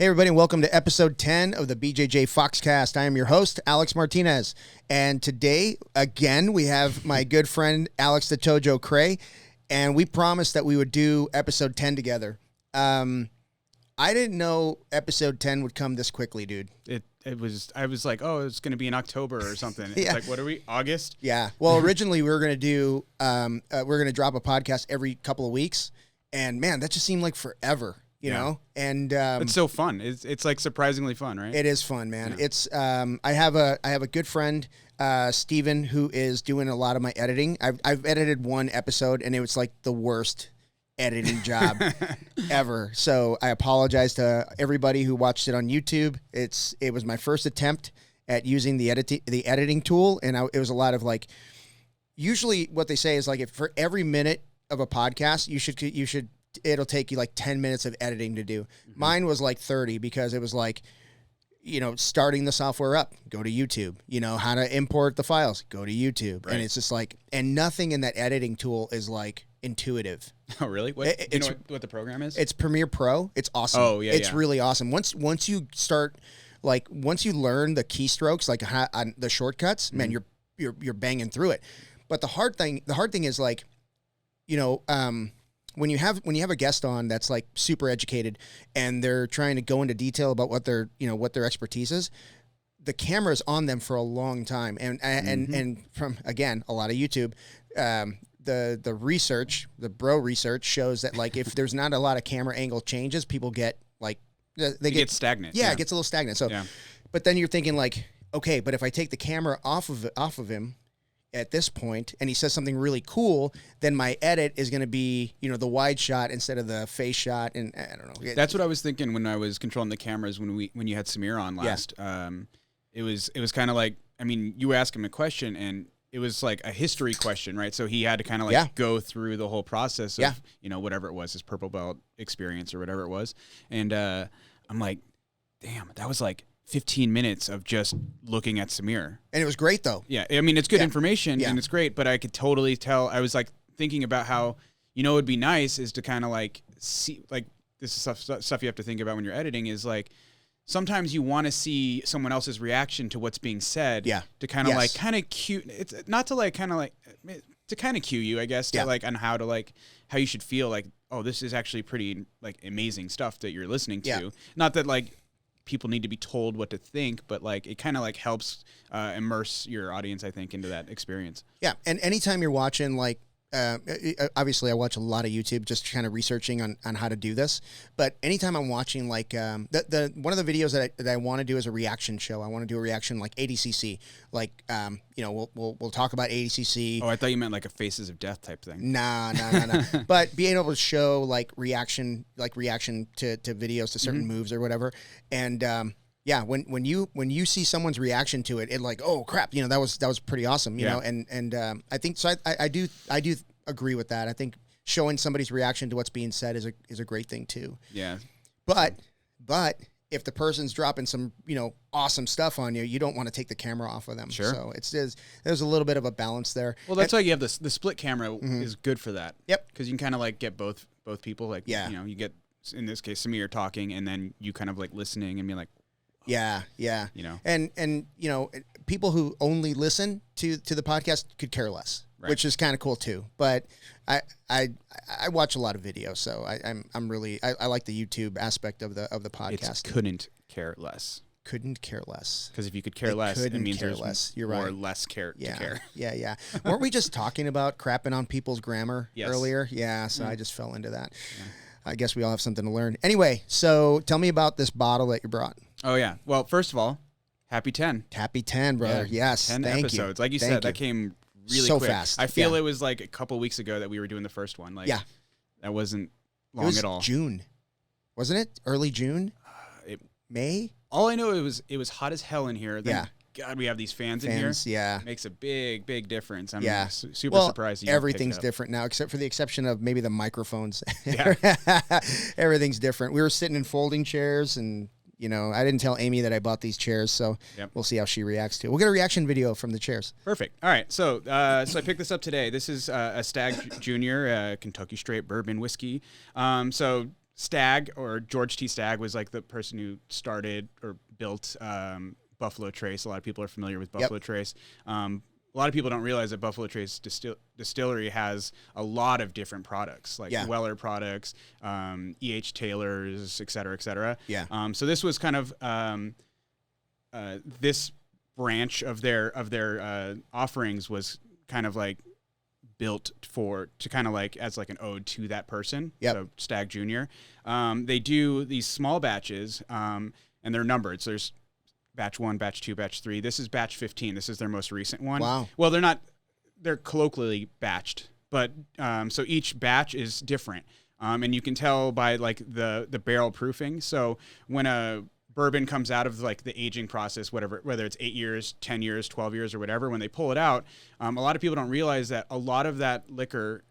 Hey, everybody, and welcome to episode 10 of the BJJ Foxcast. I am your host, Alex Martinez. And today, again, we have my good friend, Alex the Tojo Kray, and we promised that we would do episode 10 together. I didn't know episode 10 would come this quickly, dude. I was like, oh, it's going to be in October or something. It's like, what are we, August? Yeah. Well, originally we were going to do, we're going to drop a podcast every couple of weeks. And man, that just seemed like forever. You know, and it's so fun. It's like surprisingly fun, right? It is fun, man. Yeah. It's I have a good friend, Steven, who is doing a lot of my editing. I've edited one episode, and it was like the worst editing job ever. So I apologize to everybody who watched it on YouTube. It was my first attempt at using the editing tool, and it was a lot of like. Usually, what they say is like if for every minute of a podcast, you should. It'll take you like 10 minutes of editing to do. Mm-hmm. Mine was like 30 because it was like, starting the software up, go to YouTube, how to import the files, go to YouTube. Right. And it's just like, and nothing in that editing tool is like intuitive. Oh, really? Do you know what the program is? It's Premiere Pro. It's awesome. Oh, yeah. It's really awesome. Once you start, once you learn the keystrokes, on the shortcuts, mm-hmm. man, you're banging through it. But the hard thing is like, when you have a guest on that's like super educated and they're trying to go into detail about what their expertise is, the camera's on them for a long time. And from, again, a lot of YouTube, the research, the bro research shows that like, if there's not a lot of camera angle changes, people get like, they get stagnant. Yeah, it gets a little stagnant. So, but then you're thinking like, okay, but if I take the camera off of him, at this point, and he says something really cool, then my edit is going to be, the wide shot instead of the face shot, and I don't know. That's what I was thinking when I was controlling the cameras when you had Samir on last. Yeah. It was kind of like, you asked him a question, and it was like a history question, right? So he had to kind of go through the whole process of, whatever it was, his purple belt experience or whatever it was, and I'm like, damn, that was like 15 minutes of just looking at Samir. And it was great, though. Yeah, it's good information, and it's great, but I could totally tell, I was, like, thinking about how, it would be nice is to kind of, like, see, like, this is stuff you have to think about when you're editing is, like, sometimes you want to see someone else's reaction to what's being said to kind of, like, kind of cue, it's not to, like, kind of, like, to kind of cue you, I guess, to, like, on how to, like, how you should feel, like, oh, this is actually pretty, like, amazing stuff that you're listening to. Yeah. Not that, like, people need to be told what to think, but like it kind of like helps immerse your audience, I think, into that experience. Yeah, and anytime you're watching, like, obviously I watch a lot of YouTube just kind of researching on how to do this, but anytime I'm watching like the one of the videos that I want to do is a reaction show. I want to do a reaction like ADCC, like we'll talk about ADCC. Oh, I thought you meant like a Faces of Death type thing. Nah. But being able to show like reaction to videos to certain moves or whatever, and yeah, when you see someone's reaction to it, like, oh crap, that was pretty awesome, you know, and I think so. I do agree with that. I think showing somebody's reaction to what's being said is a great thing too. Yeah, but if the person's dropping some awesome stuff on you, you don't want to take the camera off of them. Sure. So there's a little bit of a balance there. Well, that's why you have the split camera is good for that. Yep. Because you can kind of like get both people. Like you get, in this case, Samir talking, and then you kind of like listening and being like. Yeah. And people who only listen to the podcast could care less, right. Which is kind of cool too. But I watch a lot of videos, so I'm really I like the YouTube aspect of the podcast. Couldn't care less. Couldn't care less. Because if you could care less, it means there's less. You're more right. or less care to care. Yeah. Weren't we just talking about crapping on people's grammar earlier? Yeah, so I just fell into that. Yeah. I guess we all have something to learn. Anyway, so tell me about this bottle that you brought. Oh, yeah. Well, first of all, happy 10. Happy 10, brother. Yeah, yes, 10 thank episodes. You. Like you said, that came really so quick. Fast. I feel it was like a couple weeks ago that we were doing the first one. Like, that wasn't long at all. June. Wasn't it? Early June? May? All I know, it was hot as hell in here. Then, God, we have these fans in here. Yeah. Makes a big surprised. Well, surprised. Everything's different now, except for the exception of maybe the microphones. Yeah. Everything's different. We were sitting in folding chairs, and I didn't tell Amy that I bought these chairs, so we'll see how she reacts to it. We'll get a reaction video from the chairs. Perfect. All right. So I picked this up today. This is a Stag Junior, Kentucky Straight Bourbon whiskey. So Stagg, or George T. Stagg, was like the person who started or built Buffalo Trace. A lot of people are familiar with Buffalo Trace. A lot of people don't realize that Buffalo Trace Distillery has a lot of different products, like Weller products, E.H. Taylor's, et cetera, et cetera. Yeah. So this was kind of this branch of their offerings was kind of like built to kind of like as like an ode to that person. So Stag Jr. They do these small batches, and they're numbered. So there's batch 1, batch 2, batch 3. This is batch 15. This is their most recent one. Wow. Well, they're colloquially batched, but so each batch is different. And you can tell by like the barrel proofing. So when a bourbon comes out of like the aging process, whether it's 8 years, 10 years, 12 years, or whatever, when they pull it out, a lot of people don't realize that a lot of that liquor,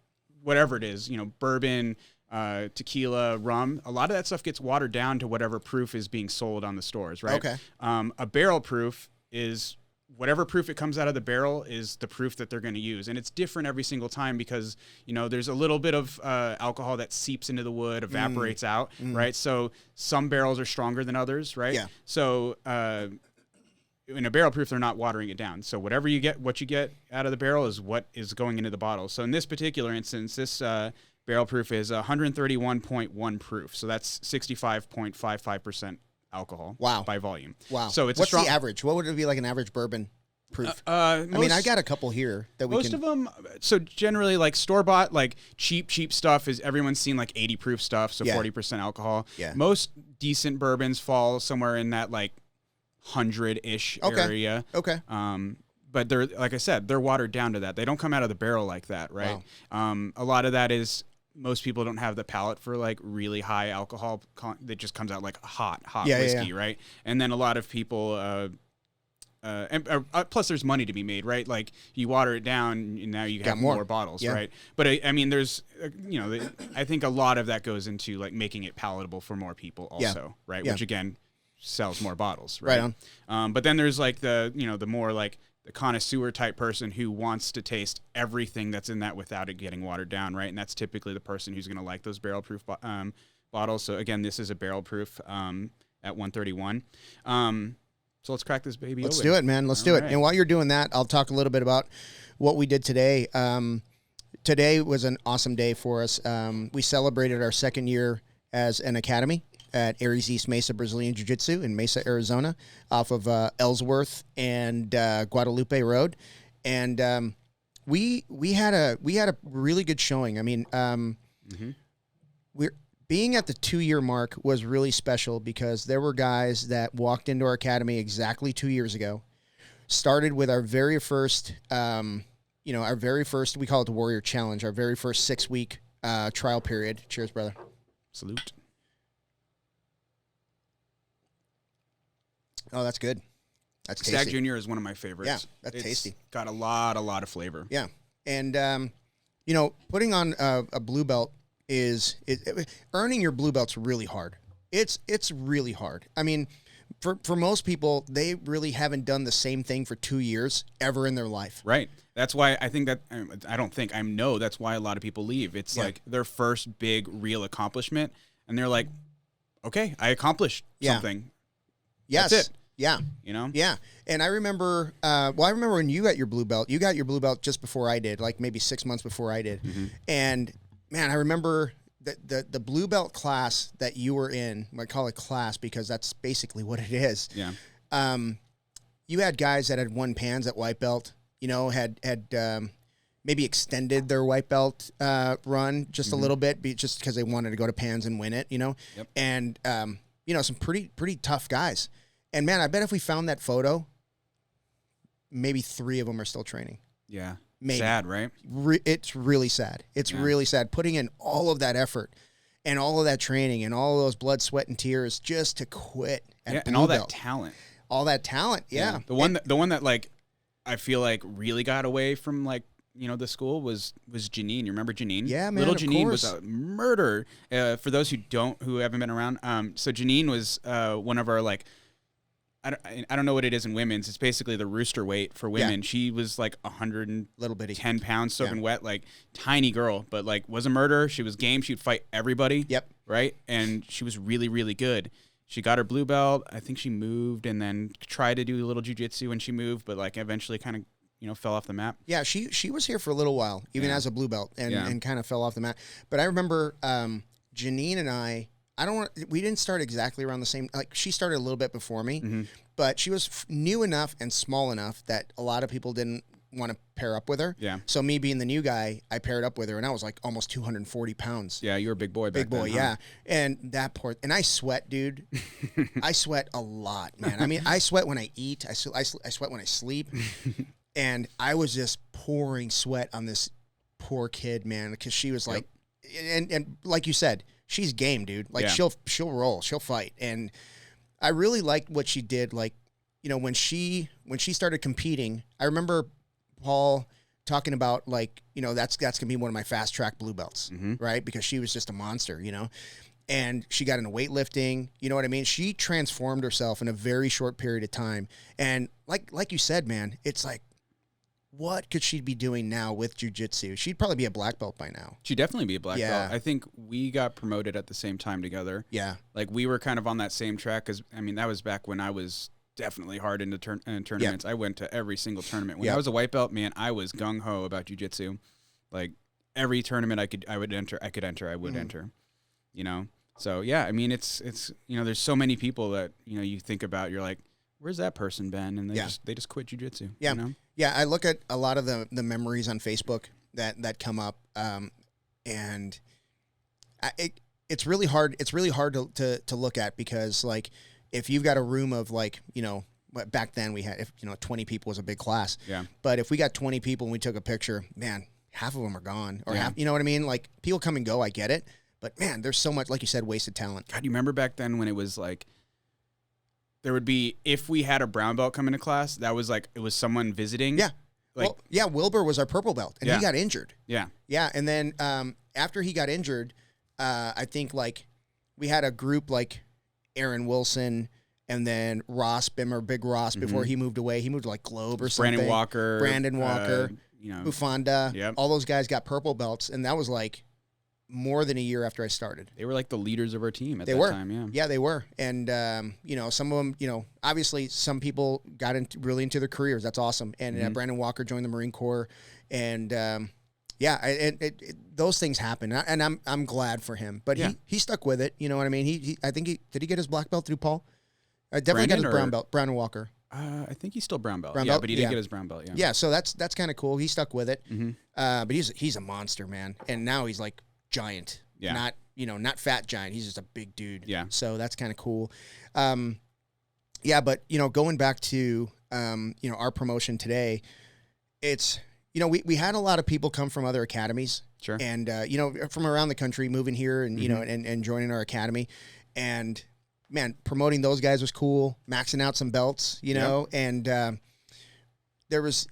whatever it is, bourbon, tequila, rum, a lot of that stuff gets watered down to whatever proof is being sold on the stores, right? Okay. A barrel proof is whatever proof it comes out of the barrel is the proof that they're going to use. And it's different every single time because, there's a little bit of alcohol that seeps into the wood, evaporates out, right? So some barrels are stronger than others, right? Yeah. So in a barrel proof, they're not watering it down. So what you get out of the barrel is what is going into the bottle. So in this particular instance, this barrel proof is 131.1 proof. So that's 65.55% alcohol. Wow. By volume. Wow. So it's what's the average? What would it be like an average bourbon proof? I got a couple here that we most of them. So generally, like store bought, like cheap stuff is everyone's seen like 80 proof stuff. So 40% alcohol. Yeah. Most decent bourbons fall somewhere in that like 100-ish area. Okay. But they're, like I said, they're watered down to that. They don't come out of the barrel like that, right? Wow. A lot of that is most people don't have the palate for like really high alcohol that just comes out like hot whiskey, right? And then a lot of people, plus there's money to be made, right? Like you water it down and now you have more bottles, right? But I mean, there's, I think a lot of that goes into like making it palatable for more people also, right? Which again, sells more bottles, right? Right on. But then there's like the more like the connoisseur type person who wants to taste everything that's in that without it getting watered down, right? And that's typically the person who's going to like those barrel proof bottles. So again, this is a barrel proof at 131. So let's crack this baby open. Let's do it, man. Let's do it. And while you're doing that, I'll talk a little bit about what we did today. Today was an awesome day for us. We celebrated our second year as an academy at Aries East Mesa Brazilian Jiu Jitsu in Mesa, Arizona, off of Ellsworth and Guadalupe Road, and we had a really good showing. I mean, we're being at the 2-year mark was really special because there were guys that walked into our academy exactly 2 years ago, started with our very first, we call it the Warrior Challenge, our very first 6-week trial period. Cheers, brother. Salute. Oh, that's good. That's tasty. Stag Jr. is one of my favorites. Yeah, that's tasty. Got a lot of flavor. Yeah, and putting on a blue belt earning your blue belt's really hard. It's really hard. I mean, for most people, they really haven't done the same thing for 2 years ever in their life. Right. That's why I think that I know that's why a lot of people leave. It's like their first big real accomplishment, and they're like, okay, I accomplished something. Yes. That's it. Yeah. Yeah. And I remember, when you got your blue belt just before I did, like maybe 6 months before I did. Mm-hmm. And man, I remember the blue belt class that you were in. I call it class because that's basically what it is. Yeah. You had guys that had won pans at white belt, had maybe extended their white belt run just a little bit, just because they wanted to go to pans and win it, Yep. And, some pretty tough guys. And man, I bet if we found that photo, maybe 3 of them are still training. Yeah. Maybe. Sad, right? It's really sad. It's really sad putting in all of that effort and all of that training and all of those blood, sweat, and tears just to quit at and all that talent. All that talent, yeah. The one that like I feel like really got away from like the school was Janine. You remember Janine? Yeah, man. Little of Janine course. was a murder. For those who haven't been around, so Janine was one of our like I don't know what it is in women's. It's basically the rooster weight for women. She was like 110 pounds soaking wet, like tiny girl, but like was a murderer. She was game. She'd fight everybody. Yep. Right. And she was really, really good. She got her blue belt. I think she moved and then tried to do a little jiu-jitsu when she moved, but like eventually kind of, fell off the map. Yeah, she was here for a little while, even as a blue belt, and kind of fell off the map. But I remember Janine and we didn't start exactly around the same, like she started a little bit before me, but she was new enough and small enough that a lot of people didn't want to pair up with her. Yeah. So me being the new guy, I paired up with her, and I was like almost 240 pounds. Yeah, you were a big boy back then. Big boy, yeah. And I sweat, dude. I sweat a lot, man. I mean, I sweat when I eat. I sweat when I sleep. And I was just pouring sweat on this poor kid, man, because she was like, and like you said, she's game, dude. Like she'll roll, she'll fight, and I really liked what she did. Like, when she started competing, I remember Paul talking about like, that's gonna be one of my fast track blue belts, right? Because she was just a monster, and she got into weightlifting. You know what I mean? She transformed herself in a very short period of time, and like you said, man, it's like, what could she be doing now with jiu-jitsu? She'd probably be a black belt by now. She'd definitely be a black belt. I think we got promoted at the same time together. Yeah. Like we were kind of on that same track because, I mean, that was back when I was definitely hard into tournaments. I went to every single tournament. When I was a white belt, man, I was gung-ho about jiu-jitsu. Like every tournament I would enter. So, yeah, I mean, it's there's so many people that, you think about, you're like, where's that person been? And they just quit jiu-jitsu. Yeah. Yeah, I look at a lot of the memories on Facebook that come up, and it's really hard. It's really hard to look at because like if you've got a room of like back then we had 20 people was a big class. Yeah. But if we got 20 people and we took a picture, man, half of them are gone or half. You know what I mean? Like people come and go. I get it, but man, there's so much, like you said, wasted talent. God, you remember back then when it was like. There would be, if we had a brown belt come into class, that was like, it was someone visiting. Yeah. Like, Wilbur was our purple belt, and he got injured. Yeah. Yeah, and then after he got injured, I think, like, we had a group like Aaron Wilson and then Ross Bimmer, Big Ross, before he moved away. He moved to, like, Globe or something. Brandon Walker, Bufanda. All those guys got purple belts, and that was, like, more than a year after I started. They were like the leaders of our team at that time, yeah. Yeah, they were. And, some of them, obviously some people got really into their careers. That's awesome. And Brandon Walker joined the Marine Corps. And, those things happen. And I'm glad for him. But he stuck with it. You know what I mean? I think did he get his black belt through Paul? I definitely got his brown belt, Brandon Walker. I think he's still brown belt. Belt? But he did get his brown belt, yeah. Yeah, so that's kind of cool. He stuck with it. But he's a monster, man. And now he's like, giant, not fat giant. He's just a big dude. Yeah. So that's kind of cool. But going back to our promotion today, it's we had a lot of people come from other academies. Sure. And from around the country, moving here and and joining our academy, and man, promoting those guys was cool. Maxing out some belts, and there was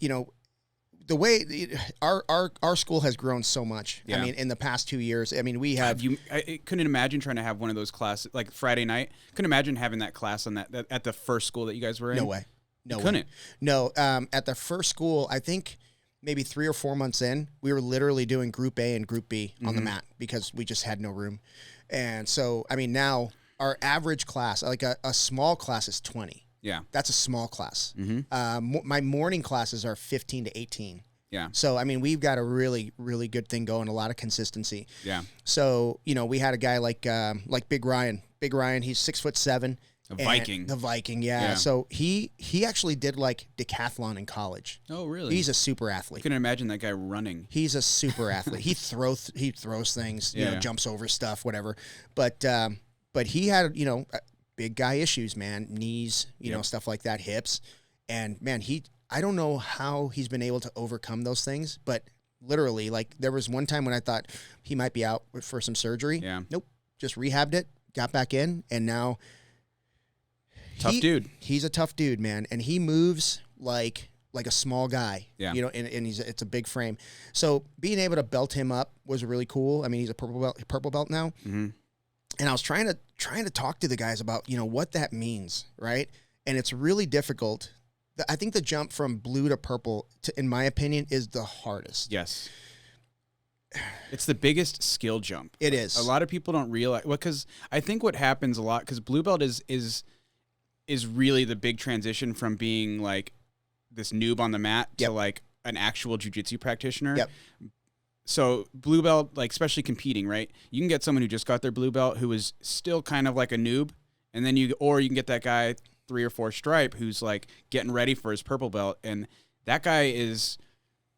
the way our school has grown so much. I mean, in the past 2 years, I mean, we have. I couldn't imagine trying to have one of those classes like Friday night. Couldn't imagine having that class on that at the first school that you guys were in. No way. Couldn't. No. At the first school, I think maybe 3 or 4 months in, we were literally doing Group A and Group B on the mat because we just had no room. And so, I mean, now our average class, like a small class, is 20. Yeah. That's a small class. My morning classes are 15 to 18. Yeah. So, I mean, we've got a really, really good thing going, a lot of consistency. Yeah. So, we had a guy like Big Ryan. Big Ryan, he's 6'7". The Viking, yeah. So he actually did like decathlon in college. Oh, really? He's a super athlete. I can imagine that guy running. He's a super athlete. He throws things, jumps over stuff, whatever. But he had, big guy issues, man, knees, stuff like that, hips. And man, I don't know how he's been able to overcome those things, but literally, like, there was one time when I thought he might be out for some surgery. Yeah. Nope. Just rehabbed it, got back in, and now tough dude. He's a tough dude, man. And he moves like a small guy. Yeah. And it's a big frame. So being able to belt him up was really cool. I mean, he's a purple belt now. Mm-hmm. And I was trying to talk to the guys about, what that means, right? and it's really difficult. I think the jump from blue to purple, in my opinion, is the hardest. Yes. It's the biggest skill jump. It is. A lot of people don't realize, because I think what happens a lot, because blue belt is really the big transition from being like this noob on the mat to like an actual jiu-jitsu practitioner. Yep. So blue belt, like especially competing, right? You can get someone who just got their blue belt who is still kind of like a noob, and then you can get that guy 3 or 4 stripe who's like getting ready for his purple belt, and that guy is,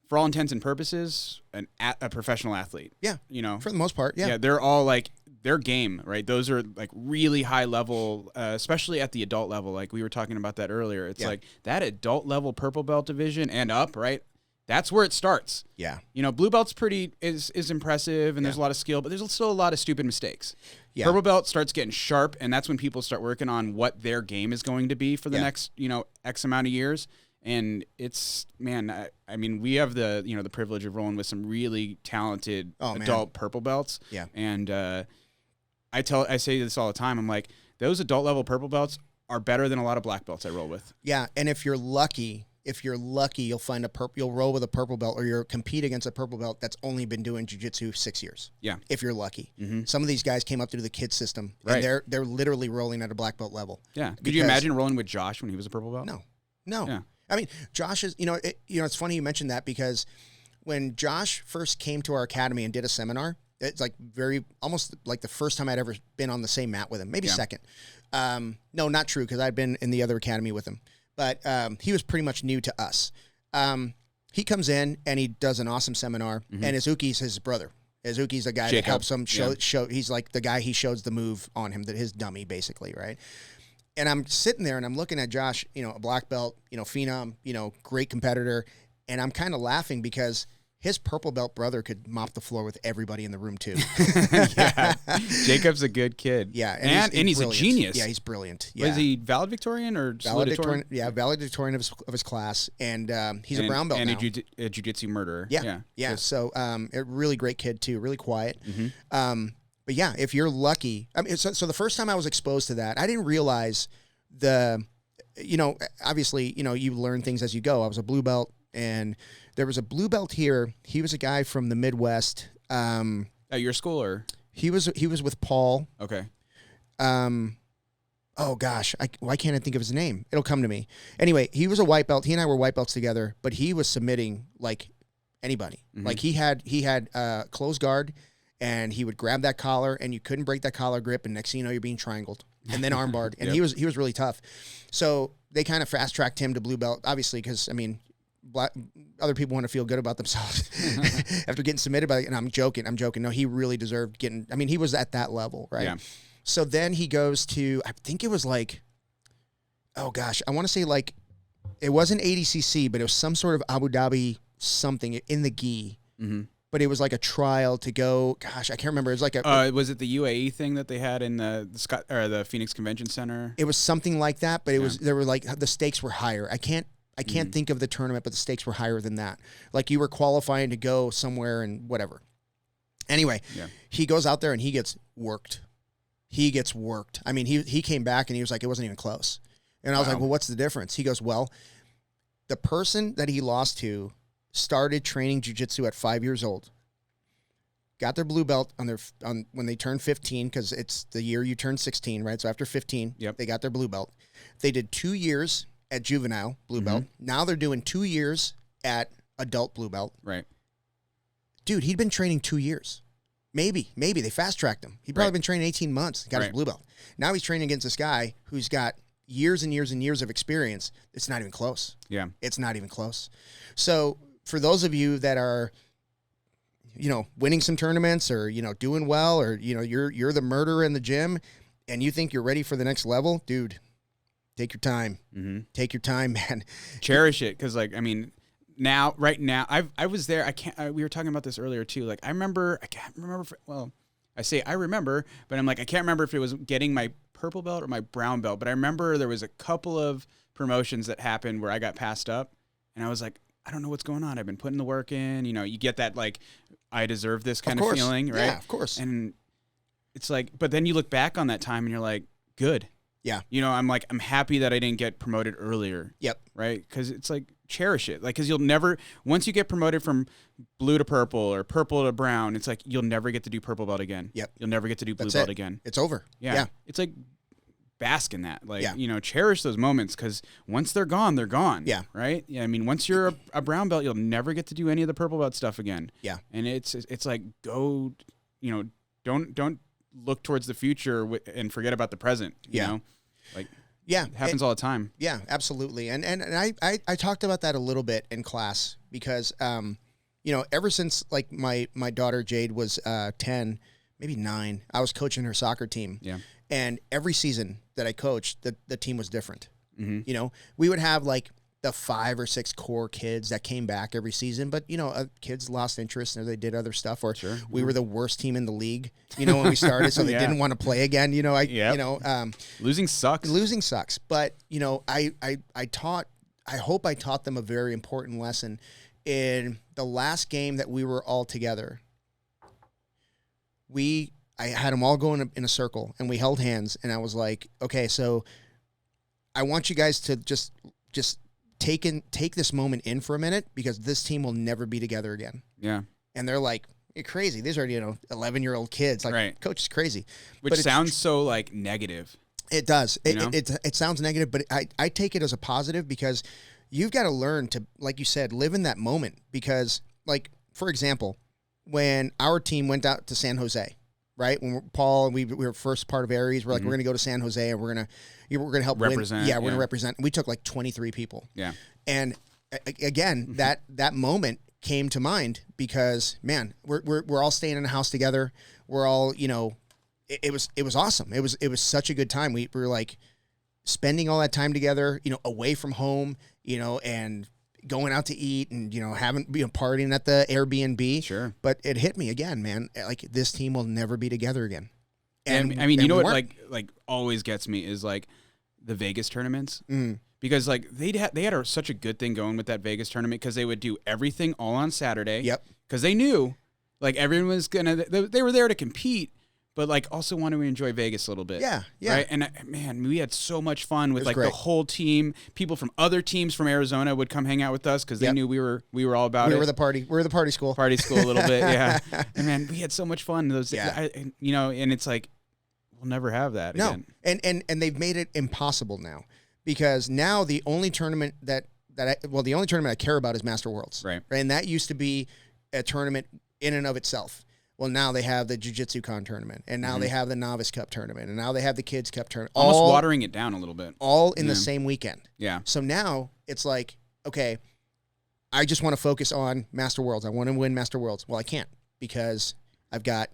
for all intents and purposes, a professional athlete. Yeah. You know, for the most part. Yeah. Yeah. They're all like, their game, right? Those are like really high level, especially at the adult level. Like we were talking about that earlier. It's like that adult level purple belt division and up, right? That's where it starts. Yeah. You know, blue belt's is impressive, and there's a lot of skill, but there's still a lot of stupid mistakes. Yeah. Purple belt starts getting sharp, and that's when people start working on what their game is going to be for the next, X amount of years. And it's, man, I mean, we have the privilege of rolling with some really talented adult purple belts. Yeah. And I say this all the time. I'm like, those adult level purple belts are better than a lot of black belts I roll with. Yeah. And if you're lucky, you'll find you'll roll with a purple belt, or you'll compete against a purple belt that's only been doing jiu-jitsu 6 years. Yeah. If you're lucky. Mm-hmm. Some of these guys came up through the kid system, and they're literally rolling at a black belt level. Yeah. Could you imagine rolling with Josh when he was a purple belt? No. Yeah. I mean, Josh is, it's funny you mentioned that, because when Josh first came to our academy and did a seminar, it's like almost like the first time I'd ever been on the same mat with him, maybe second. No, not true, because I'd been in the other academy with him, but he was pretty much new to us. He comes in and he does an awesome seminar, and Izuki's his brother. Izuki's the guy that helps him show. He's like the guy he shows the move on him, that his dummy basically, right? And I'm sitting there and I'm looking at Josh, a black belt, phenom, great competitor. And I'm kind of laughing because his purple belt brother could mop the floor with everybody in the room too. Yeah. Jacob's a good kid. Yeah. And he's a genius. Yeah, he's brilliant. Yeah. Was he valedictorian or valedictorian? Yeah, valedictorian of his class. And he's a brown belt and now. a jiu-jitsu murderer. Yeah. Yeah. So a really great kid too, really quiet. But yeah, if you're lucky, I mean, so the first time I was exposed to that, I didn't realize obviously, you learn things as you go. I was a blue belt, and there was a blue belt here. He was a guy from the Midwest. At your school, or? He was with Paul. Okay. Oh gosh, why can't I think of his name? It'll come to me. Anyway, he was a white belt. He and I were white belts together, but he was submitting like anybody. Like he had closed guard, and he would grab that collar, and you couldn't break that collar grip, and next thing you know, you're being triangled, and then armbarred, and he was really tough. So they kind of fast tracked him to blue belt, obviously, because I mean, other people want to feel good about themselves after getting submitted by. And I'm joking. No, he really deserved getting. I mean, he was at that level, right? Yeah. So then he goes to, I think it was like, oh gosh, I want to say like, it wasn't ADCC, but it was some sort of Abu Dhabi something in the gi. But it was like a trial to go. Gosh, I can't remember. It was like a. Was it the UAE thing that they had in the Phoenix Convention Center? It was something like that, but it was, there were like, the stakes were higher. I can't think of the tournament, but the stakes were higher than that. Like you were qualifying to go somewhere and whatever. Anyway, he goes out there and he gets worked. I mean, he came back and he was like, it wasn't even close. And I was like, well, what's the difference? He goes, well, the person that he lost to started training jiu-jitsu at 5 years old, got their blue belt on when they turned 15, because it's the year you turn 16, right? So after 15, they got their blue belt. They did 2 years at juvenile blue belt. Now they're doing 2 years at adult blue belt. Right. Dude, he'd been training 2 years. Maybe they fast-tracked him. He'd probably been training 18 months, got his blue belt. Now he's training against this guy who's got years and years and years of experience. It's not even close. Yeah. It's not even close. So for those of you that are, winning some tournaments, or, doing well, or, you're the murderer in the gym and you think you're ready for the next level, dude, take your time. Take your time, man. Cherish it. Cause right now, I was there. We were talking about this earlier too. Like I can't remember. I remember, but I'm like, I can't remember if it was getting my purple belt or my brown belt, but I remember there was a couple of promotions that happened where I got passed up, and I was like, I don't know what's going on. I've been putting the work in. You get that like, I deserve this kind of feeling, right? Yeah, of course. And it's like, but then you look back on that time and you're like, good. Yeah. You know, I'm happy that I didn't get promoted earlier. Yep. Right? Because it's like, cherish it. Like, because you'll never, once you get promoted from blue to purple or purple to brown, it's like, you'll never get to do purple belt again. Yep. You'll never get to do blue belt again. It's over. Yeah. It's like, bask in that. Like, you know, cherish those moments, because once they're gone, they're gone. Yeah. Right? Yeah. I mean, once you're a brown belt, you'll never get to do any of the purple belt stuff again. Yeah. And it's like, go, you know, don't look towards the future and forget about the present. You know? Like, yeah, it happens all the time. Yeah, absolutely. And I talked about that a little bit in class because, you know, ever since like my daughter Jade was 10, maybe 9, I was coaching her soccer team. Yeah. And every season that I coached, the team was different. Mm-hmm. You know, we would have like the 5 or 6 core kids that came back every season, but you know, kids lost interest or they did other stuff, or we were the worst team in the league, you know, when we started, so they didn't want to play again. You know, you know, losing sucks. Losing sucks. But you know, I hope I taught them a very important lesson in the last game that we were all together. I had them all go in a circle and we held hands, and I was like, okay, so I want you guys to just take this moment in for a minute, because this team will never be together again. Yeah. And they're like, you're crazy. These are, you know, 11-year-old kids. Like, Coach is crazy. Which sounds so like negative. It does. It sounds negative, but I take it as a positive, because you've got to learn to, like you said, live in that moment. Because, like, for example, when our team went out to San Jose, right? When Paul and we were first part of Aries, we're like, we're going to go to San Jose and we're going to help represent. Win. Yeah, we're going to represent. We took like 23 people. Yeah. And again, that moment came to mind because, man, we're all staying in a house together. We're all, you know, it was awesome. It was such a good time. We were like spending all that time together, you know, away from home, you know, and going out to eat and, you know, partying at the Airbnb. Sure. But it hit me again, man. Like, this team will never be together again. And I mean, you know what, like always gets me is like the Vegas tournaments. Because like they had such a good thing going with that Vegas tournament, because they would do everything all on Saturday. Yep. Because they knew like everyone was they were there to compete, but like also want to enjoy Vegas a little bit. Yeah. Yeah. Right. And man, we had so much fun with like great. the whole team. People from other teams from Arizona would come hang out with us because they knew we were all about it. We were the party. We were the party school. Party school a little bit. Yeah. And man, we had so much fun. Those, you know, and it's like, we'll never have that again. And they've made it impossible now, because now the only tournament the only tournament I care about is Master Worlds. Right. And that used to be a tournament in and of itself. Well, now they have the Jiu Jitsu Con tournament, and now they have the Novice Cup tournament, and now they have the Kids Cup tournament. Almost watering it down a little bit. All in the same weekend. Yeah. So now it's like, okay, I just want to focus on Master Worlds. I want to win Master Worlds. Well, I can't, because I've got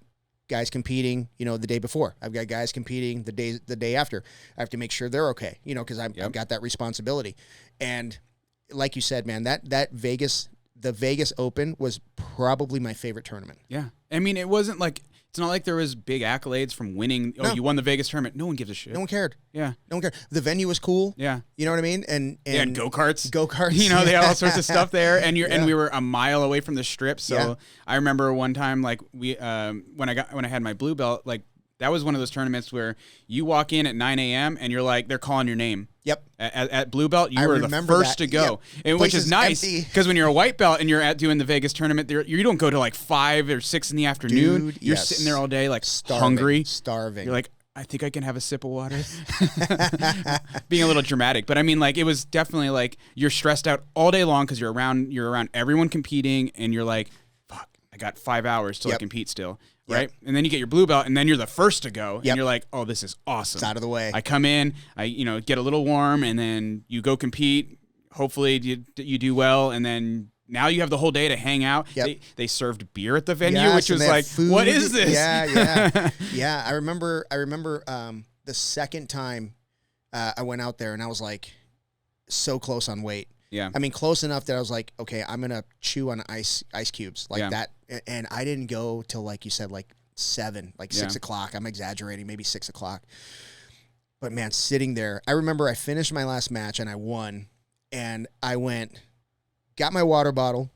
guys competing, you know, the day before. I've got guys competing the day after. I have to make sure they're okay, you know, because I've got that responsibility. And like you said, man, the Vegas Open was probably my favorite tournament. Yeah. I mean, it's not like there was big accolades from winning. Oh, you won the Vegas tournament. No one gives a shit. No one cared. Yeah. No one cared. The venue was cool. Yeah. You know what I mean? And they had go-karts. You know, they had all sorts of stuff there. And and we were a mile away from the strip. So I remember one time, like when I had my blue belt, like that was one of those tournaments where you walk in at 9 a.m. and you're like, they're calling your name. Yep. At blue belt, you were the first to go, and which is nice because when you're a white belt and you're doing the Vegas tournament, you don't go to like 5 or 6 in the afternoon. Dude, you're sitting there all day like starving. Starving. You're like, I think I can have a sip of water. Being a little dramatic, but I mean, like, it was definitely like you're stressed out all day long because you're around everyone competing, and you're like, fuck, I got 5 hours till I compete still. Right. And then you get your blue belt, and then you're the first to go, and you're like, oh, this is awesome. It's out of the way. I come in, get a little warm, and then you go compete. Hopefully you do well, and then now you have the whole day to hang out. Yep. They served beer at the venue, which was like, food. What is this? Yeah. Yeah. I remember the second time I went out there, and I was like so close on weight. Yeah. I mean, close enough that I was like, okay, I'm going to chew on ice cubes like that. And I didn't go till, like you said, like 7, like 6 o'clock. I'm exaggerating, maybe 6 o'clock. But man, sitting there, I remember I finished my last match and I won. And I got my water bottle,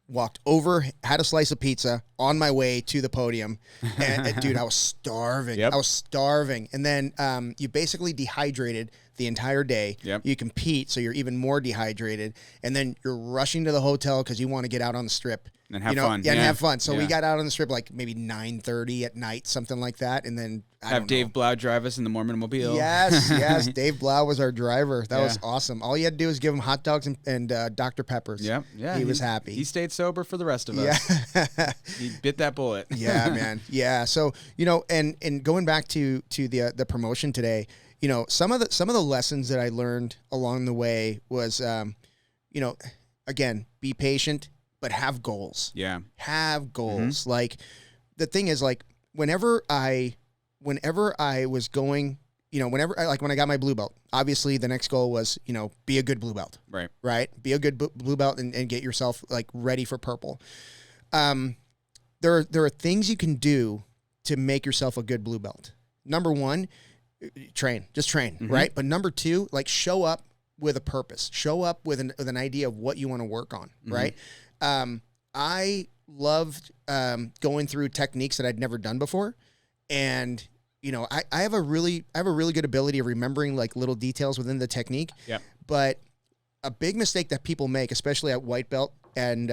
walked over, had a slice of pizza on my way to the podium. And dude, I was starving. Yep. I was starving. And then you basically dehydrated the entire day. Yep. You compete, so you're even more dehydrated. And then you're rushing to the hotel because you want to get out on the strip. And have fun. Yeah, and have fun. So Yeah. we got out on the strip like maybe 9:30 at night, something like that. And then Have Dave Blau drive us in the Mormon Mobile. Yes. Dave Blau was our driver. That Yeah. was awesome. All you had to do was give him hot dogs and Dr. Peppers. Yep. Yeah. He was happy. He stayed sober for the rest of us. Yeah. He bit that bullet. Yeah, man. Yeah. So, and going back to the promotion today, some of the lessons that I learned along the way was, again, be patient, but have goals. Yeah. Have goals. Mm-hmm. Like the thing is, like, whenever I was going, when I got my blue belt, obviously the next goal was, be a good blue belt. Right. Be a good blue belt and get yourself like ready for purple. There are things you can do to make yourself a good blue belt. Number one, train, mm-hmm. Right? But number two, like, show up with a purpose, show up with an idea of what you want to work on. Mm-hmm. Right. I loved, going through techniques that I'd never done before. And, I have a really good ability of remembering like little details within the technique. Yeah. But a big mistake that people make, especially at white belt and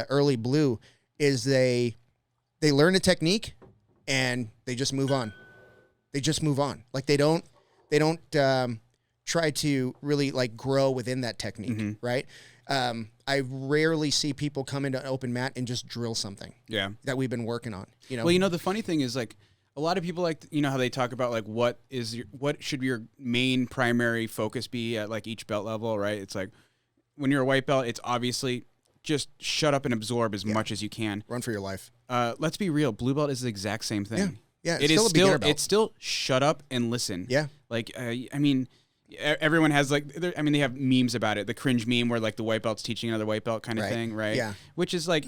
early blue, is they learn a technique and they just move on. Like they don't try to really like grow within that technique. Mm-hmm. Right. I rarely see people come into an open mat and just drill something. Yeah. That we've been working on. Well, the funny thing is, like, a lot of people, like, how they talk about like what should your main primary focus be at like each belt level, right? It's like when you're a white belt, it's obviously just shut up and absorb as much as you can. Run for your life. Let's be real. Blue belt is the exact same thing. Yeah. It's still shut up and listen. Yeah. Like, everyone has like, they have memes about it. The cringe meme where like the white belt's teaching another white belt kind of thing, right? Yeah. Which is like,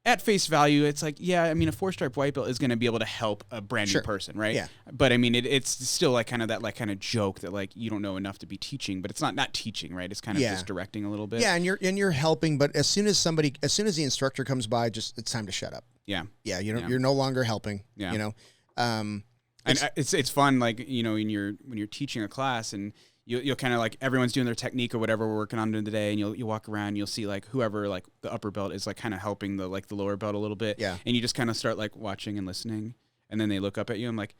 at face value, it's like, yeah, a 4-stripe white belt is going to be able to help a brand new person, right? Yeah. But it's still like kind of that like kind of joke that like you don't know enough to be teaching, but it's not teaching, right? It's kind of just directing a little bit. Yeah, and you're helping, but as soon as the instructor comes by, it's time to shut up. Yeah. Yeah, you're no longer helping. Yeah. And it's fun, like, when you're teaching a class and you'll kind of like everyone's doing their technique or whatever we're working on today, and you walk around and you'll see like whoever like the upper belt is like kind of helping the lower belt a little bit. Yeah. And you just kind of start like watching and listening, and then they look up at you. I'm like,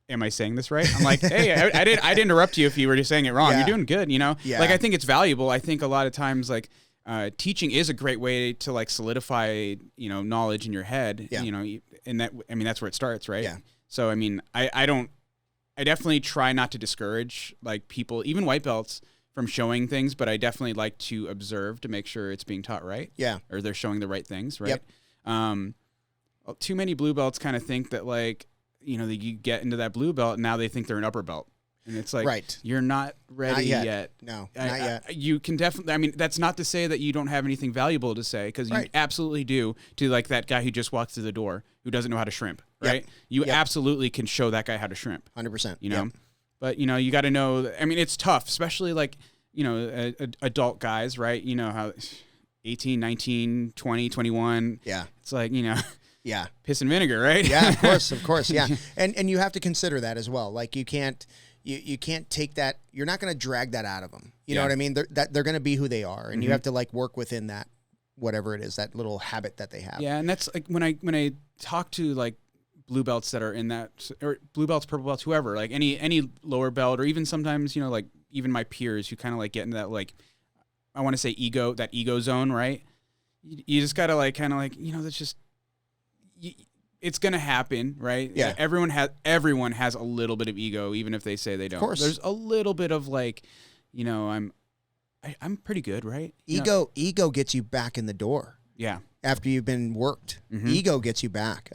am I saying this right? I'm like, hey, I'd interrupt you if you were just saying it wrong. You're doing good, Yeah. Like, I think it's valuable. I think a lot of times like teaching is a great way to like solidify, knowledge in your head, and that's where it starts, right? Yeah. So, I definitely try not to discourage like people, even white belts, from showing things, but I definitely like to observe to make sure it's being taught right. Yeah. Or they're showing the right things, right? Yep. Too many blue belts kind of think that like, that you get into that blue belt and now they think they're an upper belt. And it's like, you're not ready yet. No, not yet. You can definitely, that's not to say that you don't have anything valuable to say, because you absolutely do, to like that guy who just walked through the door who doesn't know how to shrimp, right? Yep. You absolutely can show that guy how to shrimp. 100%. Yep. But, you got to know, it's tough, especially like, adult guys, right? How 18, 19, 20, 21. Yeah. It's like, yeah, piss and vinegar, right? Yeah, of course. Yeah. And you have to consider that as well. Like you can't take that. You're not going to drag that out of them. You know what I mean? They're going to be who they are, and you have to like work within that, whatever it is, that little habit that they have. Yeah. And that's like when I talk to like blue belts that are in that, or blue belts, purple belts, whoever, like any lower belt, or even sometimes, like even my peers who kind of like get into that, like, I want to say that ego zone, right? You just got to like, kind of like, that's just, it's going to happen, right? Yeah. Everyone has a little bit of ego, even if they say they don't. Of course. There's a little bit of like, I'm pretty good, right? Ego gets you back in the door. Yeah. After you've been worked, ego gets you back.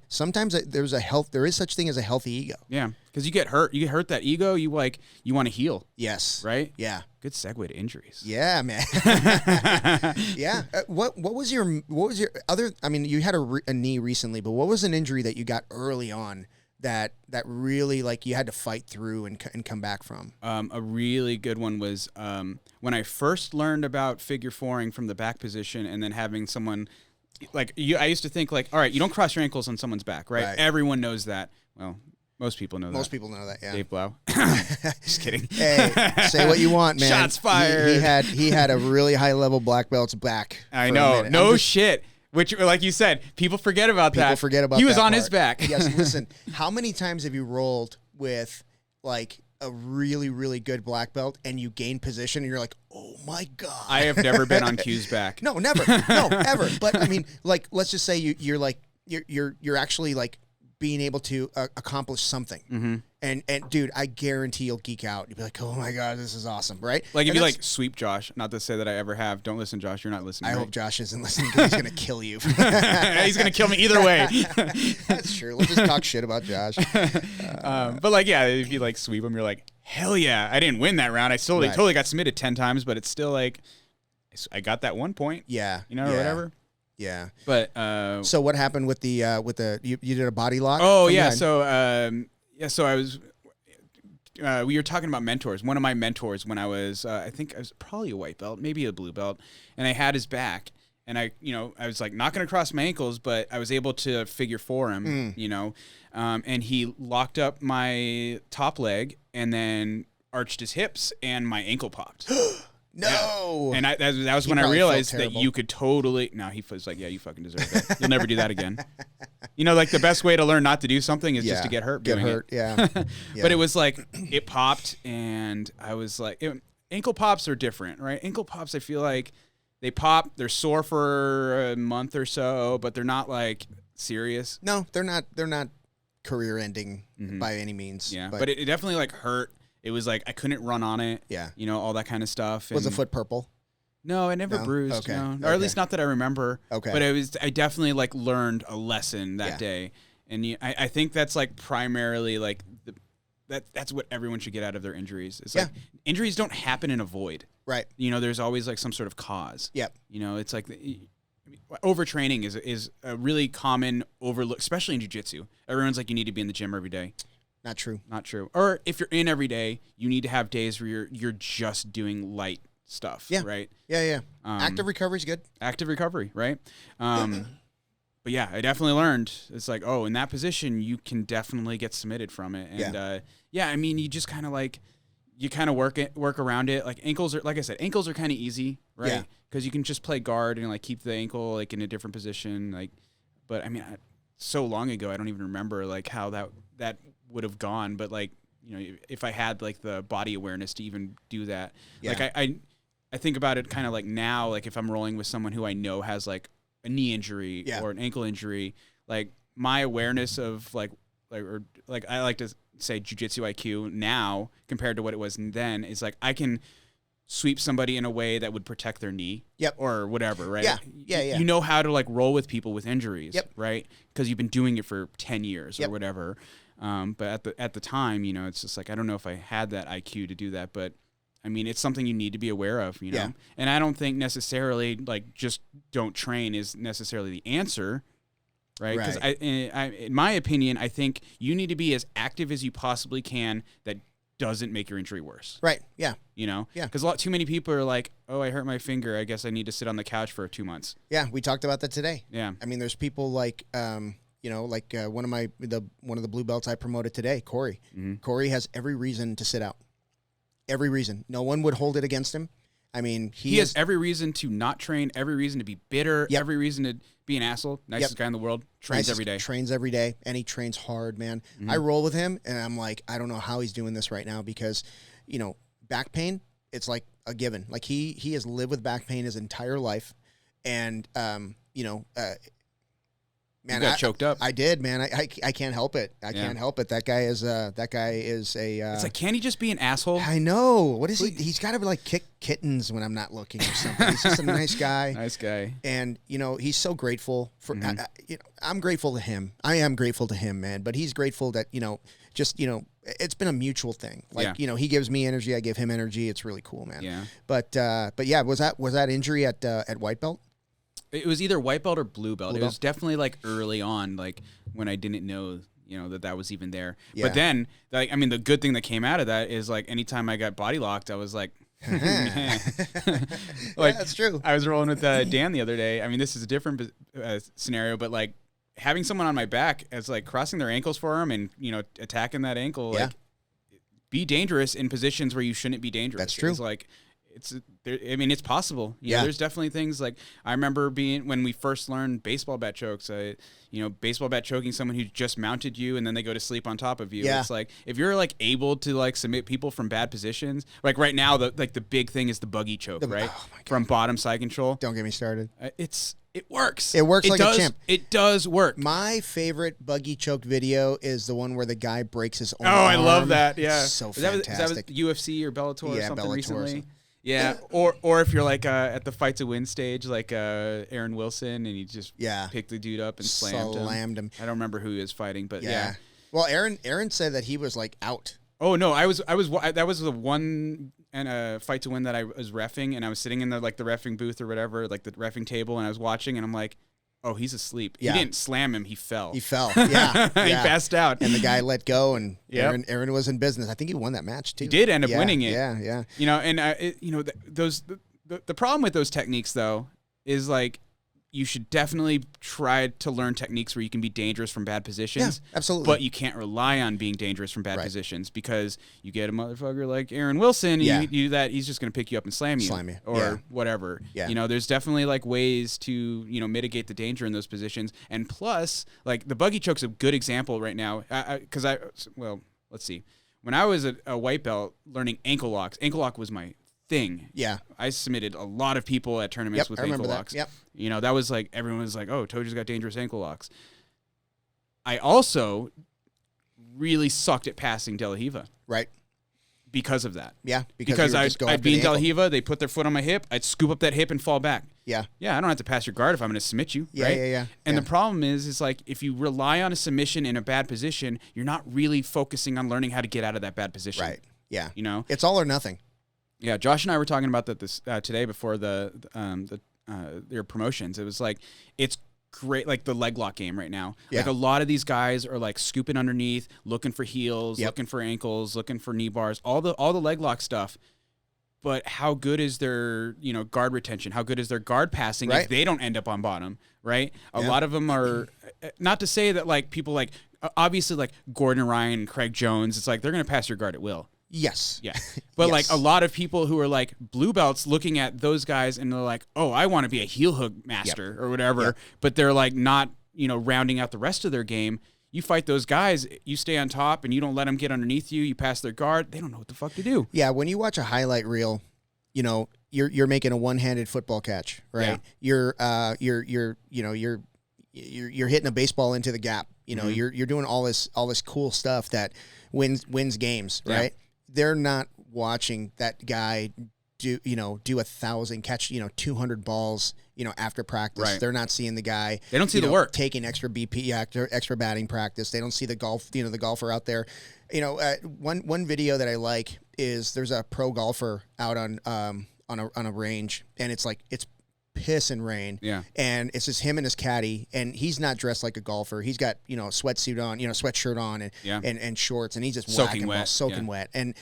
Sometimes there is such thing as a healthy ego. Yeah, because you get hurt. You get hurt that ego. You want to heal. Yes. Right. Yeah. Good segue to injuries. Yeah, man. Yeah. What was your other? You had a knee recently, but what was an injury that you got early on that really like you had to fight through and come back from? A really good one was when I first learned about figure fouring from the back position, and then having someone like you. I used to think like, all right, you don't cross your ankles on someone's back, right? Everyone knows that. Well, most people know that. Most people know that, yeah. Dave Blau. Just kidding. Hey, say what you want, man. Shots fired. He had a really high level black belt's back. I know. No shit. Which, like you said, people forget about that. People forget about that. He was on part. his back. Yes, listen, how many times have you rolled with like a really, really good black belt and you gain position and you're like, oh my God. I have never been on Q's back. No, never. No, ever. But I mean, like, let's just say you're actually like being able to accomplish something. Mm-hmm. And dude, I guarantee you'll geek out. You'll be like, oh my God, this is awesome, right? Like if you like sweep Josh, not to say that I ever have. Don't listen, Josh. You're not listening. I hope Josh isn't listening because he's going to kill you. He's going to kill me either way. That's true. Let's just talk shit about Josh. But like, yeah, if you like sweep him, you're like, hell yeah. I didn't win that round. I still totally got submitted 10 times, but it's still like, I got that 1 point. Yeah. You know, or whatever. Yeah. But so what happened with the you did a body lock? Oh yeah. So so I was we were talking about mentors. One of my mentors when I was I think I was probably a white belt, maybe a blue belt, and I had his back, and I was like not going to cross my ankles, but I was able to figure four him, and he locked up my top leg and then arched his hips and my ankle popped. No. Yeah. And that was when I realized that you could totally... No, he was like, yeah, you fucking deserve that. You'll never do that again. You know, like the best way to learn not to do something is just to get hurt doing it. Yeah. But it was like, it popped and I was like... ankle pops are different, right? Ankle pops, I feel like they pop, they're sore for a month or so, but they're not like serious. No, they're not career ending by any means. Yeah, but it definitely like hurt. It was like I couldn't run on it. Yeah. You know, all that kind of stuff. Was the foot purple? No, I never bruised. Okay. No. Or at least not that I remember. Okay. But I definitely like learned a lesson that day. And I think that's like primarily like that's what everyone should get out of their injuries. It's like injuries don't happen in a void. Right. You know, there's always like some sort of cause. Yep. You know, it's like overtraining is a really common overlook, especially in jiu-jitsu. Everyone's like, you need to be in the gym every day. Not true. Not true. Or if you're in every day, you need to have days where you're just doing light stuff. Yeah. Right. Yeah. Active recovery is good. Active recovery. Right. But yeah, I definitely learned. It's like, oh, in that position, you can definitely get submitted from it. And I mean, you just kind of like, you kind of work around it. Like ankles are, like I said, ankles are kind of easy, right? Yeah. Because you can just play guard and like keep the ankle like in a different position. Like, but I mean, so long ago, I don't even remember like how that would have gone. But like, you know, if I had like the body awareness to even do that, like I think about it kind of like now, like if I'm rolling with someone who I know has like a knee injury or an ankle injury, like my awareness of like I like to say jiu-jitsu IQ now compared to what it was then is like I can sweep somebody in a way that would protect their knee or whatever, right? Yeah. You know how to like roll with people with injuries, right? Because you've been doing it for 10 years or whatever. But at the time, you know, it's just like I don't know if I had that IQ to do that, but I mean, it's something you need to be aware of, you know? Yeah. And I don't think necessarily like just don't train is necessarily the answer, right? Because in my opinion, I think you need to be as active as you possibly can that doesn't make your injury worse. Right, yeah. You know? Yeah. Because too many people are like, oh, I hurt my finger. I guess I need to sit on the couch for 2 months. Yeah, we talked about that today. Yeah. I mean, there's people like, you know, like one of the blue belts I promoted today, Corey. Mm-hmm. Corey has every reason to sit out. Every reason. No one would hold it against him. I mean, he has every reason to not train, every reason to be bitter, every reason to be an asshole. Nicest guy in the world. Trains every day. Trains every day, and he trains hard, man. Mm-hmm. I roll with him, and I'm like, I don't know how he's doing this right now because, you know, back pain, it's like a given. Like he has lived with back pain his entire life, and you know, man, you got choked up. I did, man. I can't help it. I can't help it. That guy is a. It's like, can he just be an asshole? I know. What is he? He's got to be like kick kittens when I'm not looking or something. He's just a nice guy. Nice guy. And you know, he's so grateful for. You know, I'm grateful to him. I am grateful to him, man. But he's grateful that just it's been a mutual thing. Like you know, he gives me energy, I give him energy. It's really cool, man. Yeah. But yeah, was that injury at white belt? It was either white belt or blue belt. It was definitely like early on, like when I didn't know that was even there. Yeah. But then, like, I mean, the good thing that came out of that is like anytime I got body locked, I was like, like, that's true. I was rolling with Dan the other day. I mean, this is a different scenario, but like having someone on my back as like crossing their ankles for him and attacking that ankle, like be dangerous in positions where you shouldn't be dangerous. That's true. It's like it's possible. You know, there's definitely things like I remember when we first learned baseball bat chokes. Baseball bat choking someone who just mounted you and then they go to sleep on top of you. Yeah. It's like if you're like able to like submit people from bad positions, like right now the big thing is the buggy choke, right? Oh my God. From bottom side control. Don't get me started. It works. It works like a champ. It does work. My favorite buggy choke video is the one where the guy breaks his own arm. I love that. Yeah. So fantastic. Is that UFC or Bellator or something Bellator recently? Yeah, or if you're like at the fight to win stage, like Aaron Wilson, and he just picked the dude up and slammed him. I don't remember who he was fighting, but yeah. Well, Aaron said that he was like out. Oh no, that was the one and fight to win that I was reffing, and I was sitting in the reffing booth or whatever, like the reffing table, and I was watching, and I'm like, oh, he's asleep. Yeah. He didn't slam him. He fell. Yeah. He passed out. And the guy let go, and Aaron was in business. I think he won that match, too. He did end up winning it. Yeah. And the problem with those techniques, though, is like you should definitely try to learn techniques where you can be dangerous from bad positions. Yeah, absolutely. But you can't rely on being dangerous from bad positions because you get a motherfucker like Aaron Wilson, you do that, he's just going to pick you up and slam you. Or whatever. Yeah. There's definitely like ways to, mitigate the danger in those positions. And plus, like the buggy choke's a good example right now. Let's see. When I was a white belt learning ankle lock was my thing. Yeah. I submitted a lot of people at tournaments with ankle locks. Yep. That was like, everyone was like, oh, Tojo's got dangerous ankle locks. I also really sucked at passing De La Riva. Right. Because of that. Yeah. Because I'd be in De La Riva, they'd put their foot on my hip, I'd scoop up that hip and fall back. Yeah. Yeah, I don't have to pass your guard if I'm going to submit you, right? Yeah. And the problem is like, if you rely on a submission in a bad position, you're not really focusing on learning how to get out of that bad position. Right. Yeah. It's all or nothing. Yeah, Josh and I were talking about that this today before their promotions. It was like it's great, like the leg lock game right now. Yeah. Like a lot of these guys are like scooping underneath, looking for heels, looking for ankles, looking for knee bars, all the leg lock stuff. But how good is their guard retention? How good is their guard passing if they don't end up on bottom? Right. A lot of them are. Not to say that like people like obviously like Gordon Ryan and Craig Jones. It's like they're gonna pass your guard at will. Yes. Yeah. But like a lot of people who are like blue belts looking at those guys and they're like, oh, I want to be a heel hook master or whatever. But they're like not, rounding out the rest of their game. You fight those guys, you stay on top and you don't let them get underneath you. You pass their guard. They don't know what the fuck to do. Yeah. When you watch a highlight reel, you're making a one-handed football catch, right? Yeah. You're hitting a baseball into the gap. You're doing all this cool stuff that wins games, right? Yeah. They're not watching that guy do 1,000 catch 200 balls after practice. Right. They're not seeing the guy. They don't see the work taking extra BP, extra batting practice. They don't see the the golfer out there. One video that I like is there's a pro golfer out on a range, and it's piss and rain. Yeah. And it's just him and his caddy, and he's not dressed like a golfer. He's got, sweatsuit on, sweatshirt on and shorts, and he's just soaking wet. And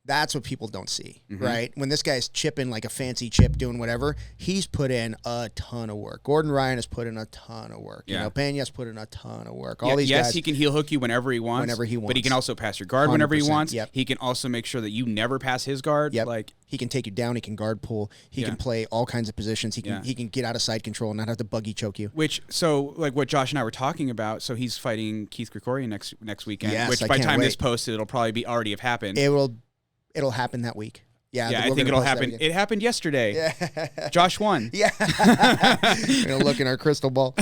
that's what people don't see, right? When this guy's chipping like a fancy chip, doing whatever, he's put in a ton of work. Gordon Ryan has put in a ton of work. Peña's put in a ton of work. All these guys. He can heel hook you whenever he wants. But he can also pass your guard whenever he wants. Yep. He can also make sure that you never pass his guard. Yep. Like he can take you down. He can guard pull. He can play all kinds of positions. He can get out of side control and not have to buggy choke you. So like what Josh and I were talking about. So he's fighting Keith Krikorian next weekend. Yes, which by the time this posted, it'll probably already have happened. It'll happen that week. Yeah, I think it'll happen. It happened yesterday. Yeah. Josh won. Yeah. We're going to look in our crystal ball.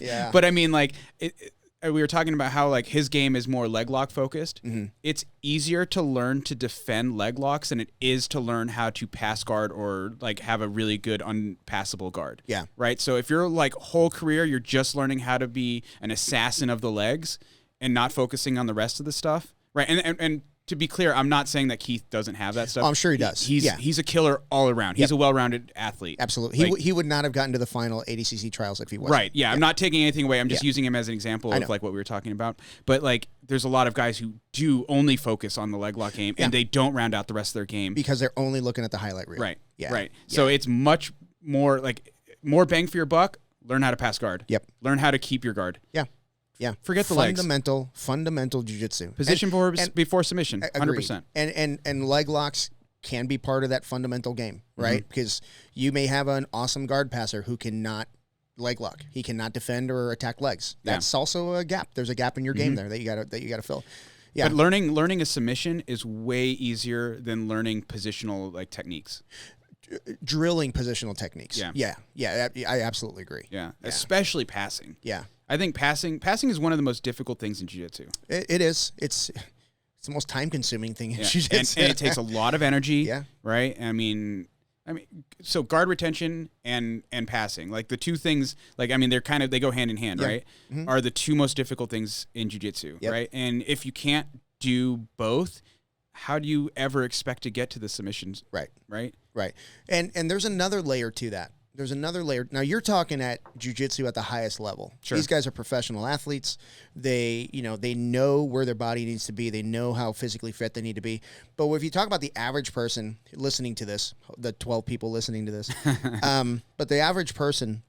Yeah. But I mean, like, we were talking about how, like, his game is more leg lock focused. Mm-hmm. It's easier to learn to defend leg locks than it is to learn how to pass guard or, like, have a really good unpassable guard. Yeah. Right? So if your, like, whole career, you're just learning how to be an assassin of the legs and not focusing on the rest of the stuff. Right. And to be clear, I'm not saying that Keith doesn't have that stuff. Oh, I'm sure he does. He's a killer all around. He's a well-rounded athlete. Absolutely. He would not have gotten to the final ADCC trials if he wasn't. Right. Yeah. I'm not taking anything away. I'm just using him as an example of like what we were talking about. But like, there's a lot of guys who do only focus on the leg lock game and they don't round out the rest of their game because they're only looking at the highlight reel. Right. Yeah. Right. So it's much more like more bang for your buck. Learn how to pass guard. Yep. Learn how to keep your guard. Yeah. Yeah. Forget the legs. Fundamental jiu-jitsu. Position before submission. 100%. And leg locks can be part of that fundamental game, right? Because you may have an awesome guard passer who cannot leg lock. He cannot defend or attack legs. That's also a gap. There's a gap in your game there that you gotta fill. Yeah. But learning a submission is way easier than learning positional like techniques. Drilling positional techniques. Yeah. I absolutely agree. Yeah. Especially passing. Yeah. I think passing is one of the most difficult things in jiu-jitsu. It is. It's the most time-consuming thing in jiu-jitsu. And it takes a lot of energy. Yeah. Right? I mean, so guard retention and passing, like the two things, like, I mean, they go hand in hand, right? Are the two most difficult things in jiu-jitsu, right? And if you can't do both, how do you ever expect to get to the submissions? Right. Right. And there's another layer to that. There's another layer. Now you're talking at jiu-jitsu at the highest level. Sure. These guys are professional athletes. They know where their body needs to be. They know how physically fit they need to be. But if you talk about the average person listening to this, the 12 people listening to this, but the average person,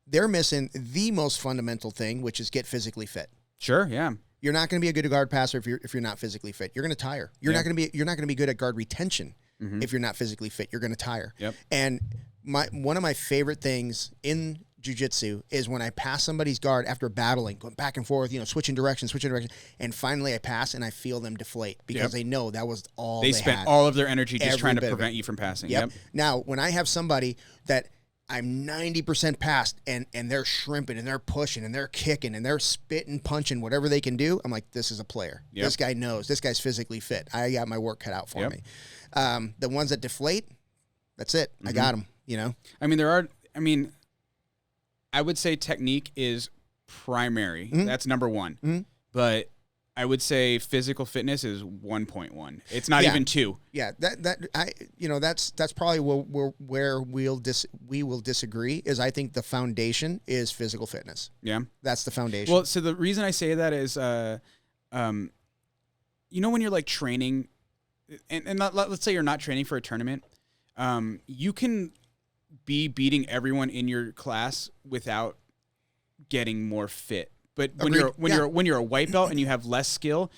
they're missing the most fundamental thing, which is get physically fit. Sure. Yeah. You're not going to be a good guard passer if you're not physically fit. You're going to tire. You're not going to be good at guard retention. If you're not physically fit, you're going to tire. Yep. And one of my favorite things in jiu-jitsu is when I pass somebody's guard after battling, going back and forth, switching directions, and finally I pass and I feel them deflate because they know that was all they spent had. all of their energy just trying to bit of prevent it. you from passing. Yep. Now, when I have somebody that I'm 90% past and they're shrimping and they're pushing and they're kicking and they're spitting, punching, whatever they can do, I'm like, this is a player. Yep. This guy knows. This guy's physically fit. I got my work cut out for me. The ones that deflate, that's it. I got them, I mean, I would say technique is primary. That's number one. But I would say physical fitness is 1.1. It's not even 2. Yeah, that's probably where we will disagree. Is I think the foundation is physical fitness. Yeah, that's the foundation. Well, so the reason I say that is, when you're like training, and let's say you're not training for a tournament, you can be beating everyone in your class without getting more fit. But when you're a white belt and you have less skill,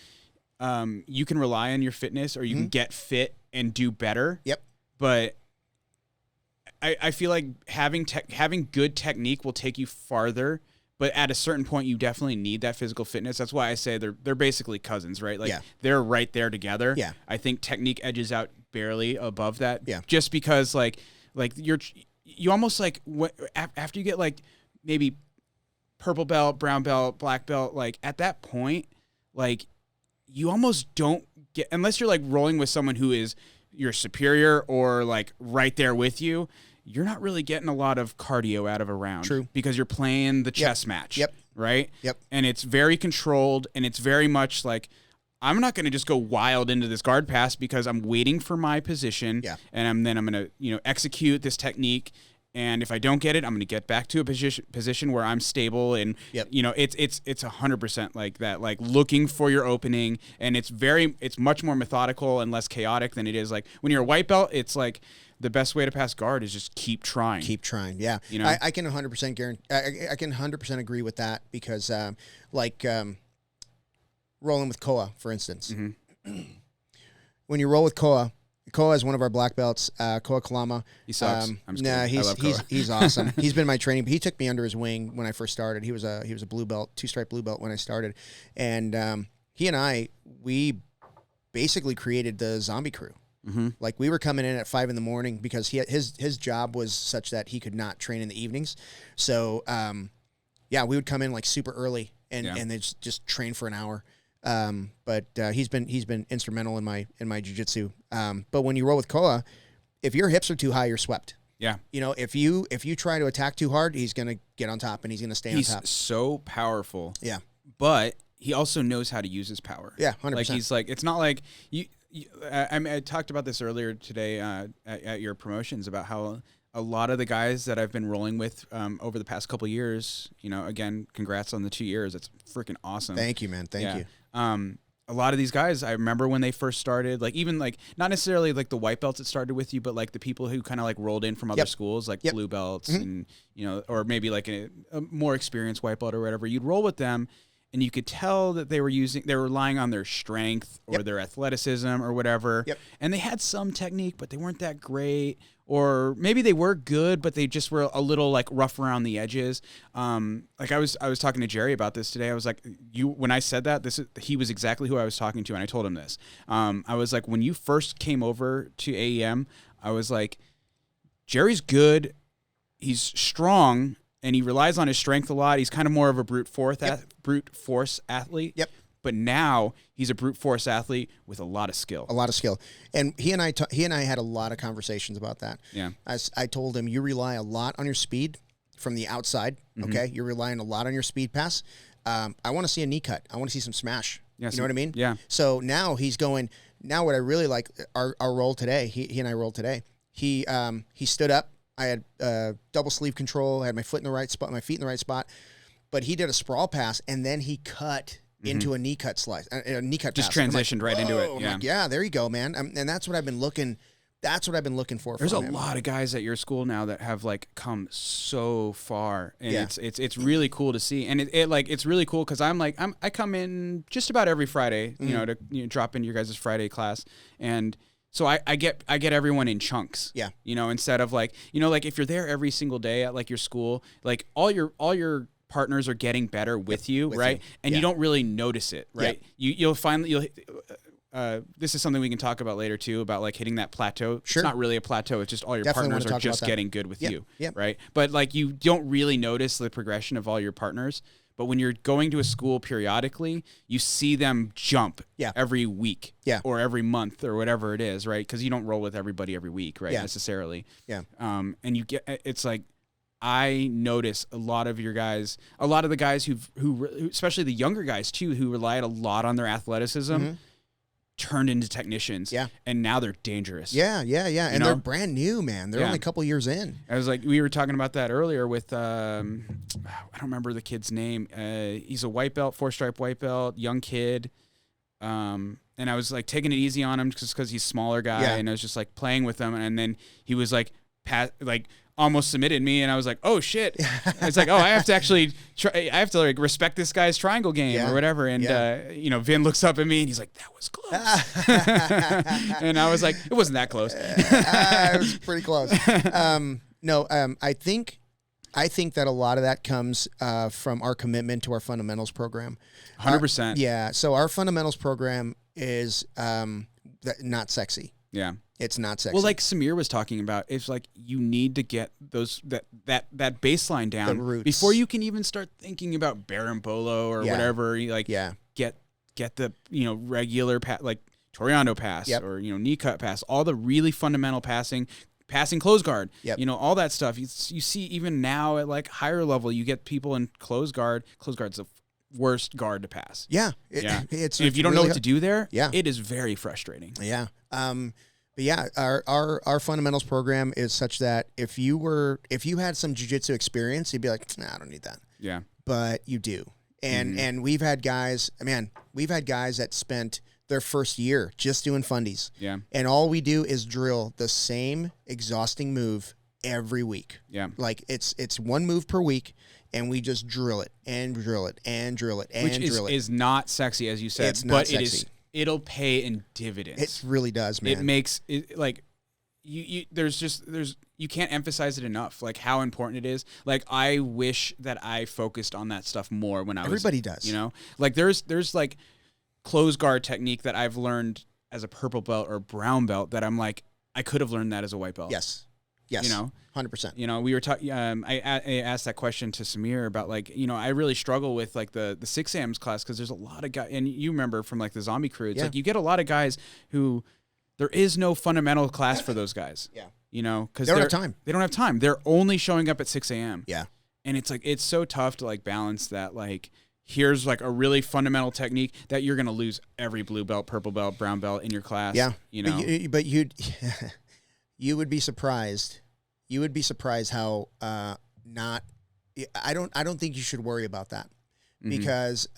you can rely on your fitness, or you can get fit and do better. Yep. But I feel like having good technique will take you farther. But at a certain point, you definitely need that physical fitness. That's why I say they're basically cousins, right? Like they're right there together. Yeah. I think technique edges out barely above that. Yeah. Just because like you almost like after you get like maybe purple belt, brown belt, black belt, like at that point, like you almost don't get, unless you're like rolling with someone who is your superior or like right there with you, you're not really getting a lot of cardio out of a round. True. Because you're playing the chess match. Yep. Right? Yep. And it's very controlled, and it's very much like, I'm not going to just go wild into this guard pass because I'm waiting for my position. Yeah. And I'm going to, execute this technique. And if I don't get it, I'm going to get back to a position where I'm stable. And, it's 100% like that, like looking for your opening. And it's much more methodical and less chaotic than it is. Like when you're a white belt, it's like the best way to pass guard is just keep trying. Keep trying. Yeah. I can 100% guarantee, I can 100% agree with that because rolling with Koa, for instance, when you roll with Koa is one of our black belts. Koa Kalama. He sucks. I'm just kidding. I love Koa. He's awesome. He's been my training. He took me under his wing when I first started. He was a blue belt, 2-stripe blue belt when I started, and he and we basically created the zombie crew. Like we were coming in at 5 a.m. because his job was such that he could not train in the evenings. So we would come in like super early and they just train for an hour. But he's been instrumental in my jiu-jitsu. But when you roll with Koa, if your hips are too high, you're swept. Yeah. If you try to attack too hard, he's going to get on top and he's going to stay on top. He's so powerful. Yeah. But he also knows how to use his power. Yeah, 100%. Like he's like, it's not like I talked about this earlier today at your promotions about how a lot of the guys that I've been rolling with over the past couple of years, again, congrats on the 2 years. It's freaking awesome. Thank you, man. Thank you. A lot of these guys, I remember when they first started, like even like not necessarily like the white belts that started with you, but like the people who kind of like rolled in from other schools, like blue belts and, or maybe like a more experienced white belt or whatever. You'd roll with them and you could tell that they were relying on their strength or their athleticism or whatever. Yep. And they had some technique, but they weren't that great. Or maybe they were good, but they just were a little like rough around the edges. Like I was talking to Jerry about this today. I was like, when I said that, he was exactly who I was talking to, and I told him this. I was like, when you first came over to AEM, I was like, Jerry's good, he's strong, and he relies on his strength a lot. He's kind of more of a brute force athlete. Yep. But now he's a brute force athlete with a lot of skill. And he and I had a lot of conversations about that. Yeah. I told him, you rely a lot on your speed from the outside. Mm-hmm. Okay. You're relying a lot on your speed pass. I want to see a knee cut. I want to see some smash. Yeah, you know what I mean? Yeah. So now he's going, now what I really like, our roll today, he and I rolled today. He stood up. I had double sleeve control. I had my foot in the right spot, my feet in the right spot. But he did a sprawl pass, and then he cut into a knee cut slice, a knee cut just pass. Transitioned right into it. Yeah, like, yeah, there you go, man. And that's what I've been looking. That's what I've been looking for. There's a lot of guys at your school now that have like come so far, and it's really cool to see. And it's really cool because I come in just about every Friday, to drop into your guys' Friday class, and so I get everyone in chunks. Yeah, instead of like like if you're there every single day at like your school, like all your partners are getting better with you, right? And you don't really notice it, right? You'll finally this is something we can talk about later too, about like hitting that plateau. Sure. It's not really a plateau. It's just all your partners are just getting good with you, right? But like you don't really notice the progression of all your partners. But when you're going to a school periodically, you see them jump every week or every month or whatever it is, right? Because you don't roll with everybody every week, right? Necessarily. Yeah. And it's like, I notice a lot of the guys who especially the younger guys too, who relied a lot on their athleticism, turned into technicians. Yeah. And now they're dangerous. Yeah. And they're brand new, man. They're only a couple years in. I was like, we were talking about that earlier with, I don't remember the kid's name. He's a white belt, 4-stripe white belt, young kid. And I was like taking it easy on him just because he's a smaller guy. Yeah. And I was just like playing with him. And then he was like, almost submitted me, and I was like, "Oh shit!" It's like, "Oh, I have to actually like respect this guy's triangle game or whatever." And Vin looks up at me and he's like, "That was close," and I was like, "It wasn't that close." It was pretty close. I think that a lot of that comes from our commitment to our fundamentals program. 100%. Yeah. So our fundamentals program is not sexy. Yeah. It's not sexy. Well, like Samir was talking about, it's like you need to get that baseline down the roots before you can even start thinking about berimbolo or whatever. Get the regular like Toriano pass or knee cut pass, all the really fundamental passing close guard. Yep. All that stuff. You see even now at like higher level, you get people in close guard. Close guard's the worst guard to pass. Yeah. It's if you don't know what to do there, it is very frustrating. Yeah. But yeah, our fundamentals program is such that if you had some jiu-jitsu experience, you'd be like, nah, I don't need that. Yeah. But you do. And we've had guys that spent their first year just doing fundies. Yeah. And all we do is drill the same exhausting move every week. Yeah. Like it's one move per week, and we just drill it and drill it and drill it and drill it. Which is not sexy, as you said. It's not sexy. It'll pay in dividends. It really does, man. It makes it like you can't emphasize it enough, like how important it is. Like I wish that I focused on that stuff more when everybody does. Like there's like close guard technique that I've learned as a purple belt or brown belt that I'm like, I could have learned that as a white belt. Yes. 100%. We were talking. I asked that question to Samir about like, I really struggle with like the 6Ams class because there's a lot of guys, and you remember from like the zombie crew, it's like you get a lot of guys who there is no fundamental class for those guys. Yeah. Because they don't have time. They don't have time. They're only showing up at 6 a.m. Yeah. And it's like it's so tough to like balance that like here's like a really fundamental technique that you're going to lose every blue belt, purple belt, brown belt in your class. Yeah. You know, but you would be surprised. You would be surprised how not. I don't think you should worry about that because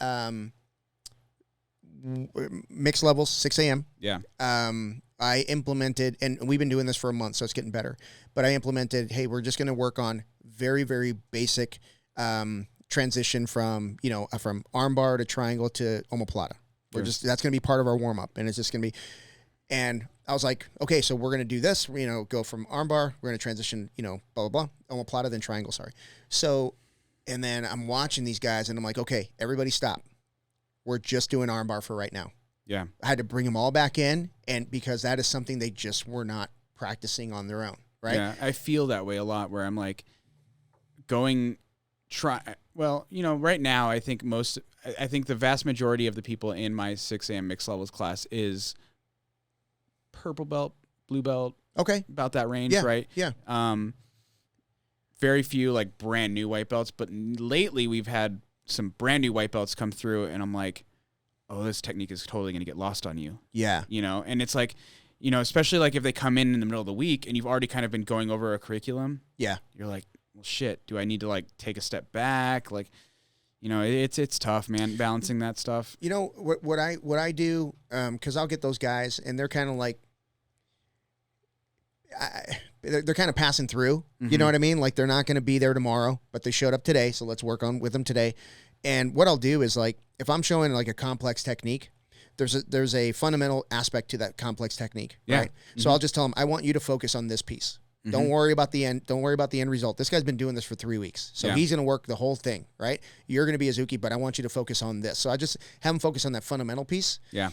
mixed levels 6 a.m. Yeah. I implemented, and we've been doing this for a month, so it's getting better. But I implemented, hey, we're just going to work on very, very basic transition from from armbar to triangle to omoplata. That's going to be part of our warm up, and it's just going to be. And I was like, okay, so we're going to do this. Go from armbar. We're going to transition, blah blah blah, omoplata, then triangle. Sorry. So, and then I'm watching these guys, and I'm like, okay, everybody stop. We're just doing armbar for right now. Yeah. I had to bring them all back in, and because that is something they just were not practicing on their own, right? Yeah, I feel that way a lot where I'm like right now I think the vast majority of the people in my 6 a.m. mixed levels class is purple belt, blue belt. Okay. About that range, yeah, right? Yeah. Very few like brand new white belts, but lately we've had some brand new white belts come through, and I'm like, oh, this technique is totally going to get lost on you. Yeah. And it's like, especially like if they come in the middle of the week and you've already kind of been going over a curriculum. Yeah. You're like, well, shit, do I need to like take a step back? Like, it's tough, man, balancing that stuff. What I do, cause I'll get those guys and they're kind of like, they're kind of passing through, you know what I mean? Like they're not going to be there tomorrow, but they showed up today. So let's work on with them today. And what I'll do is like, if I'm showing like a complex technique, there's a fundamental aspect to that complex technique, right? So I'll just tell them, I want you to focus on this piece. Don't worry about the end. Don't worry about the end result. This guy's been doing this for 3 weeks. So he's going to work the whole thing, right? You're going to be Azuki, but I want you to focus on this. So I just have him focus on that fundamental piece. Yeah.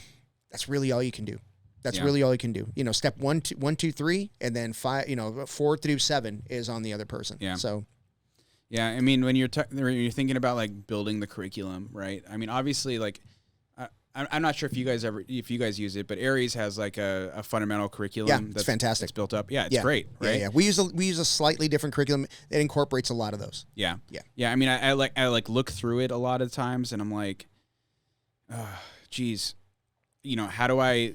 That's really all you can do. That's really all you can do. Step 1, 2, 3, and then 5, 4 through 7 is on the other person. Yeah. So. Yeah. I mean, when you're thinking about like building the curriculum, right? I mean, obviously like, I'm not sure if you guys use it, but Aries has like a fundamental curriculum. That's fantastic. It's built up. Yeah, it's great, right? Yeah. We use a slightly different curriculum that incorporates a lot of those. Yeah. I mean, I look through it a lot of times, and I'm like, geez, how do I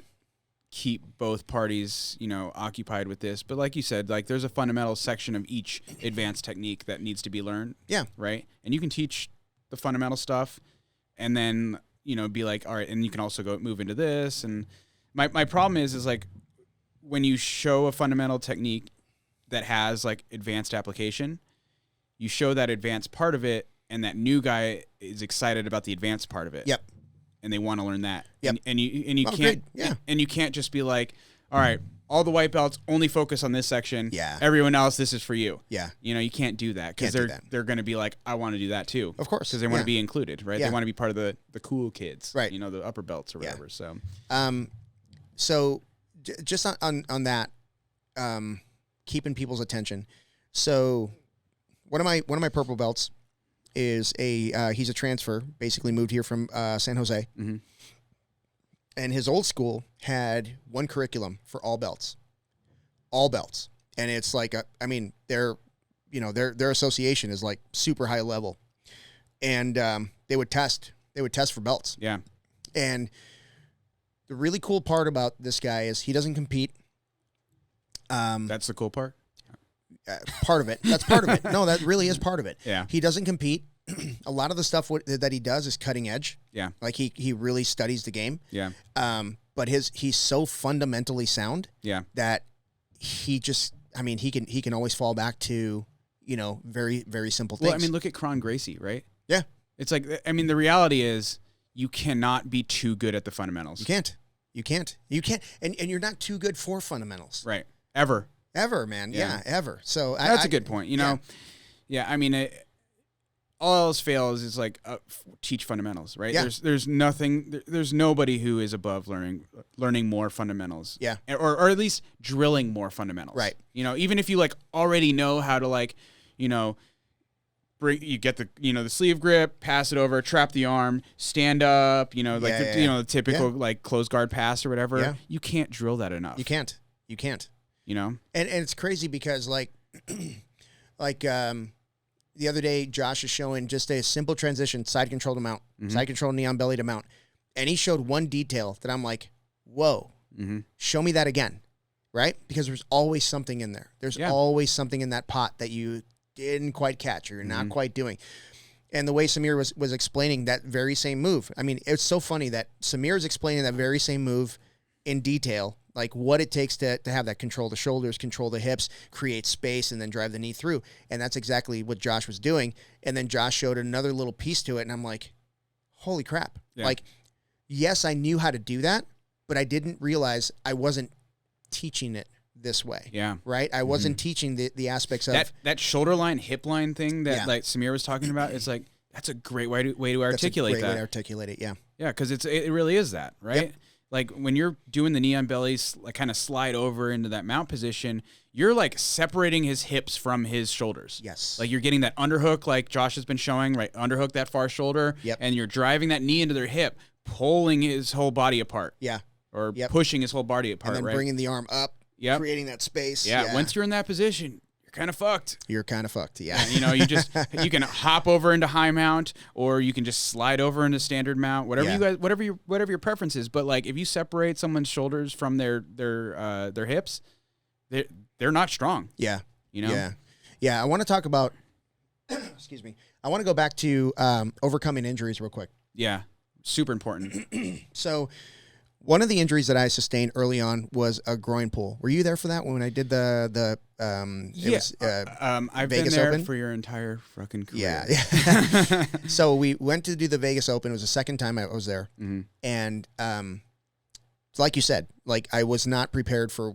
keep both parties, occupied with this? But like you said, like there's a fundamental section of each advanced technique that needs to be learned. Yeah. Right. And you can teach the fundamental stuff, and then be like, all right, and you can also move into this. And my problem is like when you show a fundamental technique that has like advanced application, you show that advanced part of it, and that new guy is excited about the advanced part of it. Yep. And they want to learn that. Yep. And you can't, and you can't just be like, all right, all the white belts only focus on this section. Yeah. Everyone else, this is for you. Yeah. You can't do that because they're going to be like, I want to do that too. Of course. Because they want to be included, right? Yeah. They want to be part of the cool kids, right? The upper belts or whatever. So, just on that, keeping people's attention. So, one of my purple belts is he's a transfer, basically moved here from San Jose. Mm-hmm. And his old school had one curriculum for all belts. And it's like, their association is like super high level. And they would test for belts. Yeah. And the really cool part about this guy is he doesn't compete. That's the cool part? Part of it. That's part of it. No, that really is part of it. Yeah. He doesn't compete. A lot of the stuff that he does is cutting edge. Yeah. Like he really studies the game. Yeah. But he's so fundamentally sound. Yeah. That he can always fall back to, very, very simple things. Well, look at Kron Gracie, right? Yeah. It's like, the reality is you cannot be too good at the fundamentals. You can't. And you're not too good for fundamentals. Right. Ever, man. Yeah, ever. So that's a good point. Yeah. All else fails is like teach fundamentals, right? Yeah. There's nobody who is above learning more fundamentals. Yeah. Or at least drilling more fundamentals. Right. Even if you like already know how to like, you get the sleeve grip, pass it over, trap the arm, stand up, the typical like closed guard pass or whatever. Yeah. You can't drill that enough. You can't. And it's crazy because like the other day, Josh is showing just a simple transition, side control to mount, side control knee on belly to mount. And he showed one detail that I'm like, whoa, show me that again, right? Because there's always something in there. There's always something in that pot that you didn't quite catch or you're not quite doing. And the way Samir was explaining that very same move, I mean, it's so funny that Samir is explaining that very same move in detail, like what it takes to have that control the shoulders, control the hips, create space, and then drive the knee through. And that's exactly what Josh was doing. And then Josh showed another little piece to it, and I'm like, holy crap. Yeah. Like, yes, I knew how to do that, but I didn't realize I wasn't teaching it this way. Yeah. Right? I wasn't teaching the aspects of... That shoulder line, hip line thing that like Samir was talking about, it's like, that's a great way to articulate that. That's a great way to articulate it, yeah. Yeah, because it really is that, right? Yep. Like, when you're doing the knee on belly, like kind of slide over into that mount position, you're, like, separating his hips from his shoulders. Yes. Like, you're getting that underhook, like Josh has been showing, right? Underhook that far shoulder. Yep. And you're driving that knee into their hip, pulling his whole body apart. Yeah. Or pushing his whole body apart, and then bringing the arm up. Yep. Creating that space. Yeah. Once you're in that position, you're kind of fucked. You're kind of fucked, yeah. You know, you can hop over into high mount, or you can just slide over into standard mount, whatever your preference is. But like, if you separate someone's shoulders from their hips, they're not strong. Yeah. You know? Yeah. I want to talk about, excuse me. I want to go back to overcoming injuries real quick. Yeah. Super important. So, one of the injuries that I sustained early on was a groin pull. Were you there for that when I did I've Vegas been there Open? For your entire fucking career. Yeah. So we went to do the Vegas Open. It was the second time I was there. And like you said, like I was not prepared for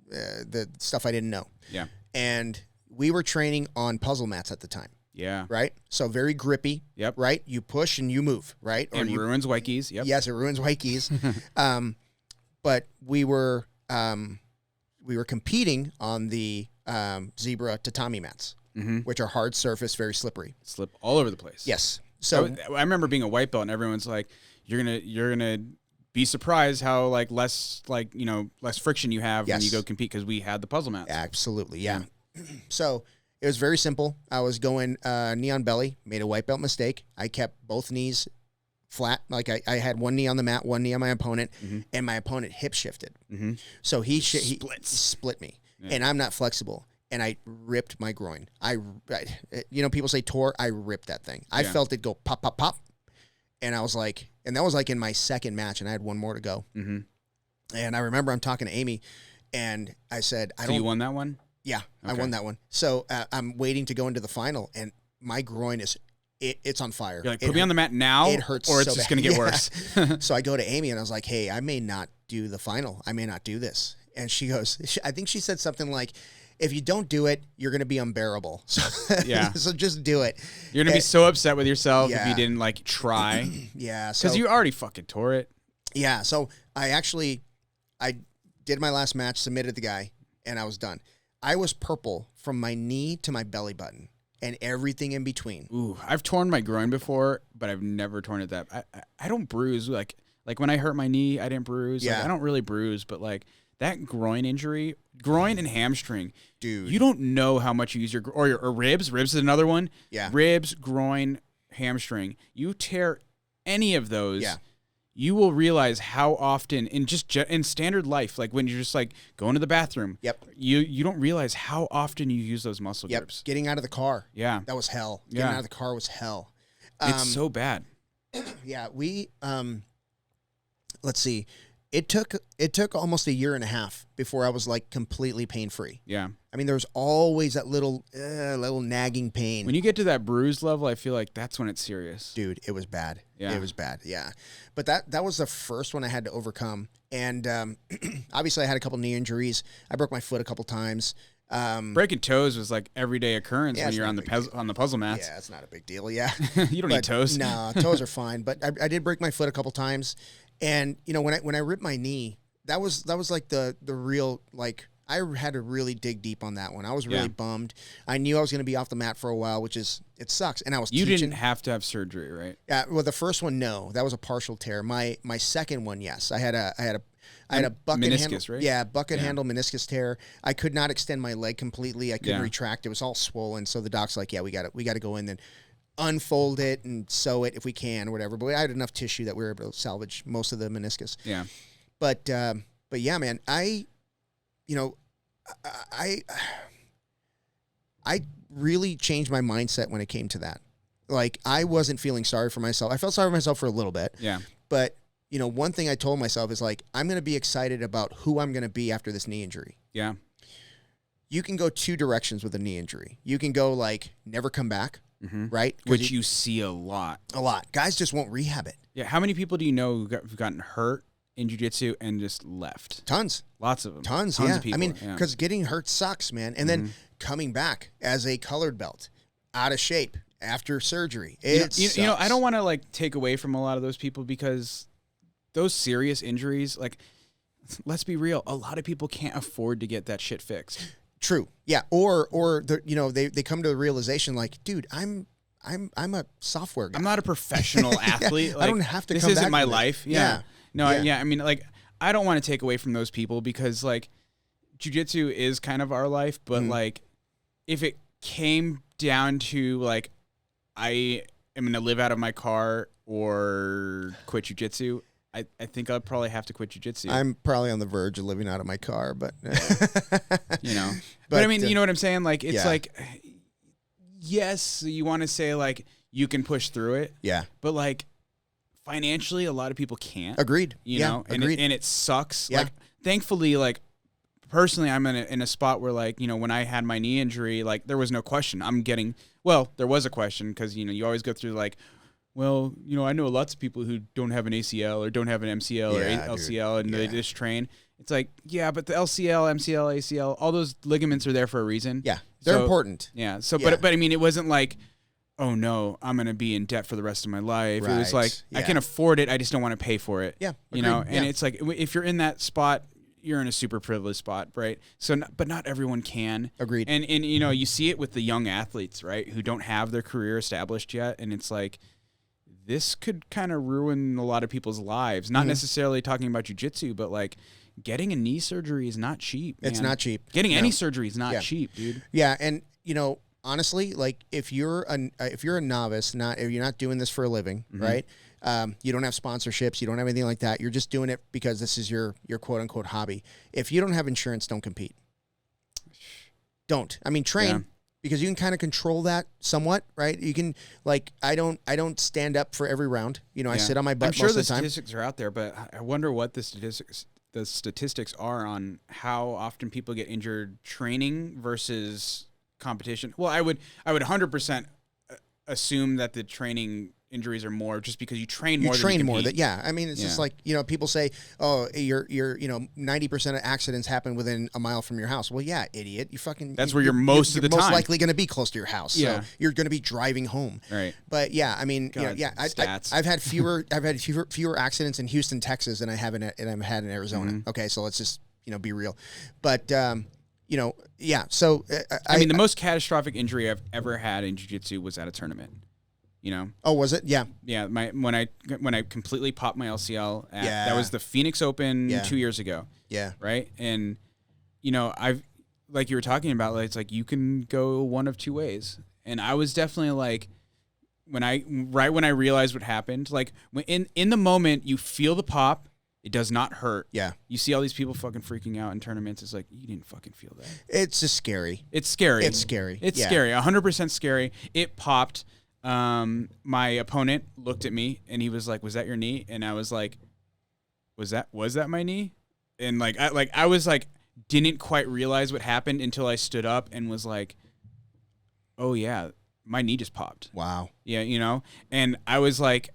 the stuff I didn't know. Yeah. And we were training on puzzle mats at the time. Yeah. Right? So very grippy. Yep. Right? You push and you move, right? And ruins white keys. Yep. Yes, it ruins white keys. But we were competing on the zebra tatami mats, which are hard surface, very slippery. Slip all over the place. Yes. So I remember being a white belt and everyone's like, you're gonna be surprised how less friction you have when you go compete, because we had the puzzle mats. Absolutely. Yeah. So it was very simple. I was going knee on belly, made a white belt mistake. I kept both knees flat. Like I had one knee on the mat, one knee on my opponent, and my opponent hip shifted. So he split me, and I'm not flexible. And I ripped my groin. People say tore. I ripped that thing. I felt it go pop, pop, pop. And I was like, and that was like in my second match, and I had one more to go. And I remember I'm talking to Amy, and I said, So you won that one? Yeah, okay. I won that one. So I'm waiting to go into the final, and my groin it's on fire. You're like, put me on the mat now, it hurts or it's so just bad. going to get worse. So I go to Amy, and I was like, hey, I may not do the final. I may not do this. And she goes, I think she said something like, if you don't do it, you're going to be unbearable. So, so just do it. You're going to be so upset with yourself if you didn't try. Yeah. Because you already fucking tore it. Yeah. So I did my last match, submitted the guy, and I was done. I was purple from my knee to my belly button and everything in between. Ooh, I've torn my groin before, but I've never torn it that. I don't bruise. Like when I hurt my knee, I didn't bruise. Yeah. Like, I don't really bruise, but that groin injury, groin and hamstring, dude, you don't know how much you use your ribs. Ribs is another one. Yeah. Ribs, groin, hamstring. You tear any of those. Yeah. You will realize how often in standard life, like when you're just going to the bathroom. Yep. You don't realize how often you use those muscle grips. Getting out of the car. Yeah. That was hell. Getting out of the car was hell. It's so bad. Yeah. We let's see. It took almost a year and a half before I was completely pain free. Yeah. I mean, there was always that little nagging pain. When you get to that bruise level, I feel like that's when it's serious. Dude, it was bad. Yeah. It was bad. Yeah. But that was the first one I had to overcome. And obviously I had a couple knee injuries. I broke my foot a couple times. Breaking toes was everyday occurrence when you're on the puzzle mats. Yeah, it's not a big deal. Yeah. You don't need toes. No, toes are fine. But I did break my foot a couple times. And when I ripped my knee, that was the real I had to really dig deep on that one. I was really bummed. I knew I was going to be off the mat for a while, it sucks. And I was You didn't have to have surgery, right? Yeah. Well, the first one, no, that was a partial tear. My second one, yes, I had I had a bucket meniscus, handle, right? Yeah, bucket handle meniscus tear. I could not extend my leg completely. I couldn't retract. It was all swollen. So the doc's like, yeah, we got to go in and unfold it and sew it if we can or whatever. But I had enough tissue that we were able to salvage most of the meniscus. Yeah. But yeah, man, I really changed my mindset when it came to that. Like, I wasn't feeling sorry for myself. I felt sorry for myself for a little bit. Yeah. But, one thing I told myself is, like, I'm going to be excited about who I'm going to be after this knee injury. Yeah. You can go two directions with a knee injury. You can go, like, never come back, right? Which you see a lot. A lot. Guys just won't rehab it. Yeah. How many people do you know who've gotten hurt in jiu-jitsu and just left? Tons. Lots of them. Tons of people. I mean, because getting hurt sucks, man. And then coming back as a colored belt, out of shape, after surgery. I don't want to, like, take away from a lot of those people, because those serious injuries, like, let's be real, a lot of people can't afford to get that shit fixed. True. Yeah. Or they come to the realization, like, dude, I'm a software guy. I'm not a professional athlete. Like, I don't have to this come isn't back my to life. It. Yeah. No, I mean, like, I don't want to take away from those people, because, like, jiu-jitsu is kind of our life, but like, if it came down to, like, I am going to live out of my car or quit jiu-jitsu, I think I'll probably have to quit jiu-jitsu. I'm probably on the verge of living out of my car, but but I mean, you know what I'm saying? Like, it's like, yes, you want to say, like, you can push through it. Yeah. But, like, financially, a lot of people can't. Agreed. You know, and agreed. It sucks. Yeah. Like, thankfully, like, personally, I'm in a spot where, like, when I had my knee injury, like, there was no question. There was a question, because, you always go through, like, well, I know lots of people who don't have an ACL or don't have an MCL or LCL, and they just train. It's like, yeah, but the LCL, MCL, ACL, all those ligaments are there for a reason. Yeah, they're important. Yeah. So, but I mean, it wasn't like, oh no, I'm gonna be in debt for the rest of my life. Right. It was like, I can afford it, I just don't want to pay for it. Yeah. And it's like, if you're in that spot, you're in a super privileged spot, right? So, but not everyone can. Agreed. And you see it with the young athletes, right, who don't have their career established yet, and it's like, this could kind of ruin a lot of people's lives. Not necessarily talking about jiu-jitsu, but, like, getting a knee surgery is not cheap, man. It's not cheap. Getting any surgery is not cheap, dude. Yeah, and honestly, like, if you're a novice, if you're not doing this for a living, right? You don't have sponsorships, you don't have anything like that. You're just doing it because this is your quote unquote hobby. If you don't have insurance, don't compete. Don't. I mean, train. Yeah. Because you can kind of control that somewhat, right? You can, like, I don't stand up for every round. I sit on my butt most of the time. I'm sure the statistics are out there, but I wonder what the statistics are on how often people get injured training versus competition. Well, I would 100% assume that the training injuries are more just because you train more. I mean, it's just like, people say, oh, you're 90% of accidents happen within a mile from your house. Well, yeah, idiot. That's where you're most of the time. Most likely going to be close to your house. Yeah. So you're going to be driving home. Right. But yeah, I mean, I've had fewer accidents in Houston, Texas than I've had in Arizona. Okay. So let's just, be real. But, yeah. So I mean, the most catastrophic injury I've ever had in jiu-jitsu was at a tournament. Oh, was it? Yeah. Yeah. When I completely popped my LCL, that was the Phoenix Open 2 years ago. Yeah. Right. And I've, like you were talking about, like, it's like you can go one of two ways, and I was definitely like, when I realized what happened, like, when in the moment you feel the pop. It does not hurt. Yeah. You see all these people fucking freaking out in tournaments. It's like, you didn't fucking feel that. It's just scary. It's scary. It's scary. It's scary. 100% scary. It popped. My opponent looked at me and he was like, "Was that your knee?" And I was like, "Was that my knee?" And I was like, didn't quite realize what happened until I stood up and was like, "Oh yeah, my knee just popped." Wow. Yeah, and I was like,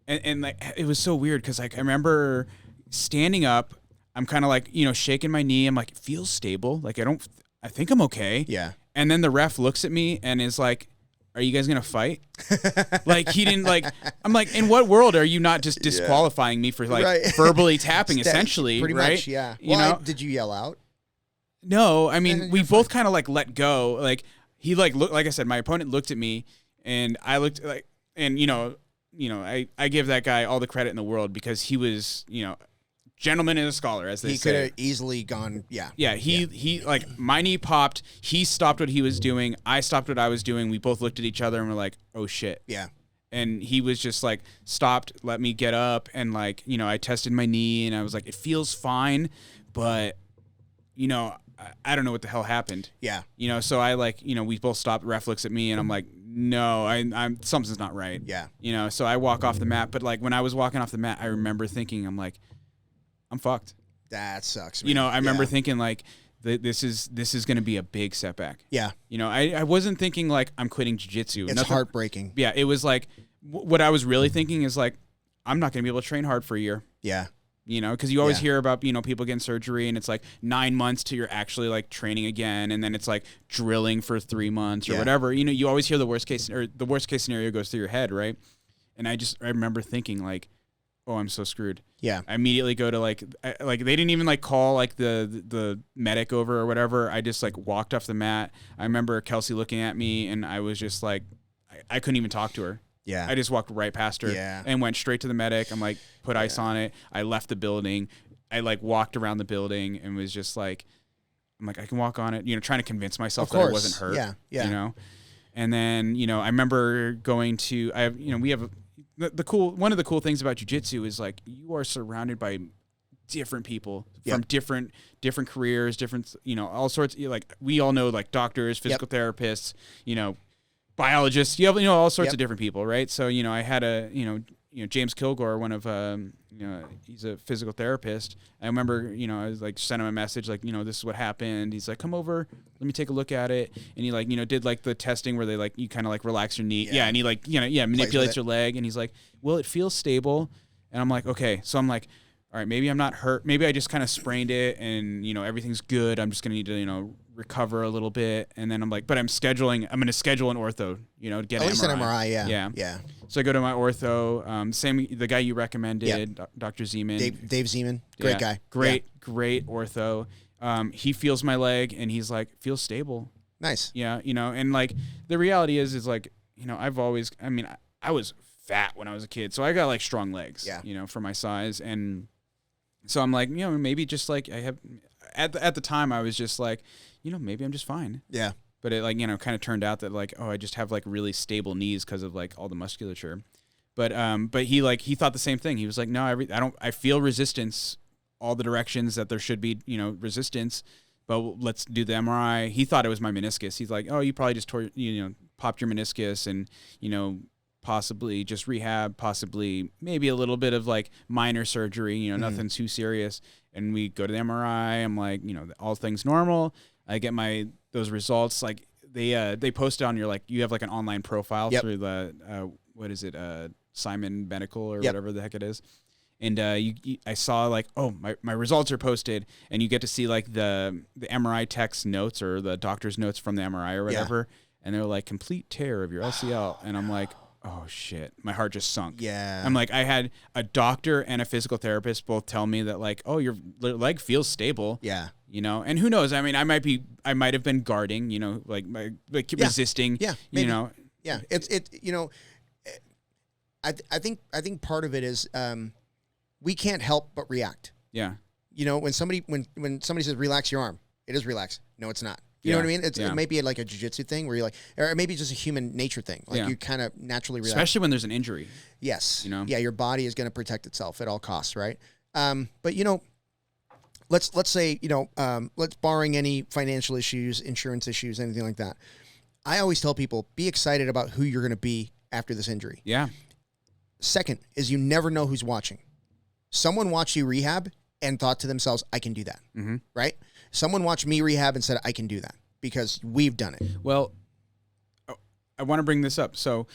and like, it was so weird because, like, I remember standing up, I'm kind of like, shaking my knee. I'm like, it feels stable. Like, I think I'm okay. Yeah. And then the ref looks at me and is like, "Are you guys going to fight?" Like, he didn't, like, I'm like, in what world are you not just disqualifying me for, like, verbally tapping, essentially? Pretty right? much, yeah. Did you yell out? No, I mean, we both kind of, like, let go. Like, he, like, looked, like I said, my opponent looked at me and I looked, like, and, I give that guy all the credit in the world because he was, gentleman and a scholar, as they say. He could have easily gone, Yeah, he like, my knee popped. He stopped what he was doing. I stopped what I was doing. We both looked at each other and we're like, oh, shit. Yeah. And he was just like, stopped, let me get up. And like, you know, I tested my knee and I was like, it feels fine, but, you know, I don't know what the hell happened. Yeah. You know, so I like, you know, we both stopped. Ref looks at me and I'm like, no, I'm something's not right. Yeah. You know, so I walk off the mat. But like when I was walking off the mat, I remember thinking, I'm like, I'm fucked. That sucks, man. You know, I remember thinking like, this is going to be a big setback. Yeah. You know, I wasn't thinking like I'm quitting jiu-jitsu. It's heartbreaking. Yeah. It was like, what I was really thinking is like, I'm not going to be able to train hard for a year. Yeah. You know, because you always hear about, you know, people getting surgery and it's like 9 months till you're actually like training again. And then it's like drilling for 3 months or whatever. You know, you always hear the worst case scenario goes through your head. Right. And I remember thinking like, oh, I'm so screwed. Yeah. I immediately go to like they didn't even like call like the medic over or whatever. I just like walked off the mat. I remember Kelsey looking at me and I was just like, I couldn't even talk to her. Yeah. I just walked right past her and went straight to the medic. I'm like, put ice on it. I left the building. I like walked around the building and was just like, I'm like, I can walk on it, you know, trying to convince myself that I wasn't hurt. Yeah. Yeah. You know? And then, you know, I remember going to, we have one of the cool things about jiu-jitsu is like you are surrounded by different people from different careers, different, you know, all sorts, like we all know like doctors, physical therapists, you know, biologists, you have, you know, all sorts of different people. Right. So, you know, I had James Kilgore, one of, you know, he's a physical therapist. I remember, you know, I was like, sent him a message like, you know, this is what happened. He's like, come over, let me take a look at it. And he like, you know, did like the testing where they like, you kind of like relax your knee. Yeah. And he like, you know, manipulates your leg. And he's like, well, it feels stable. And I'm like, okay. So I'm like, all right, maybe I'm not hurt. Maybe I just kind of sprained it and, you know, everything's good. I'm just going to need to, you know, recover a little bit. And then I'm like, but I'm going to schedule an ortho, you know, to get at least an MRI. Yeah. Yeah. So I go to my ortho, the guy you recommended, Dr. Zeman. Dave Zeman. Great guy. Great ortho. He feels my leg and he's like, feels stable. Nice. Yeah. You know, and like the reality is like, you know, I was fat when I was a kid. So I got like strong legs, you know, for my size. And so I'm like, you know, maybe just like I have at the time I was just like, you know, maybe I'm just fine. Yeah. But it like, you know, kind of turned out that like, oh, I just have like really stable knees because of like all the musculature. But he thought the same thing. He was like, no, I feel resistance all the directions that there should be, you know, resistance, but let's do the MRI. He thought it was my meniscus. He's like, oh, you probably just popped your meniscus and, you know, possibly just rehab, possibly maybe a little bit of like minor surgery, you know, nothing too serious. And we go to the MRI. I'm like, you know, all things normal. I get those results. Like they post it on your, like, you have like an online profile through the, Simon Medical or whatever the heck it is. And I saw like, oh, my results are posted, and you get to see like the MRI tech's notes or the doctor's notes from the MRI or whatever. And they're like, complete tear of your LCL. And I'm like, oh shit, my heart just sunk. Yeah. I'm like, I had a doctor and a physical therapist both tell me that like, oh, your leg feels stable. Yeah. You know, and who knows? I mean, I might have been guarding, you know, resisting. Yeah. Maybe. You know. Yeah. You know, I think part of it is we can't help but react. Yeah. You know, when somebody says relax your arm, it is relax. No, it's not. You know what I mean? It may be like a jiu-jitsu thing where you're like, or maybe just a human nature thing. Like you kind of naturally relax. Especially when there's an injury. Yes. You know? Yeah, your body is going to protect itself at all costs, right? But, you know, let's say, you know, let's barring any financial issues, insurance issues, anything like that. I always tell people, be excited about who you're going to be after this injury. Yeah. Second is you never know who's watching. Someone watched you rehab and thought to themselves, I can do that. Mm-hmm. Right? Someone watched me rehab and said, I can do that because we've done it. Well, I want to bring this up. So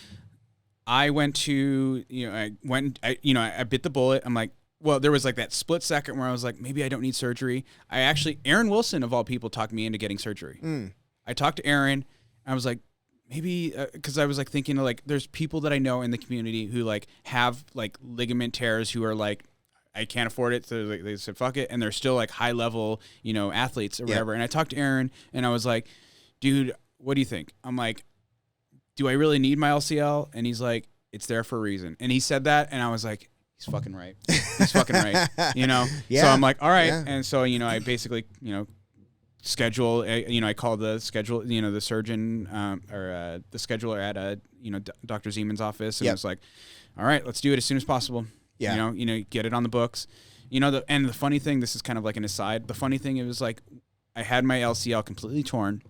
I went to, you know, I bit the bullet. I'm like, well, there was like that split second where I was like, maybe I don't need surgery. Aaron Wilson of all people talked me into getting surgery. I talked to Aaron. I was like, maybe, because I was like thinking like, there's people that I know in the community who like have like ligament tears who are like, I can't afford it. So they said, fuck it. And they're still like high level, you know, athletes or whatever. And I talked to Aaron and I was like, dude, what do you think? I'm like, do I really need my LCL? And he's like, it's there for a reason. And he said that. And I was like, he's fucking right. He's fucking right. You know? Yeah. So I'm like, all right. Yeah. And so, you know, I basically, you know, schedule, you know, I called the schedule, you know, the surgeon or the scheduler at, you know, Dr. Zeman's office. And I was like, all right, let's do it as soon as possible. Yeah. You know, get it on the books. You know, and the funny thing, this is kind of like an aside. The funny thing, it was like, I had my LCL completely torn,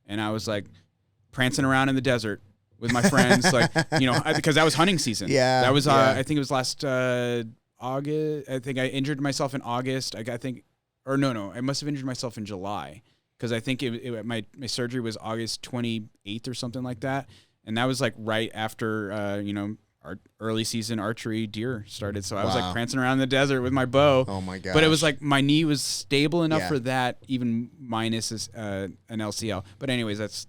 and I was like prancing around in the desert with my friends, like, you know, because that was hunting season. Yeah. That was, I think it was last August. I think I injured myself in August. I think, or no, I must have injured myself in July, because I think my surgery was August 28th or something like that, and that was like right after, you know, our early season archery deer started. So I was like prancing around in the desert with my bow. Oh my god! But it was like my knee was stable enough for that, even minus an LCL. But anyways, that's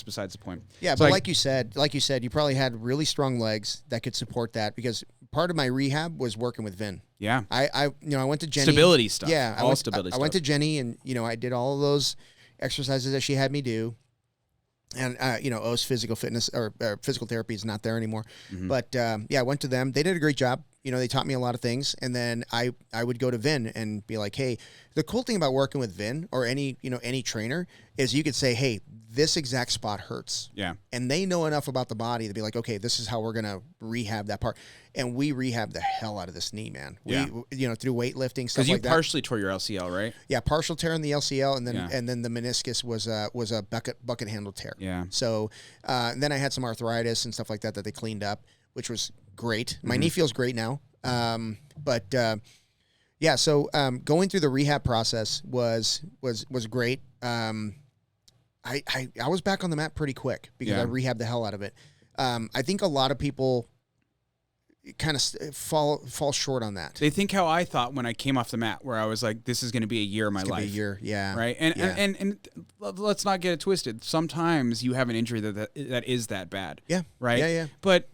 besides the point. Yeah, so but like you said, you probably had really strong legs that could support that, because part of my rehab was working with Vin. Yeah. I went to Jenny. Stability stuff. Yeah. I went to Jenny, and, you know, I did all of those exercises that she had me do. And, you know, O's physical fitness or physical therapy is not there anymore. Mm-hmm. But, yeah, I went to them. They did a great job. You know, they taught me a lot of things. And then I would go to Vin and be like, hey, the cool thing about working with Vin or any trainer is you could say, hey, this exact spot hurts. Yeah. And they know enough about the body to be like, okay, this is how we're going to rehab that part. And we rehab the hell out of this knee, man. Yeah. We, you know, through weightlifting, stuff like that. Because you partially tore your LCL, right? Yeah, partial tear in the LCL, and then the meniscus was a bucket handle tear. Yeah. So then I had some arthritis and stuff like that they cleaned up, which was great. My knee feels great now. Yeah. So going through the rehab process was great. I was back on the mat pretty quick because I rehabbed the hell out of it. I think a lot of people kind of fall short on that. They think how I thought when I came off the mat, where I was like, this is going to be a year of my life. Be a year, yeah. Right? And let's not get it twisted. Sometimes you have an injury that is that bad. Yeah. Right? Yeah. But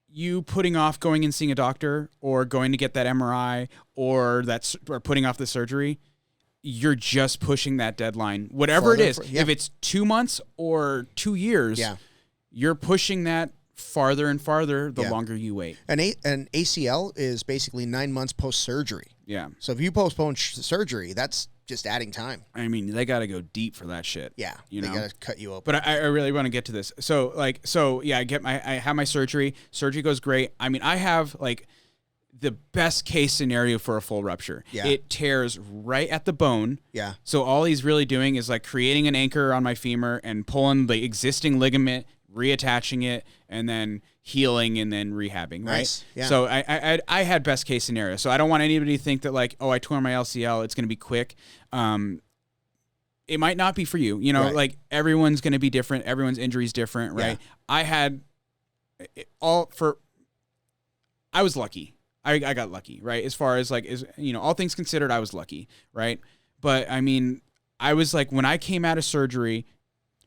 you putting off going and seeing a doctor or going to get that MRI or putting off the surgery, you're just pushing that deadline. Whatever it is, if it's 2 months or 2 years, you're pushing that farther and farther the longer you wait. An ACL is basically 9 months post-surgery. Yeah. So if you postpone surgery, that's just adding time. I mean, they got to go deep for that shit. Yeah. They got to cut you open. But I really want to get to this. So yeah, I have my surgery. Surgery goes great. I mean, I have like the best case scenario for a full rupture. Yeah. It tears right at the bone. Yeah. So all he's really doing is like creating an anchor on my femur and pulling the existing ligament, reattaching it, and then healing and then rehabbing, right? Nice. Yeah. So I had best case scenario. So I don't want anybody to think that like, oh, I tore my LCL, it's going to be quick. It might not be for you. You know, like everyone's going to be different. Everyone's injury is different, right? Yeah. I was lucky. I got lucky, right? As far as like, all things considered, I was lucky, right? But I mean, I was like, when I came out of surgery,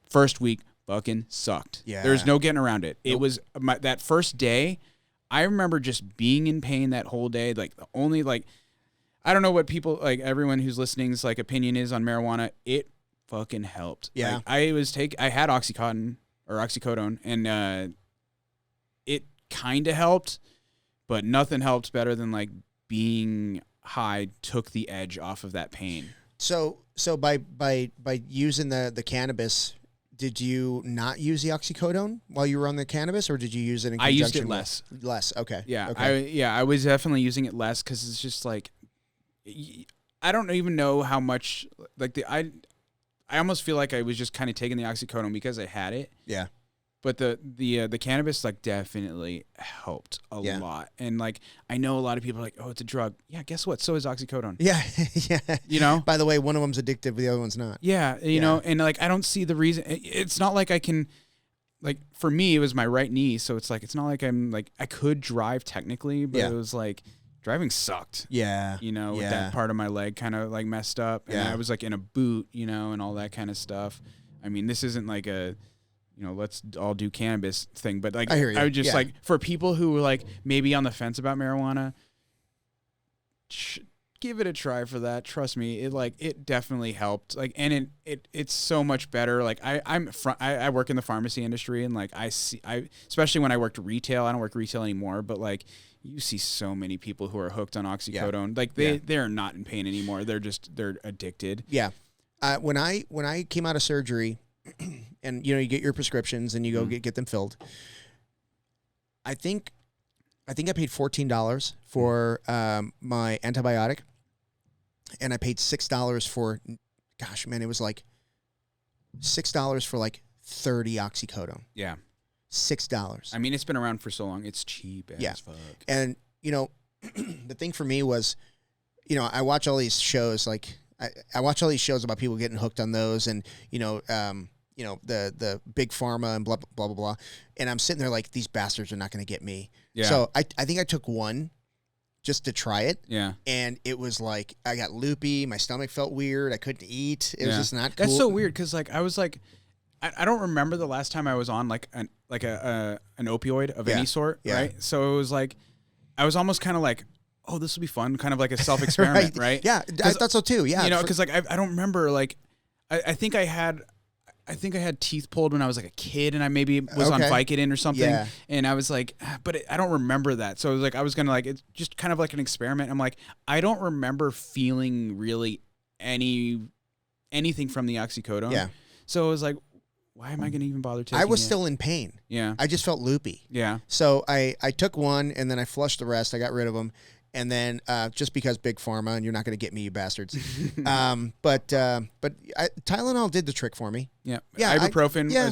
first week, fucking sucked. Yeah. There's no getting around it. Nope. It was that first day, I remember just being in pain that whole day. Like the only I don't know what people, like everyone who's listening's like opinion is on marijuana. It fucking helped. Yeah. Like, I had oxycodone and it kind of helped, but nothing helped better than like being high took the edge off of that pain. So by using the cannabis, did you not use the oxycodone while you were on the cannabis, or did you use it in conjunction? I used it less. Less, okay. Yeah, okay. I was definitely using it less because it's just like, I don't even know how much, like I almost feel like I was just kind of taking the oxycodone because I had it. Yeah. But the cannabis like definitely helped a lot. And like, I know a lot of people are like, oh, it's a drug. Yeah, guess what? So is oxycodone. Yeah. Yeah. You know? By the way, one of them's addictive, the other one's not. Yeah. You know, and like, I don't see the reason. It's not like I can, like, for me, it was my right knee. So it's like, it's not like I'm like, I could drive technically, but it was like, driving sucked. Yeah. You know, with that part of my leg kind of like messed up. And I was like in a boot, you know, and all that kind of stuff. I mean, this isn't like a, let's all do cannabis thing. But like, I hear you. I would just like, for people who were like maybe on the fence about marijuana, give it a try for that. Trust me, it definitely helped. Like, and it's so much better. Like I work in the pharmacy industry, and like I especially when I worked retail. I don't work retail anymore, but like, you see so many people who are hooked on oxycodone. Like they're not in pain anymore. They're addicted. Yeah. When I came out of surgery, and you get your prescriptions and you go get them filled. I think I paid $14 for my antibiotic, and I paid $6 for. Gosh, man, it was like $6 for like 30 oxycodone. Yeah. $6. I mean, it's been around for so long. It's cheap as fuck. And, the thing for me was, I watch all these shows, like, I watch all these shows about people getting hooked on those and, the big pharma and blah, blah, blah, blah. And I'm sitting there like, these bastards are not going to get me. Yeah. So I think I took one just to try it. Yeah. And it was like, I got loopy. My stomach felt weird. I couldn't eat. It was just not cool. That's so weird. Cause like, I was like, I don't remember the last time I was on like an opioid of any sort. Yeah. Right. So it was like, I was almost kind of like, oh, this will be fun. Kind of like a self-experiment. right. Yeah. I thought so too. Yeah. Cause like, I don't remember like, I think I had teeth pulled when I was like a kid, and I maybe was on Vicodin or something. Yeah. And I was like, but I don't remember that. So I was like, I was gonna like, it's just kind of like an experiment. I'm like, I don't remember feeling really anything from the oxycodone. Yeah. So I was like, why am I gonna even bother taking it? I was still in pain. Yeah. I just felt loopy. Yeah. So I took one, and then I flushed the rest. I got rid of them. And then just because big pharma, and you're not going to get me, you bastards. But Tylenol did the trick for me. Yeah. Ibuprofen. I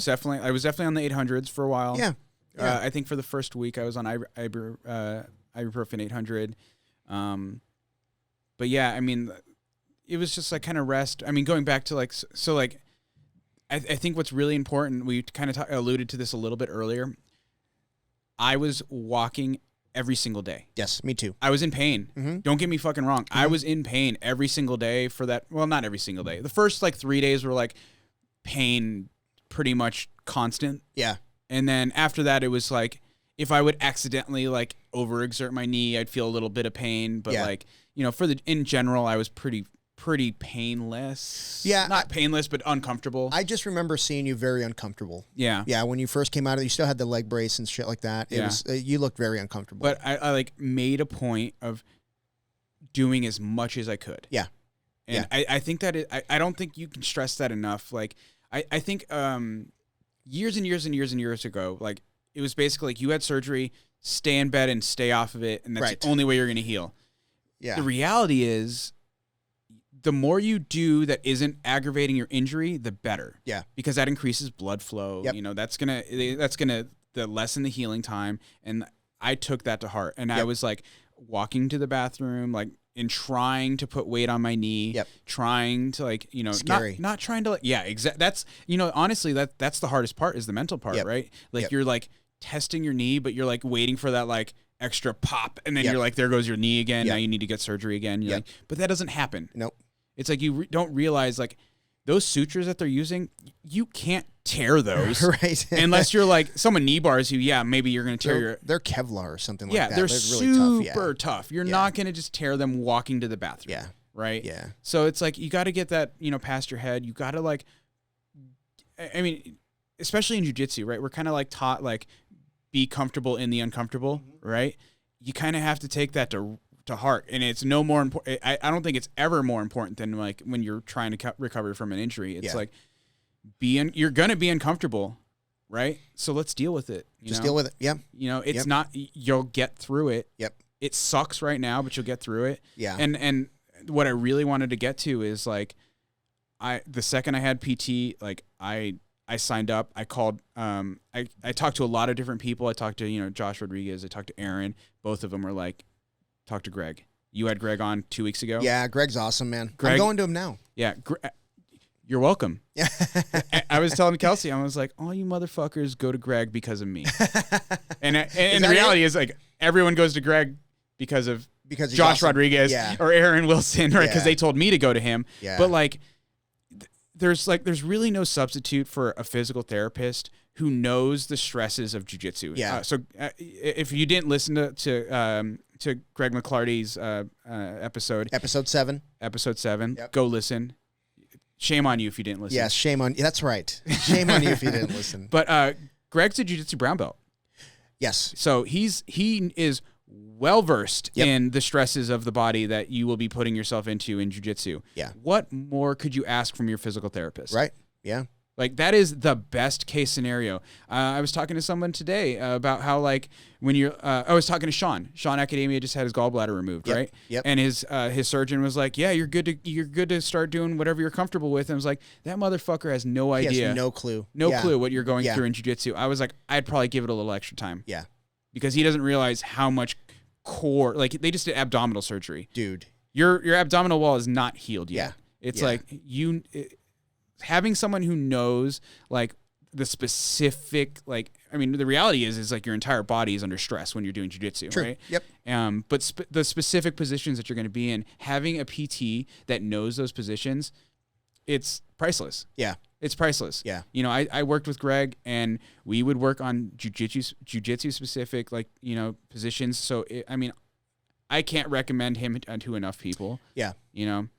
was definitely on the 800s for a while. Yeah. I think for the first week I was on ibuprofen 800. But yeah, I mean, it was just like kind of rest. I mean, going back to like, so like, I think what's really important, we kind of alluded to this a little bit earlier. I was walking every single day. Yes, me too. I was in pain. Mm-hmm. Don't get me fucking wrong. Mm-hmm. I was in pain every single day for that. Well, not every single day. The first like 3 days were like pain pretty much constant. Yeah. And then after that, it was like, if I would accidentally like overexert my knee, I'd feel a little bit of pain. But like, in general, I was pretty painless. Yeah. Not painless, but uncomfortable. I just remember seeing you very uncomfortable. Yeah. Yeah. When you first came out of it, you still had the leg brace and shit like that. It was, you looked very uncomfortable. But I like made a point of doing as much as I could. Yeah. And I think that I don't think you can stress that enough. Like, I think years and years and years and years ago, like, it was basically like you had surgery, stay in bed and stay off of it, and that's the only way you're going to heal. Yeah. The reality is, the more you do that isn't aggravating your injury, the better. Yeah. Because that increases blood flow. Yep. That's gonna lessen the healing time. And I took that to heart. And I was like walking to the bathroom, like, and trying to put weight on my knee. Yep. Trying to like, scary. Not trying to like, exactly. That's, honestly, that's the hardest part, is the mental part, right? Like you're like testing your knee, but you're like waiting for that like extra pop. And then you're like, there goes your knee again. Now you need to get surgery again. You're like, but that doesn't happen. Nope. It's like you don't realize, like, those sutures that they're using, you can't tear those. Right. Unless you're like, someone knee bars you, maybe you're going to tear They're Kevlar or something like that. They're really super tough. You're not going to just tear them walking to the bathroom. Yeah. Right? Yeah. So it's like, you got to get that, past your head. You got to like, I mean, especially in jiu-jitsu, right? We're kind of like taught, like, be comfortable in the uncomfortable, right? You kind of have to take that to heart, and it's no more important. I don't think it's ever more important than like when you're trying to recover from an injury. It's like you're gonna be uncomfortable, right? So let's deal with it. Just deal with it. Yeah. It's not. You'll get through it. Yep. It sucks right now, but you'll get through it. Yeah. And what I really wanted to get to is like, the second I had PT, like I signed up. I called. I talked to a lot of different people. I talked to Josh Rodriguez. I talked to Aaron. Both of them were like, talk to Greg. You had Greg on 2 weeks ago. Yeah, Greg's awesome, man. Greg, I'm going to him now. Yeah, you're welcome. Yeah. I was telling Kelsey, I was like, all you motherfuckers go to Greg because of me. and the reality is, like, everyone goes to Greg because Josh awesome. Rodriguez or Aaron Wilson, right? Because they told me to go to him. Yeah. But like, there's really no substitute for a physical therapist who knows the stresses of jiu-jitsu. Yeah. So if you didn't listen to Greg McClarty's episode 7, go listen. Shame on you if you didn't listen. Yes, shame on you. That's right. Shame on you if you didn't listen. But Greg's a jiu-jitsu brown belt. Yes. So he is well versed in the stresses of the body that you will be putting yourself into in jiu-jitsu. Yeah. What more could you ask from your physical therapist? Right. Yeah. Like, that is the best case scenario. I was talking to someone today about how, like, when you're, I was talking to Sean. Sean Academia just had his gallbladder removed, right? Yep. And his surgeon was like, yeah, you're good to start doing whatever you're comfortable with. And I was like, that motherfucker has no idea. He has no clue. No clue what you're going through in jiu-jitsu. I was like, I'd probably give it a little extra time. Yeah. Because he doesn't realize how much core, like, they just did abdominal surgery. Dude. Your abdominal wall is not healed yet. Yeah. It's like, having someone who knows, like, the specific, like, I mean, the reality is like your entire body is under stress when you're doing jiu-jitsu, right? Yep. But the specific positions that you're going to be in, having a PT that knows those positions, it's priceless. Yeah. It's priceless. Yeah. You know, I worked with Greg, and we would work on jiu-jitsu specific, like, you know, positions. So, I mean, I can't recommend him to enough people. Yeah. You know?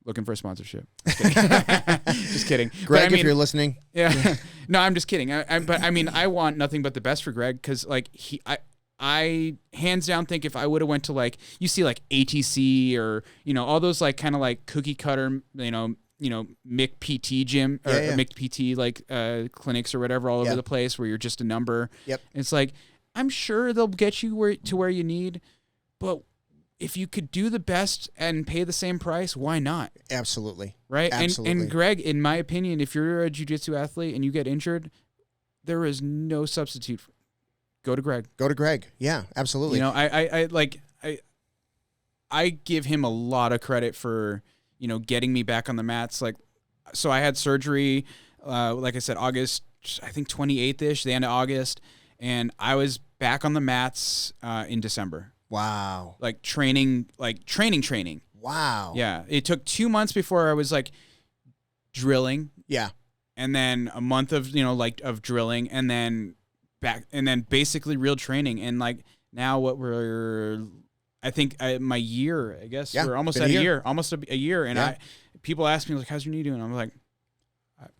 Looking for a sponsorship. Just kidding. Greg, if you're listening. Yeah. No, I'm just kidding. But I mean, I want nothing but the best for Greg, because, like, I hands down think if I would have went to, like, you see, like, ATC or, you know, all those, like, kind of like cookie cutter, you know, MIC PT gym or MIC PT, like, clinics or whatever all over the place where you're just a number. Yep. It's like, I'm sure they'll get you to where you need, but if you could do the best and pay the same price, why not? Absolutely. Right? Absolutely. And Greg, in my opinion, if you're a jiu-jitsu athlete and you get injured, there is no substitute. Go to Greg. Go to Greg. Yeah, absolutely. You know, I give him a lot of credit for, you know, getting me back on the mats. Like, so I had surgery, like I said, August, I think 28th-ish, the end of August, and I was back on the mats in December. Wow. Like training. Wow. Yeah. It took 2 months before I was, like, drilling. Yeah. And then a month of, you know, like, of drilling, and then back, and then basically real training. And, like, now I think my year, I guess we're almost at a year, And people ask me, like, how's your knee doing? I'm like,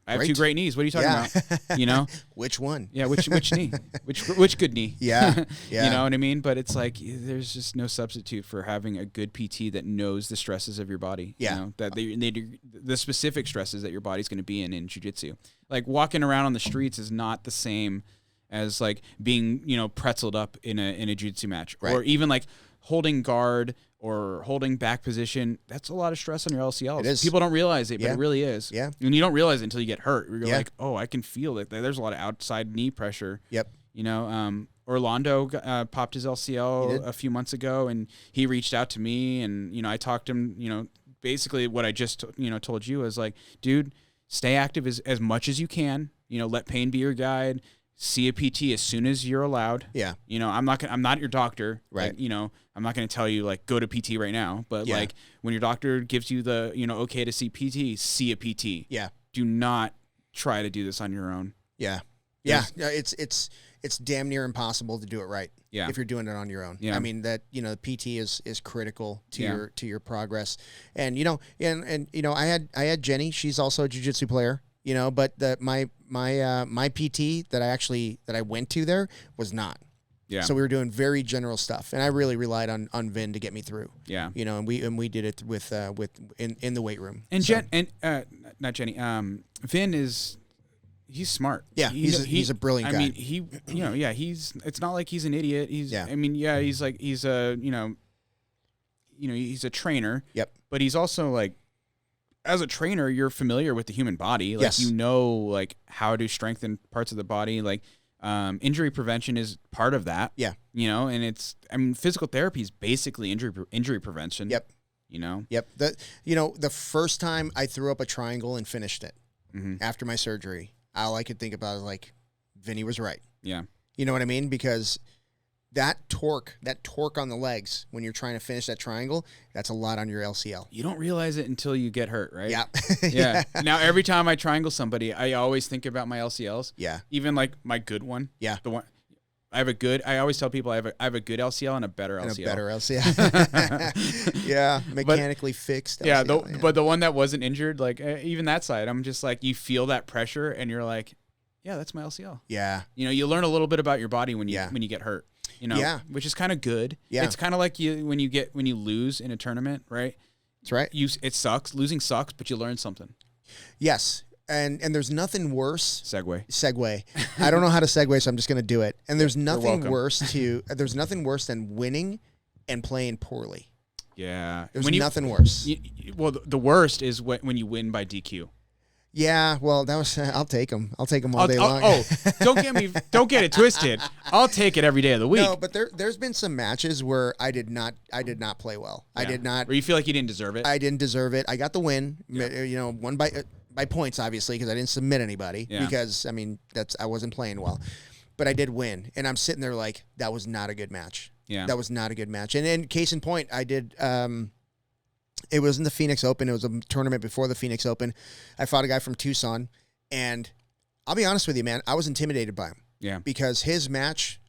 I have two great knees. What are you talking about? You know, which one? Yeah, which knee? Which good knee? Yeah, You know what I mean? But it's like there's just no substitute for having a good PT that knows the stresses of your body. Yeah, you know, that they do the specific stresses that your body's going to be in jiu-jitsu. Like, walking around on the streets is not the same as, like, being, you know, pretzeled up in a jiu-jitsu match, or even, like, holding guard or holding back position. That's a lot of stress on your LCLs. It is. People don't realize it, but it really is. Yeah. And you don't realize it until you get hurt. You're like, oh, I can feel it. There's a lot of outside knee pressure. Yep. You know, Orlando popped his LCL a few months ago, and he reached out to me, and, you know, I talked to him, you know, basically what I just, you know, told you is, like, dude, stay active as much as you can. You know, let pain be your guide. See a PT as soon as you're allowed. Yeah. You know, I'm not your doctor. Right. Like, you know, I'm not going to tell you, like, go to PT right now. But like, when your doctor gives you the, you know, okay to see PT, see a PT. Yeah. Do not try to do this on your own. Yeah. Yeah. It's damn near impossible to do it right. Yeah. If you're doing it on your own. Yeah. I mean, that, you know, PT is critical to your progress. And, you know, and you know, I had Jenny, she's also a jiu-jitsu player. You know, but my PT that I went to there was not. Yeah. So we were doing very general stuff, and I really relied on Vin to get me through. Yeah. You know, and we did it with in the weight room. And not Jenny. Vin he's smart. Yeah. He's a brilliant guy. I mean, it's not like he's an idiot. He's he's a he's a trainer. Yep. But he's also, like, as a trainer, you're familiar with the human body. Like, you know, like, how to strengthen parts of the body. Like, injury prevention is part of that. Yeah. You know, and physical therapy is basically injury prevention. Yep. You know? Yep. The first time I threw up a triangle and finished it after my surgery, all I could think about is, like, Vinny was right. Yeah. You know what I mean? Because that torque on the legs when you're trying to finish that triangle, that's a lot on your LCL. You don't realize it until you get hurt, right? Yeah. Yeah. Now, every time I triangle somebody, I always think about my LCLs. Yeah. Even, like, my good one. Yeah. The one I always tell people I have a good LCL and a better LCL. And a better LCL. Yeah. Mechanically fixed LCL. But the one that wasn't injured, like, even that side, I'm just like, you feel that pressure and you're like, yeah, that's my LCL. Yeah. You know, you learn a little bit about your body when you get hurt. you know, which is kind of good. Yeah. It's kind of like when you lose in a tournament, right? That's right. It sucks. Losing sucks, but you learn something. Yes. And there's nothing worse. Segue. I don't know how to segue, so I'm just going to do it. And there's nothing worse than winning and playing poorly. Yeah. There's nothing worse. Well, the worst is when you win by DQ. Yeah, well, I'll take them. I'll take them all day long. Don't get it twisted. I'll take it every day of the week. No, but there's been some matches where I did not play well. Yeah. I did not. Where you feel like you didn't deserve it. I didn't deserve it. I got the win. Yeah. You know, won by points, obviously, because I didn't submit anybody. Yeah. Because I mean, I wasn't playing well, but I did win, and I'm sitting there like that was not a good match. Yeah, that was not a good match. And then case in point, I did. It was in the Phoenix Open. It was a tournament before the Phoenix Open. I fought a guy from Tucson, and I'll be honest with you, man, I was intimidated by him. Yeah. Because his match,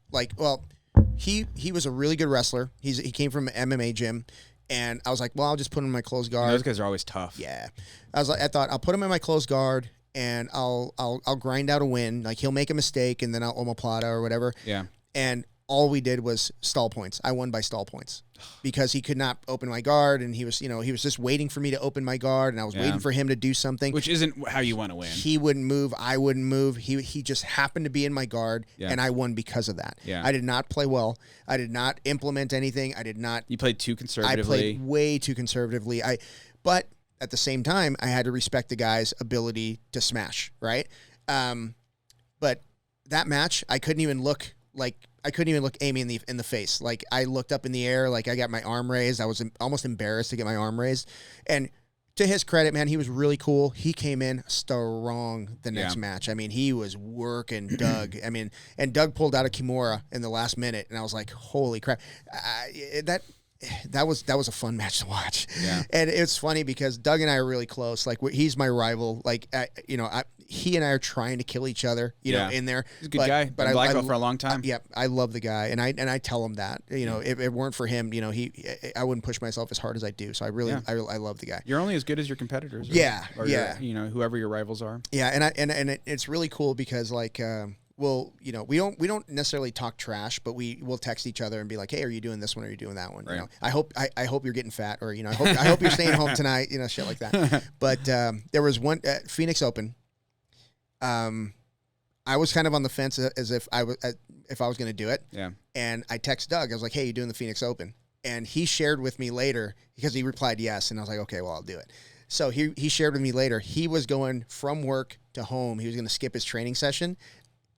he was a really good wrestler. He came from an MMA gym, and I was like, well, I'll just put him in my closed guard. Those guys are always tough. Yeah. I thought I'll put him in my closed guard, and I'll grind out a win. Like he'll make a mistake, and then I'll omoplata or whatever. Yeah. And all we did was stall points. I won by stall points because he could not open my guard, and he was just waiting for me to open my guard, and I was waiting for him to do something. Which isn't how you want to win. He wouldn't move. I wouldn't move. He just happened to be in my guard, and I won because of that. Yeah. I did not play well. I did not implement anything. I did not. You played too conservatively. I played way too conservatively. But at the same time, I had to respect the guy's ability to smash, right? But that match, I couldn't even look Amy in the face. Like I looked up in the air, like I got my arm raised. I was almost embarrassed to get my arm raised. And to his credit, man, he was really cool. He came in strong the next match. I mean, he was working Doug. I mean, and Doug pulled out a Kimura in the last minute, and I was like, holy crap. That was a fun match to watch. Yeah. And it's funny because Doug and I are really close. Like he's my rival. Like, he and I are trying to kill each other, you know, in there. He's a good guy. But I black belt for a long time. I love the guy. And I tell him that, you know, if it weren't for him, you know, I wouldn't push myself as hard as I do. So I really love the guy. You're only as good as your competitors. Or you know, whoever your rivals are. Yeah. And it's really cool because like, well, you know, we don't necessarily talk trash, but will text each other and be like, "Hey, are you doing this one? Or are you doing that one?" Right. You know, I hope you're getting fat, or you know, I hope you're staying home tonight. You know, shit like that. But there was one Phoenix Open. I was kind of on the fence as if I was going to do it. Yeah. And I text Doug. I was like, "Hey, you doing the Phoenix Open?" And he shared with me later because he replied yes, and I was like, "Okay, well, I'll do it." So he shared with me later. He was going from work to home. He was going to skip his training session.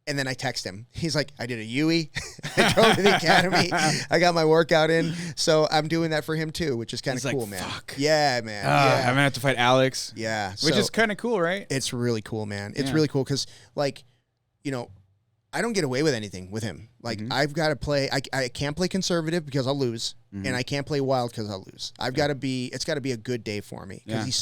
And then I text him. He's like, I did a Yui. I drove to the academy. I got my workout in. So I'm doing that for him too, which is kind of cool, like, man. Fuck. Yeah, man. Yeah. I'm going to have to fight Alex. Yeah. Which is kind of cool, right? It's really cool, man. It's really cool because, like, you know, I don't get away with anything with him. Like, I've got to play. I can't play conservative because I'll lose. And I can't play wild because I'll lose. It's got to be a good day for me because he's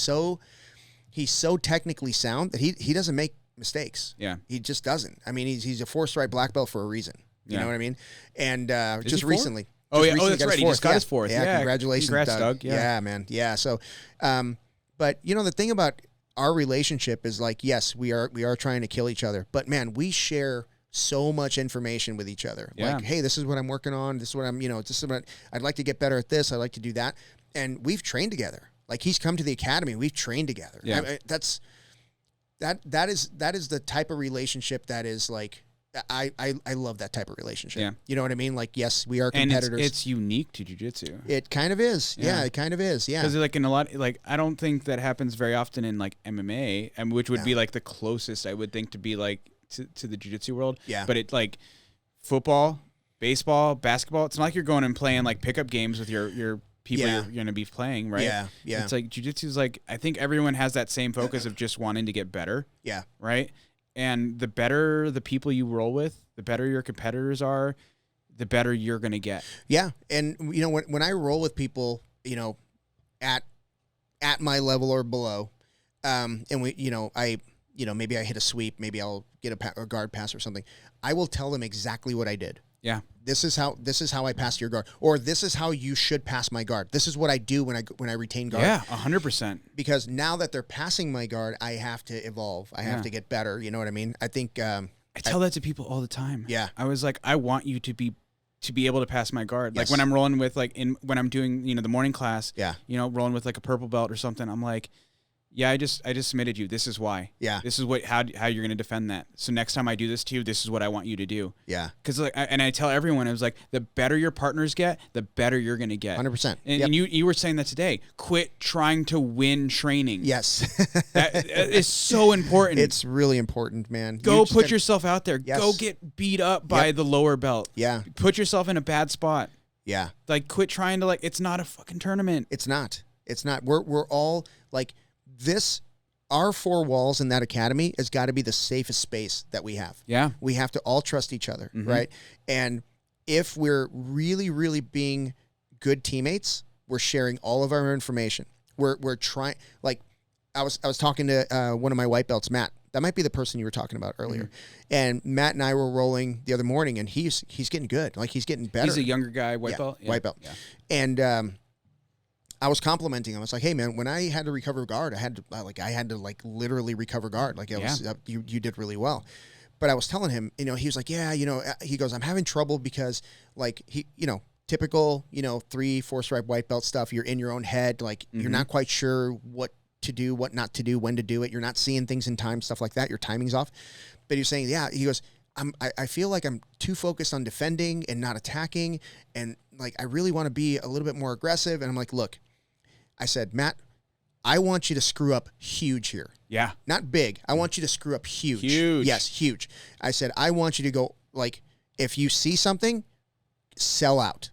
so technically sound that he doesn't make mistakes. Yeah. He just doesn't. I mean, he's a 4-stripe black belt for a reason. You know what I mean? And just recently. Oh, yeah. Oh, that's right. He just got his fourth. Yeah. Congratulations, Doug. Yeah, man. Yeah. So, but you know, the thing about our relationship is like, yes, we are trying to kill each other, but man, we share so much information with each other. Yeah. Like, hey, this is what I'm working on. This is what this is what I'd like to get better at this. I'd like to do that. And we've trained together. Like he's come to the academy. We've trained together. Yeah. I mean, that is the type of relationship that is like, I love that type of relationship. Yeah. You know what I mean? Like, yes, we are competitors. And it's unique to jiu-jitsu. It kind of is. Yeah, it kind of is. Yeah. Because like in a lot, like I don't think that happens very often in like MMA, and which would be like the closest I would think to be like to the jiu-jitsu world. Yeah. But it like football, baseball, basketball. It's not like you're going and playing like pickup games with your people you're going to be playing, right? Yeah, yeah. It's like jiu-jitsu is like, I think everyone has that same focus of just wanting to get better. Yeah. Right? And the better the people you roll with, the better your competitors are, the better you're going to get. Yeah. And, you know, when I roll with people, you know, at my level or below, and we, you know, maybe I hit a sweep, maybe I'll get a guard pass or something. I will tell them exactly what I did. Yeah. This is how I passed your guard, or this is how you should pass my guard. This is what I do when I retain guard. Yeah, 100%. Because now that they're passing my guard, I have to evolve. I have to get better. You know what I mean? I think I tell that to people all the time. Yeah. I was like, I want you to be to be able to pass my guard. Yes. Like when I'm rolling with when I'm doing, the morning class, Yeah. Rolling with like a purple belt or something, I'm like, yeah, I just submitted you. This is why. Yeah. This is how you're going to defend that. So next time I do this to you, this is what I want you to do. Yeah. Because I tell everyone, I was like, the better your partners get, the better you're going to get. 100%. And you were saying that today. Quit trying to win training. Yes. That is so important. It's really important, man. Go put yourself out there. Yes. Go get beat up by the lower belt. Yeah. Put yourself in a bad spot. Yeah. Like, quit trying to, it's not a fucking tournament. It's not. We're all like this. Our four walls in that academy has got to be the safest space that we have. Yeah. We have to all trust each other, right? And if we're really, really being good teammates, we're sharing all of our information. We're trying, I was talking to one of my white belts, Matt. That might be the person you were talking about earlier. And Matt and I were rolling the other morning, and he's getting good. Like, he's getting better. He's a younger guy, white belt? Yeah, white belt. Yeah. And I was complimenting him. I was like, "Hey, man, when I had to recover guard, I had to literally recover guard. Like, you did really well." But I was telling him, he was like, "Yeah, he goes, I'm having trouble because typical, 3-4 stripe white belt stuff. You're in your own head, like you're not quite sure what to do, what not to do, when to do it. You're not seeing things in time, stuff like that. Your timing's off." But he's saying, "Yeah," he goes, I feel like I'm too focused on defending and not attacking, and like I really want to be a little bit more aggressive." And I'm like, "Look," I said, "Matt, I want you to screw up huge here. Yeah. Not big. I want you to screw up huge." Huge. Yes, huge. I said, "I want you to go, if you see something, sell out.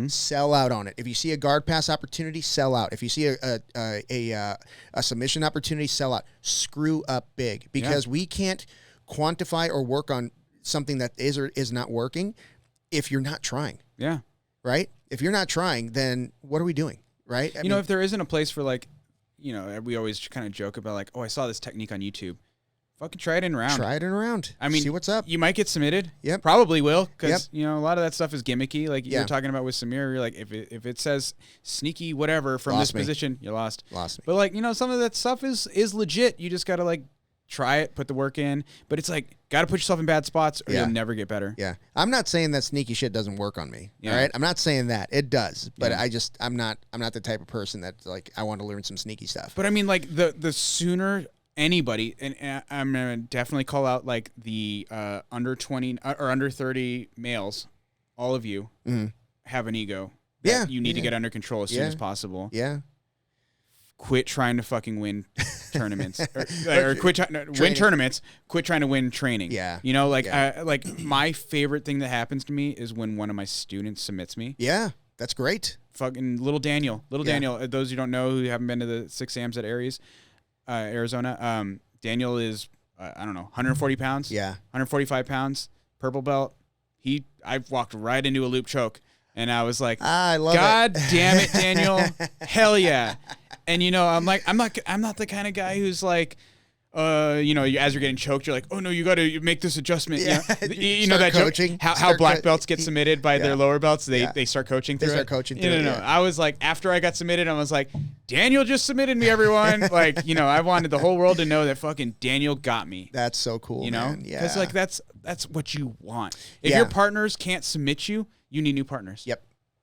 Sell out on it. If you see a guard pass opportunity, sell out. If you see a submission opportunity, sell out. Screw up big, because we can't quantify or work on something that is or is not working if you're not trying." Yeah. Right? If you're not trying, then what are we doing? Right? I mean, if there isn't a place for we always kind of joke about I saw this technique on YouTube. Fucking try it in a round. Try it in a round. I mean, see what's up. You might get submitted. Yep. Probably will, because a lot of that stuff is gimmicky. Like you were talking about with Samir, you're like, if it says sneaky whatever from this position, you lost. Lost me. But some of that stuff is legit. You just gotta try it, put the work in. But it's gotta put yourself in bad spots, or you'll never get better. Yeah. I'm not saying that sneaky shit doesn't work on me. Yeah. All right. I'm not saying that. It does. But I'm not the type of person that I want to learn some sneaky stuff. But I mean, the sooner anybody, and I'm gonna definitely call out the under 20 or under 30 males, all of you have an ego. That you need to get under control as soon as possible. Yeah. Quit trying to fucking win tournaments, or win tournaments. Quit trying to win training. Yeah. My favorite thing that happens to me is when one of my students submits me. Yeah, that's great. Fucking little Daniel. Daniel. Those who don't know, who haven't been to the 6 AMs at Aries, Arizona. Daniel is 140 pounds. Yeah. 145 pounds. Purple belt. I've walked right into a loop choke, and I was like, I love God damn it, Daniel. Hell yeah. And I'm not the kind of guy who's as you're getting choked, you're like, oh no, you got to make this adjustment. Yeah. You know that coaching. Joke, how black belts get submitted by their lower belts. They start coaching through it. No. I was like, after I got submitted, I was like, Daniel just submitted me, everyone. I wanted the whole world to know that fucking Daniel got me. That's so cool, man. Yeah. Because that's what you want. If your partners can't submit you, you need new partners. Yep.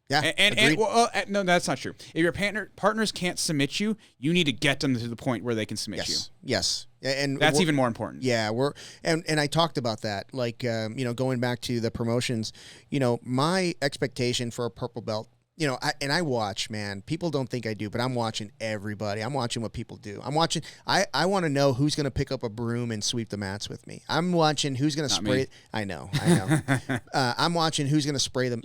Yeah. No, that's not true. If your partners can't submit you, you need to get them to the point where they can submit you. Yes. And that's even more important. Yeah, and I talked about that. Going back to the promotions, my expectation for a purple belt, I watch, man. People don't think I do, but I'm watching everybody. I'm watching what people do. I want to know who's going to pick up a broom and sweep the mats with me. I'm watching who's going to spray. Me. I know. I'm watching who's going to spray them.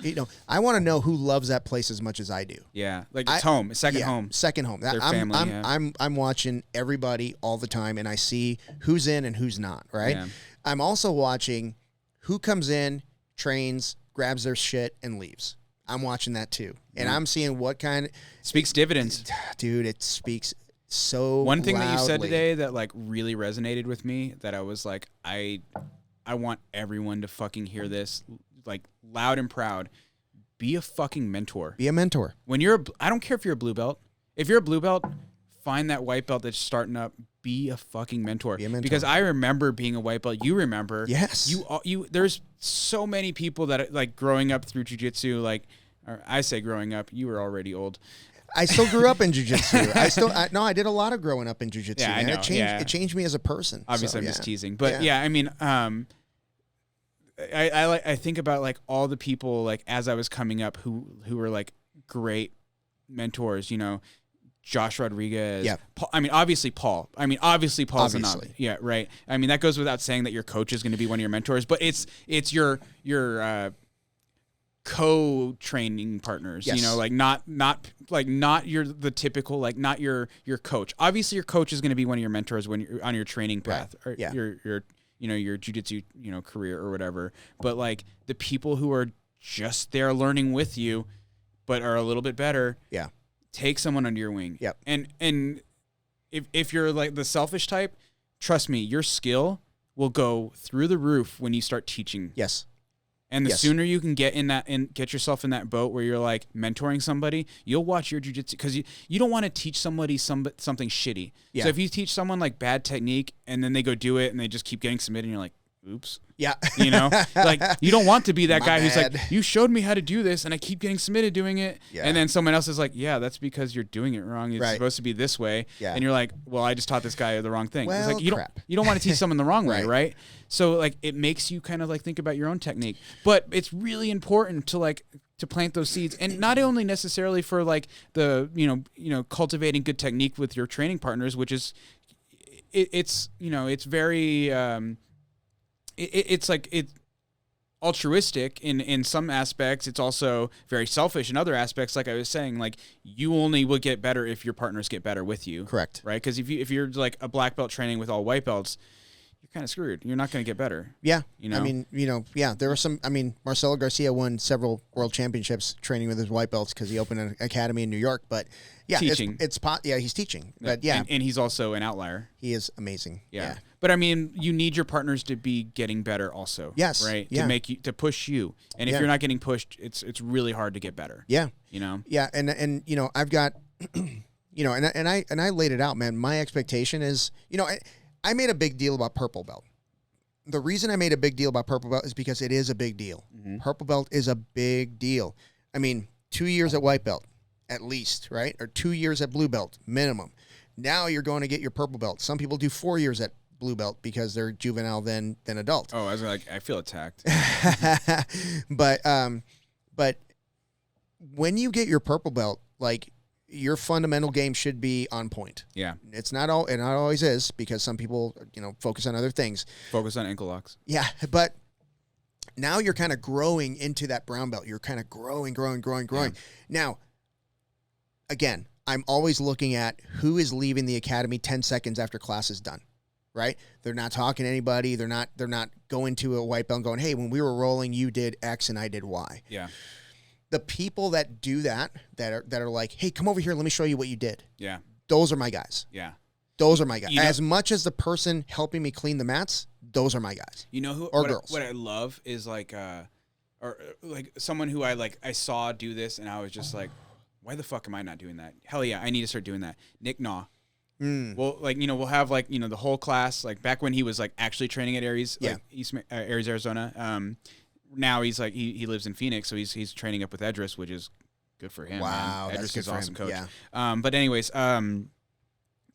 I want to know who loves that place as much as I do. Yeah, it's home, second home. Second home. Their family. I'm watching everybody all the time, and I see who's in and who's not. Right. Yeah. I'm also watching who comes in, trains, grabs their shit, and leaves. I'm watching that too. And I'm seeing what kind speaks dividends. Dude, it speaks so One thing that you said loudly. today that really resonated with me, that I was like, I want everyone to fucking hear this, loud and proud. Be a fucking mentor. Be a mentor. When I don't care if you're a blue belt. If you're a blue belt, find that white belt that's starting up. be a fucking mentor. Be a mentor. Because I remember being a white belt. You remember. Yes. You. There's so many people that like growing up through jiu-jitsu, like, or I say growing up, you were already old. I still grew up in jiu-jitsu. I did a lot of growing up in jiu-jitsu. Yeah, I know. It changed me as a person. Obviously, I'm just teasing. But yeah, I mean, I think about like all the people like as I was coming up who were like great mentors, Josh Rodriguez. Yeah. Paul, obviously Paul. Paul's obviously. Yeah, right. I mean, that goes without saying that your coach is going to be one of your mentors, but it's your co-training partners. Yes. Not your the typical not your coach. Obviously, your coach is going to be one of your mentors when you're on your training path or your jiu-jitsu career or whatever. But like the people who are just there learning with you, but are a little bit better. Yeah. Take someone under your wing. Yep. And if you're like the selfish type, trust me, your skill will go through the roof when you start teaching. Yes. And the sooner you can get in that and get yourself in that boat where you're like mentoring somebody, you'll watch your jiu-jitsu because you don't want to teach somebody something shitty. Yeah. So if you teach someone like bad technique and then they go do it and they just keep getting submitted and you're like, oops. Yeah. Like you don't want to be that guy bad. who's like, you showed me how to do this and I keep getting submitted doing it. Yeah. And then someone else is like, yeah, that's because you're doing it wrong. It's supposed to be this way. Yeah. And you're like, well, I just taught this guy the wrong thing. Well, it's like, you don't want to teach someone the wrong way, right? So like it makes you kind of like think about your own technique. But it's really important to plant those seeds, and not only necessarily for like the cultivating good technique with your training partners, which is it's very it's altruistic in some aspects. It's also very selfish in other aspects. Like I was saying, like you only will get better if your partners get better with you. Correct. Right? Because if you're like a black belt training with all white belts, you're kind of screwed. You're not going to get better. Yeah. There were some, Marcelo Garcia won several world championships training with his white belts because he opened an academy in New York, but yeah, teaching. He's teaching, but yeah. And he's also an outlier. He is amazing. Yeah. But you need your partners to be getting better also. Yes. Right. Yeah. To push you. And if you're not getting pushed, it's really hard to get better. Yeah. Yeah. And I've got, and I laid it out, man. My expectation is, I made a big deal about purple belt. The reason I made a big deal about purple belt is because it is a big deal. Mm-hmm. Purple belt is a big deal. 2 years at white belt, at least, right? Or 2 years at blue belt, minimum. Now you're going to get your purple belt. Some people do 4 years at blue belt because they're juvenile than adult. Oh, I was like, I feel attacked. But when you get your purple belt, like, your fundamental game should be on point. Yeah. It not always is, because some people, focus on other things. Focus on ankle locks. Yeah. But now you're kind of growing into that brown belt. You're kind of growing. Yeah. Now, again, I'm always looking at who is leaving the academy 10 seconds after class is done. Right? They're not talking to anybody. They're not going to a white belt and going, hey, when we were rolling, you did X and I did Y. Yeah. The people that do that are like, hey, come over here, let me show you what you did. Yeah. Those are my guys. Yeah. Those are my guys. As much as the person helping me clean the mats, those are my guys. You know who or girls. What I love is like someone who I saw do this and I was just like, why the fuck am I not doing that? Hell yeah, I need to start doing that. Nick Naw. Well, we'll have the whole class, like back when he was like actually training at Aries, Aries, Arizona. Now he's like he lives in Phoenix, so he's training up with Edris, which is good for him. Wow, Edris is awesome coach. Yeah. But anyways,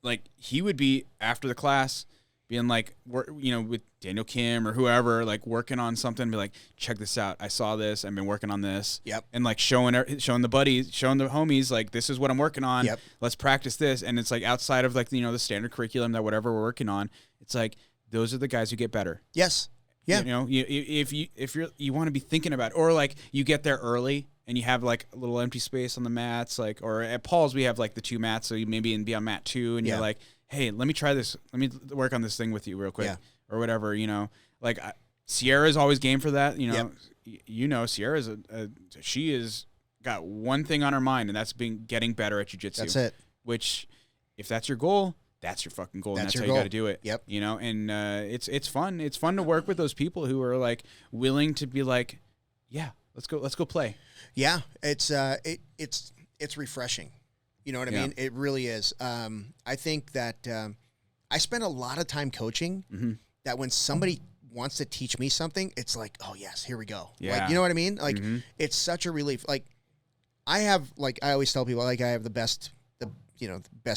like he would be after the class, being like, with Daniel Kim or whoever, like working on something, be like, check this out, I saw this, I've been working on this. Yep. And like showing the buddies, showing the homies, like this is what I'm working on. Yep. Let's practice this, and it's like outside of like the standard curriculum that whatever we're working on, it's like those are the guys who get better. Yes. Yeah. If you want to be thinking about it, or like you get there early and you have like a little empty space on the mats, like, or at Paul's we have like the 2 mats, so you maybe be on mat 2 and you're like, hey, let me try this. Let me work on this thing with you real quick, or whatever. Like Sierra's always game for that. Sierra's she is got one thing on her mind, and that's getting better at jiu-jitsu. That's it. Which, if that's your goal, that's your fucking goal, and that's how you got to do it. Yep. And it's fun. It's fun to work with those people who are like willing to be like, yeah, let's go play. Yeah, it's refreshing. You know what I mean? It really is. I think that I spend a lot of time coaching that when somebody wants to teach me something, it's like, oh yes, here we go. Yeah. Like, you know what I mean? Like it's such a relief. Like I always tell people, like I have the best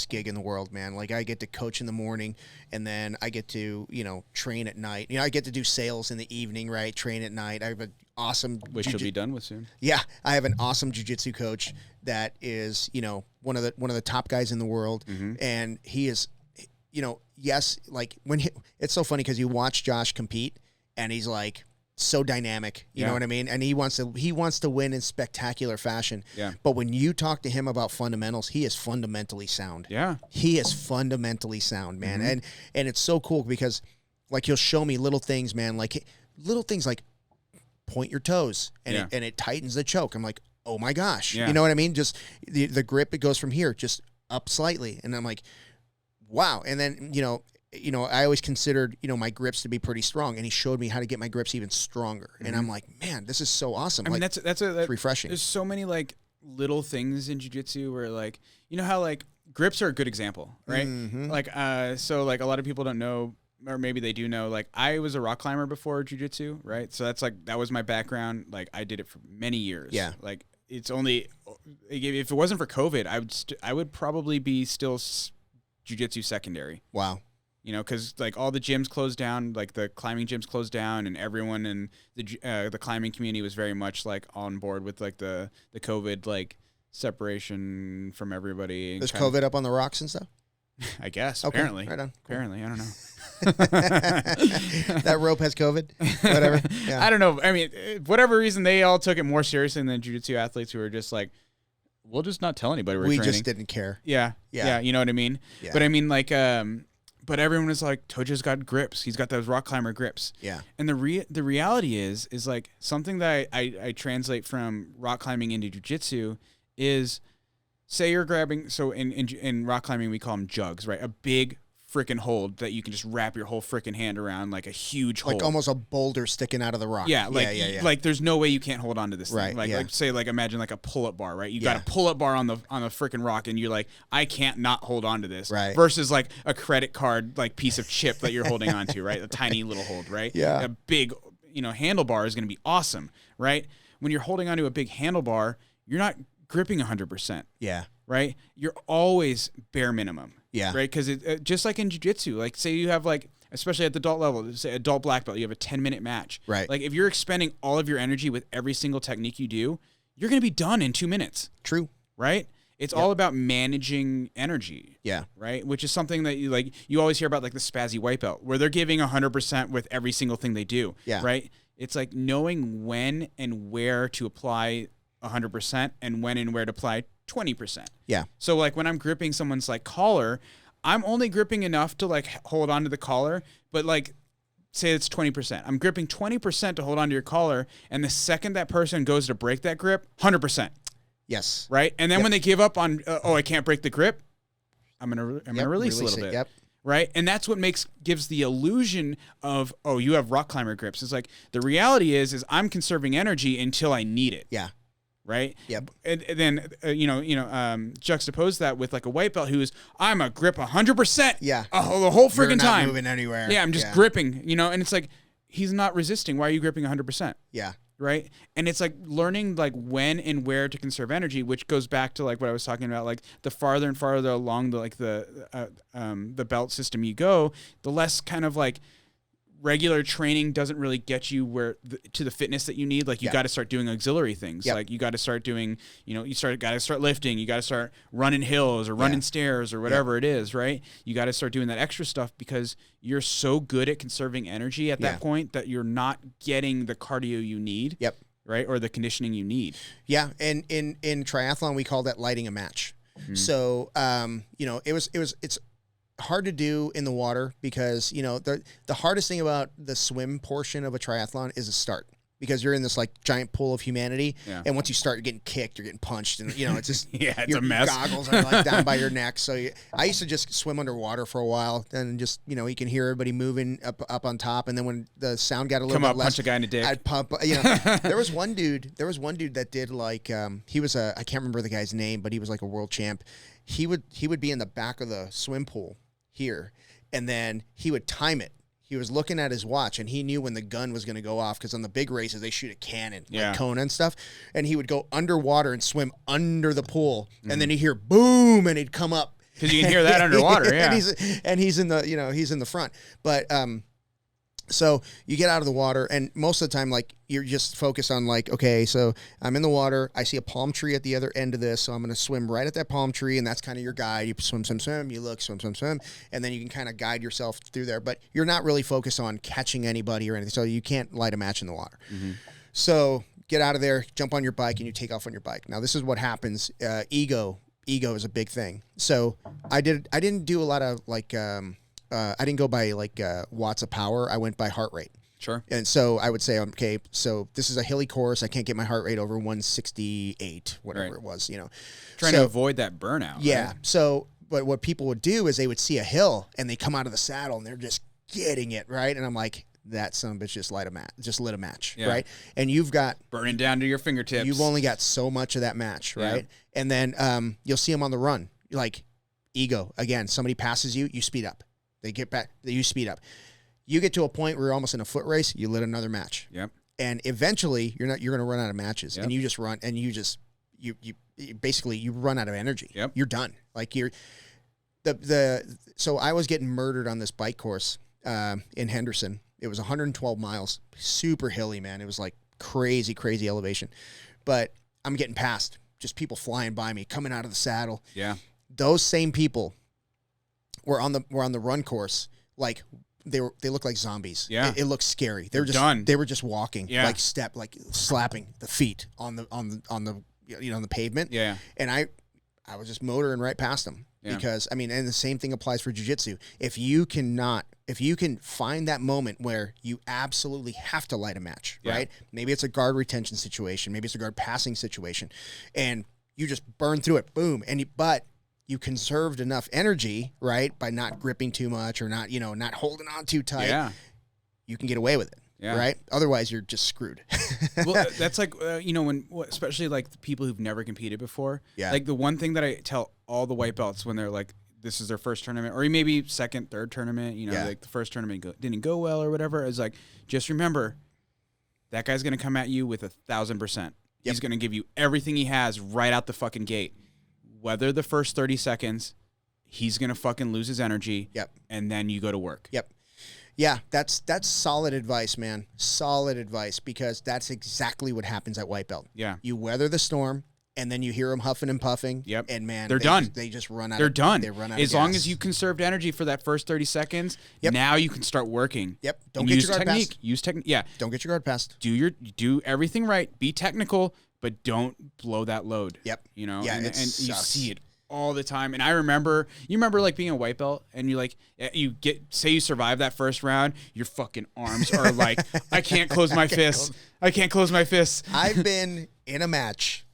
gig in the world, man. Like I get to coach in the morning and then I get to, train at night. I get to do sales in the evening, right? Train at night. I have an awesome, which you'll be done with soon. Yeah. I have an awesome jiu-jitsu coach that is, one of the top guys in the world. And he is, yes, like it's so funny because you watch Josh compete and he's like so dynamic, you know what I mean? And he wants to win in spectacular fashion. Yeah. But when you talk to him about fundamentals, he is fundamentally sound. Yeah. He is fundamentally sound, man. And it's so cool because like he'll show me little things, man, like little things like point your toes and it tightens the choke. I'm like, oh my gosh. You know what I mean? Just the grip, it goes from here just up slightly. And I'm like, wow. And then, I always considered, my grips to be pretty strong, and he showed me how to get my grips even stronger. And I'm like, man, this is so awesome. I mean, that's refreshing. There's so many like little things in jiu-jitsu where like, how like grips are a good example, right? Like, so like a lot of people don't know, or maybe they do know, like I was a rock climber before jiu-jitsu, right? So that was my background. Like I did it for many years. Yeah. Like it's only, if it wasn't for COVID, I would probably be still jiu-jitsu secondary. Wow. Because like all the gyms closed down, like the climbing gyms closed down, and everyone in the climbing community was very much like on board with like the COVID like separation from everybody. Is COVID up on the rocks and stuff? I guess. Okay, apparently. right on. Cool. Apparently, I don't know. That rope has COVID. Whatever. Yeah. I don't know. I mean, whatever reason, they all took it more seriously than jiu-jitsu athletes who were just like, we'll just not tell anybody we're training. We just didn't care. Yeah. You know what I mean? Yeah. But I mean, like, but everyone was like, Tojo's got grips. He's got those rock climber grips. Yeah. And the reality is like something that I translate from rock climbing into jiu-jitsu is, say you're grabbing, so in rock climbing we call them jugs, right? A big freaking hold that you can just wrap your whole freaking hand around, like a huge hold. Like almost a boulder sticking out of the rock. Yeah, like like there's no way you can't hold on to this right, thing. Like say like imagine like a pull-up bar, right? You got a pull-up bar on the freaking rock and you're like, I can't not hold on to this. Right. Versus like a credit card like piece of chip that you're holding on to, right? A tiny little hold, right? Yeah. A big, handlebar is going to be awesome, right? When you're holding onto a big handlebar, you're not gripping 100%. Yeah. Right? You're always bare minimum. Yeah. Right? Because it just like in jiu-jitsu, like say you have like, especially at the adult level, say adult black belt, you have a 10-minute match. Right. Like if you're expending all of your energy with every single technique you do, you're going to be done in 2 minutes. True. Right? It's all about managing energy. Yeah. Right? Which is something that you always hear about, like the spazzy white belt, where they're giving 100% with every single thing they do. Yeah. Right? It's like knowing when and where to apply 100% and when and where to apply 20%. Yeah. So like when I'm gripping someone's like collar, I'm only gripping enough to like hold on to the collar, but like say it's 20%. I'm gripping 20% to hold on to your collar, and the second that person goes to break that grip, 100%. Yes. Right? And then when they give up on I can't break the grip, I'm going to release a little bit. Yep. Right? And that's what gives the illusion of, you have rock climber grips. It's like the reality is I'm conserving energy until I need it. Yeah. Right? Yep. And then, juxtapose that with like a white belt who's, I'm a grip 100%. Yeah. The whole freaking time. Not moving anywhere. Yeah, I'm just gripping, and it's like, he's not resisting. Why are you gripping 100%? Yeah. Right? And it's like learning like when and where to conserve energy, which goes back to like what I was talking about, like the farther and farther along the belt system you go, the less kind of like regular training doesn't really get you to the fitness that you need. Like you got to start doing auxiliary things. Like you got to start doing, got to start lifting. You got to start running hills or running stairs or whatever it is, right? You got to start doing that extra stuff because you're so good at conserving energy at that point that you're not getting the cardio you need. Yep. Right. Or the conditioning you need. Yeah. And in triathlon, we call that lighting a match. Mm-hmm. So, it's hard to do in the water because, the hardest thing about the swim portion of a triathlon is the start, because you're in this like giant pool of humanity. Yeah. And once you start, you're getting kicked, you're getting punched, and it's just, it's a mess. Your goggles are like down by your neck. So I used to just swim underwater for a while, and just, you can hear everybody moving up on top. And then when the sound got a little bit less, punch a guy in the dick. I'd pump, there was one dude that did like, he was I can't remember the guy's name, but he was like a world champ. He would be in the back of the swim pool here, and then he would time it. He was looking at his watch, and he knew when the gun was going to go off, because on the big races, they shoot a cannon, like Kona and stuff, and he would go underwater and swim under the pool, and then he'd hear boom, and he'd come up. Because you can hear that underwater, yeah. and he's in the, he's in the front. But so you get out of the water, and most of the time, like, you're just focused on, like, okay, so I'm in the water. I see a palm tree at the other end of this, so I'm going to swim right at that palm tree, and that's kind of your guide. You swim, swim, swim. You look, swim, swim, swim, and then you can kind of guide yourself through there. But you're not really focused on catching anybody or anything, so you can't light a match in the water. So get out of there, jump on your bike, and you take off on your bike. Now, this is what happens. Ego is a big thing. So I didn't do a lot of, like, I didn't go by, like, watts of power. I went by heart rate. Sure. And so I would say, okay, so this is a hilly course. I can't get my heart rate over 168, whatever it was, Trying to avoid that burnout. Yeah. Right? So, but what people would do is they would see a hill, and they come out of the saddle, and they're just getting it, right? And I'm like, that son of a bitch just lit a match, right? And you've got... burning down to your fingertips. You've only got so much of that match, right? Yeah. And then you'll see them on the run. Like, ego. Again, somebody passes you, you speed up. They get back, you speed up. You get to a point where you're almost in a foot race, you lit another match. Yep. And eventually you're going to run out of matches. Yep. And you just run, and you basically you run out of energy. Yep. You're done. Like, so I was getting murdered on this bike course in Henderson. It was 112 miles, super hilly, man. It was like crazy, crazy elevation. But I'm getting past, just people flying by me, coming out of the saddle. Yeah. Those same people were on the run course, like they looked like zombies. Yeah. It looked scary. They were just done. They were just walking, like slapping the feet on the pavement. Yeah. And I was just motoring right past them. Yeah. Because, I mean, and the same thing applies for jiu-jitsu. If you can find that moment where you absolutely have to light a match, right? Maybe it's a guard retention situation. Maybe it's a guard passing situation. And you just burn through it, boom. But you conserved enough energy, right, by not gripping too much or not, not holding on too tight. Yeah. You can get away with it. Yeah. Right? Otherwise, you're just screwed. Well, that's like, when, especially like the people who've never competed before. Yeah. Like the one thing that I tell all the white belts when they're like, this is their first tournament, or maybe second, third tournament, like the first tournament didn't go well or whatever, is like, just remember, that guy's going to come at you with 1,000%. Yep. He's going to give you everything he has right out the fucking gate. Whether the first 30 seconds, he's going to fucking lose his energy. Yep. And then you go to work. Yep. Yeah, that's solid advice, man. Solid advice, because that's exactly what happens at white belt. Yeah. You weather the storm, and then you hear them huffing and puffing. Yep. And, man, they're done. They just run out. They're done. They run out as of long gas. as you conserved energy for that first 30 seconds, now you can start working. Yep. Don't get your guard technique. passed. Use technique. Yeah. Don't get your guard passed. Do everything right. Be technical, but don't blow that load. Yep. Yeah, and you see it all the time. And I remember, like being a white belt, and say you survive that first round, your fucking arms are like, I can't close my fists. I can't close my fists. I've been in a match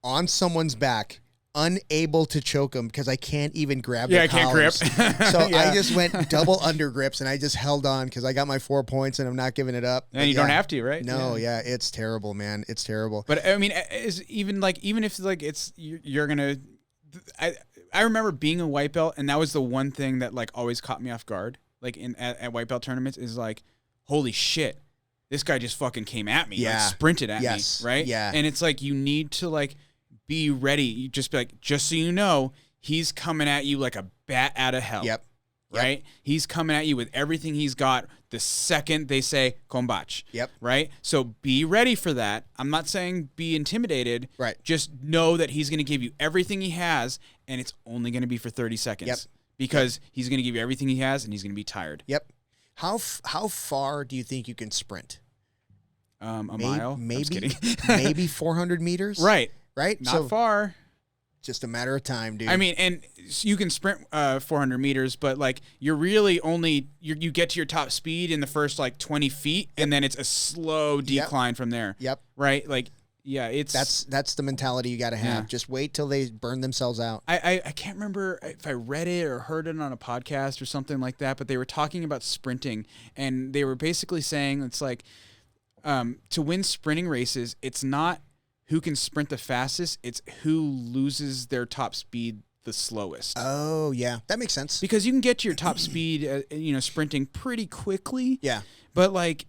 on someone's back, unable to choke them because I can't even grab their collars. I can't grip. So I just went double under grips, and I just held on because I got my 4 points, and I'm not giving it up. And you don't have to, right? No, it's terrible, man. It's terrible. But I mean, even if like it's you're gonna. I remember being a white belt, and that was the one thing that like always caught me off guard. Like at white belt tournaments, is like, holy shit, this guy just fucking came at me, like sprinted at me, right? Yeah. And it's like you need to like be ready. You just be like, just so you know, he's coming at you like a bat out of hell. Yep. Right? He's coming at you with everything he's got the second they say combate. Yep. Right? So be ready for that. I'm not saying be intimidated. Right. Just know that he's going to give you everything he has, and it's only going to be for 30 seconds. Yep. Because he's going to give you everything he has, and he's going to be tired. Yep. How far do you think you can sprint? A mile? Maybe maybe 400 meters? Right. Right? Not far. Just a matter of time, dude. I mean, and you can sprint 400 meters, but like you're really only you get to your top speed in the first like 20 feet, and then it's a slow decline from there. Yep. Right. Like, yeah, that's the mentality you got to have. Yeah. Just wait till they burn themselves out. I can't remember if I read it or heard it on a podcast or something like that, but they were talking about sprinting, and they were basically saying it's like to win sprinting races, it's not who can sprint the fastest, it's who loses their top speed the slowest. Oh, yeah. That makes sense. Because you can get to your top speed, sprinting pretty quickly. Yeah. But, like,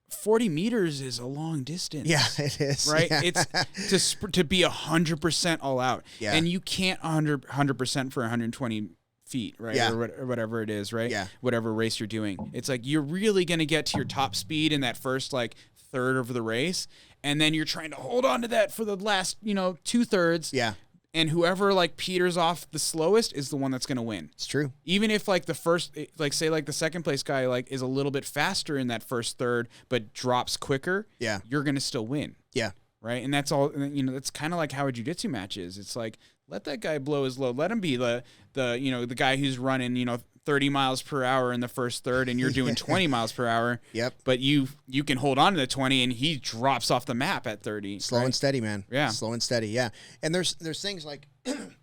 40 meters is a long distance. Yeah, it is. Right? Yeah. It's to be 100% all out. Yeah. And you can't 100% for 120 feet, right? Yeah. Or whatever it is, right? Yeah. Whatever race you're doing. It's like you're really going to get to your top speed in that first, like, third of the race. And then you're trying to hold on to that for the last, 2/3. Yeah. And whoever, like, peters off the slowest is the one that's going to win. It's true. Even if, like, the first, like, say, like, the second place guy, like, is a little bit faster in that first third, but drops quicker, Yeah. you're going to still win. Yeah. Right? And that's all, that's kind of like how a jiu-jitsu match is. It's like, let that guy blow his load. Let him be the guy who's running, 30 miles per hour in the first third, and you're doing 20 miles per hour. Yep. But you can hold on to the 20, and he drops off the map at 30. Slow and steady, man. Yeah. Slow and steady. Yeah. And there's things like,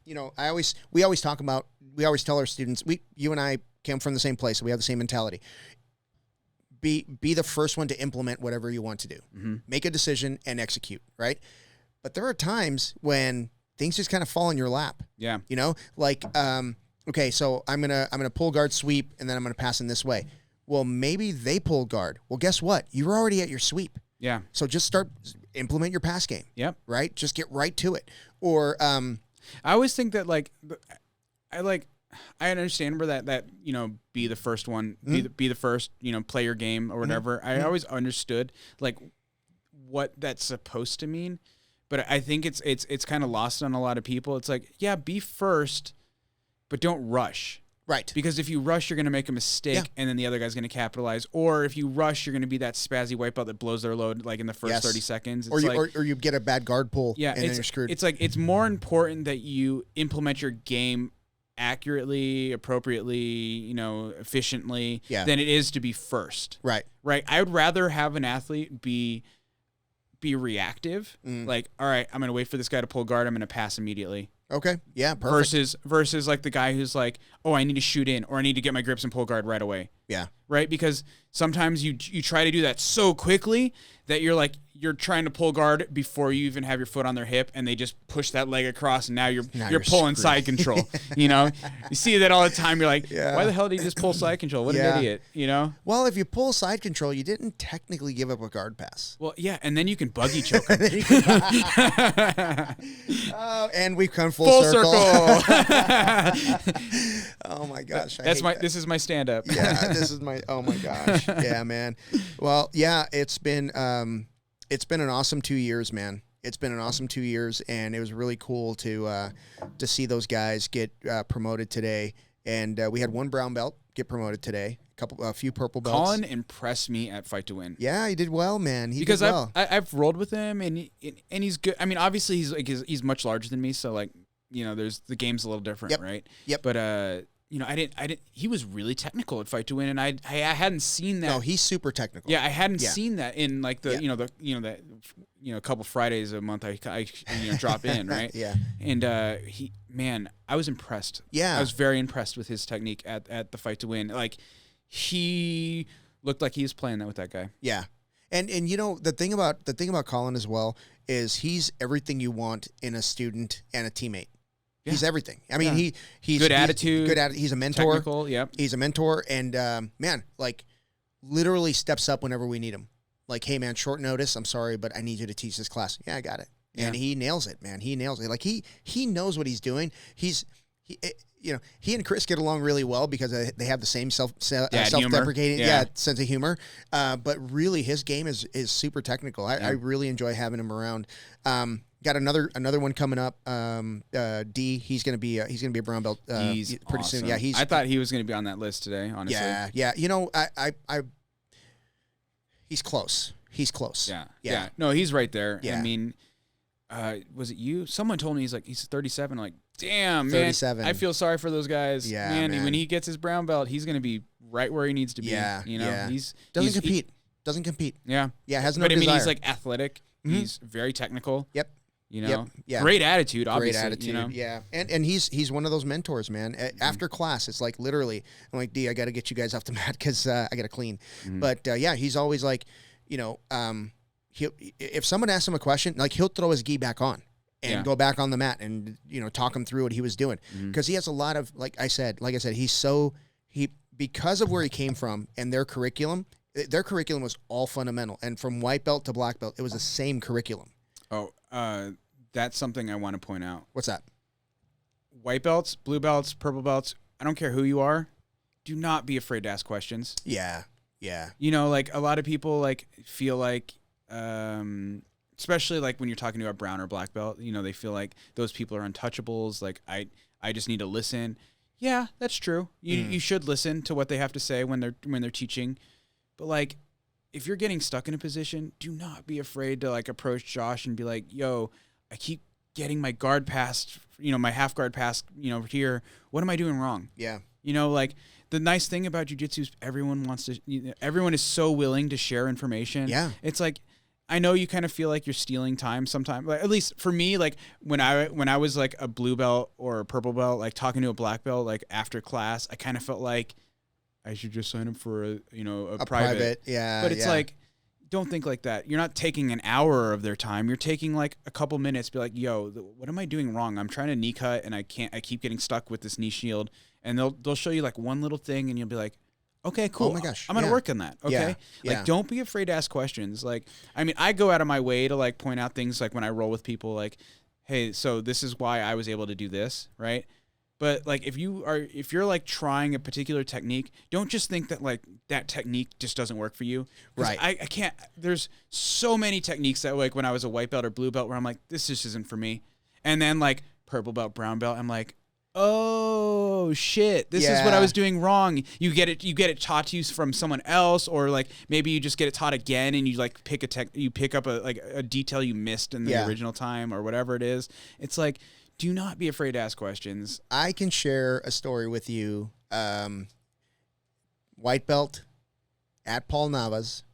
we always tell our students, you and I came from the same place, so we have the same mentality. Be the first one to implement whatever you want to do. Mm-hmm. Make a decision and execute, right? But there are times when things just kind of fall in your lap. Yeah. Like, okay, so I'm gonna pull guard sweep, and then I'm gonna pass in this way. Well, maybe they pull guard. Well, guess what? You're already at your sweep. Yeah. So just implement your pass game. Yep. Right? Just get right to it. Or I always think that, like, I understand where that be the first one, be the first, play your game or whatever. I always understood, like, what that's supposed to mean, but I think it's kind of lost on a lot of people. It's like, yeah, be first, but don't rush. Right. Because if you rush, you're going to make a mistake, and then the other guy's going to capitalize. Or if you rush, you're going to be that spazzy wipeout that blows their load, like, in the first 30 seconds. It's or you get a bad guard pull, and then you're screwed. It's like, it's more important that you implement your game accurately, appropriately, efficiently, than it is to be first. Right. Right. I would rather have an athlete be reactive. Like, all right, I'm going to wait for this guy to pull guard. I'm going to pass immediately. Okay. Yeah. Perfect. Versus like the guy who's like, oh, I need to shoot in, or I need to get my grips and pull guard right away. Yeah. Right. Because sometimes you try to do that so quickly that you're trying to pull guard before you even have your foot on their hip, and they just push that leg across, and now you're pulling screwed. Side control. You see that all the time. You're like, why the hell did he just pull side control? What an idiot. Well, if you pull side control, you didn't technically give up a guard pass. Well, yeah, and then you can buggy choke him. And we've come full circle. Oh my gosh. This is my stand up. Yeah, this is my, oh my gosh. Yeah, man. Well, yeah, it's been an awesome 2 years, man. It's been an awesome 2 years, and it was really cool to see those guys get promoted today. And we had one brown belt get promoted today, a few purple belts. Colin impressed me at Fight to Win. Yeah, he did well, man. Because I've rolled with him, and he's good. I mean, obviously he's much larger than me, so, like, there's the game's a little different, right? Yep. But I didn't. He was really technical at Fight to Win, and I hadn't seen that. No, he's super technical. Yeah, I hadn't seen that in, like, the a couple Fridays a month I drop in, right? Yeah. And I was impressed. Yeah. I was very impressed with his technique at the Fight to Win. Like, he looked like he was playing that with that guy. Yeah. And the thing about Colin as well is he's everything you want in a student and a teammate. Yeah. He's everything. I mean, he's good attitude. He's a mentor. Technical, yep. He's a mentor, and man, like, literally steps up whenever we need him. Like, hey man, short notice. I'm sorry, but I need you to teach this class. Yeah, I got it. Yeah. And he nails it, man. He nails it. Like, he knows what he's doing. He and Chris get along really well because they have the same self-deprecating sense of humor. But really, his game is super technical. I really enjoy having him around. Got another one coming up. D. He's gonna be a brown belt he's pretty awesome. soon. Yeah, I thought he was gonna be on that list today. Honestly. Yeah. He's close. He's close. Yeah. No, he's right there. Yeah. I mean, was it you? Someone told me he's 37. I'm like, damn, 37. man. I feel sorry for those guys. Yeah, man. When he gets his brown belt, he's gonna be right where he needs to be. Yeah. Doesn't compete. Yeah. Yeah. Has no But I mean, desire. he's like athletic. Mm-hmm. He's very technical. Yep. Yeah. Great attitude, obviously. Great attitude, yeah. And he's one of those mentors, man. After class, it's like literally, I'm like, D, I got to get you guys off the mat because I got to clean. Mm-hmm. But he's always like, if someone asks him a question, like, he'll throw his gi back on and go back on the mat and, talk him through what he was doing. Because he has a lot of, like I said, because of where he came from and their curriculum was all fundamental. And from white belt to black belt, it was the same curriculum. Oh, that's something I want to point out. What's that? White belts, blue belts, purple belts, I don't care who you are, do not be afraid to ask questions. Yeah. Yeah. Like a lot of people like feel like, especially like when you're talking to a brown or black belt, they feel like those people are untouchables. Like I just need to listen. Yeah, that's true. You should listen to what they have to say when they're teaching. But like, if you're getting stuck in a position, do not be afraid to like approach Josh and be like, yo, I keep getting my guard past, my half guard past, here. What am I doing wrong? Yeah. Like the nice thing about jiu-jitsu is everyone is so willing to share information. Yeah. It's like, I know you kind of feel like you're stealing time sometimes. Like, at least for me, like when I was like a blue belt or a purple belt, like talking to a black belt, like after class, I kind of felt like I should just sign up for a private. Yeah. But it's like, don't think like that. You're not taking an hour of their time. You're taking like a couple minutes. Be like, yo, what am I doing wrong? I'm trying to knee cut and I keep getting stuck with this knee shield. And they'll show you like one little thing and you'll be like, okay, cool. Oh my gosh. I'm going to work on that. Okay. Yeah. Like, don't be afraid to ask questions. Like, I mean, I go out of my way to like point out things like when I roll with people like, hey, so this is why I was able to do this. Right. But like, if you're like trying a particular technique, don't just think that like that technique just doesn't work for you. Right. I can't, there's so many techniques that like when I was a white belt or blue belt where I'm like, this just isn't for me. And then like purple belt, brown belt, I'm like, oh shit, this is what I was doing wrong. You get it taught to you from someone else, or like maybe you just get it taught again and you like pick up a detail you missed in the original time or whatever it is. It's like, do not be afraid to ask questions. I can share a story with you. White belt at Paul Nava's,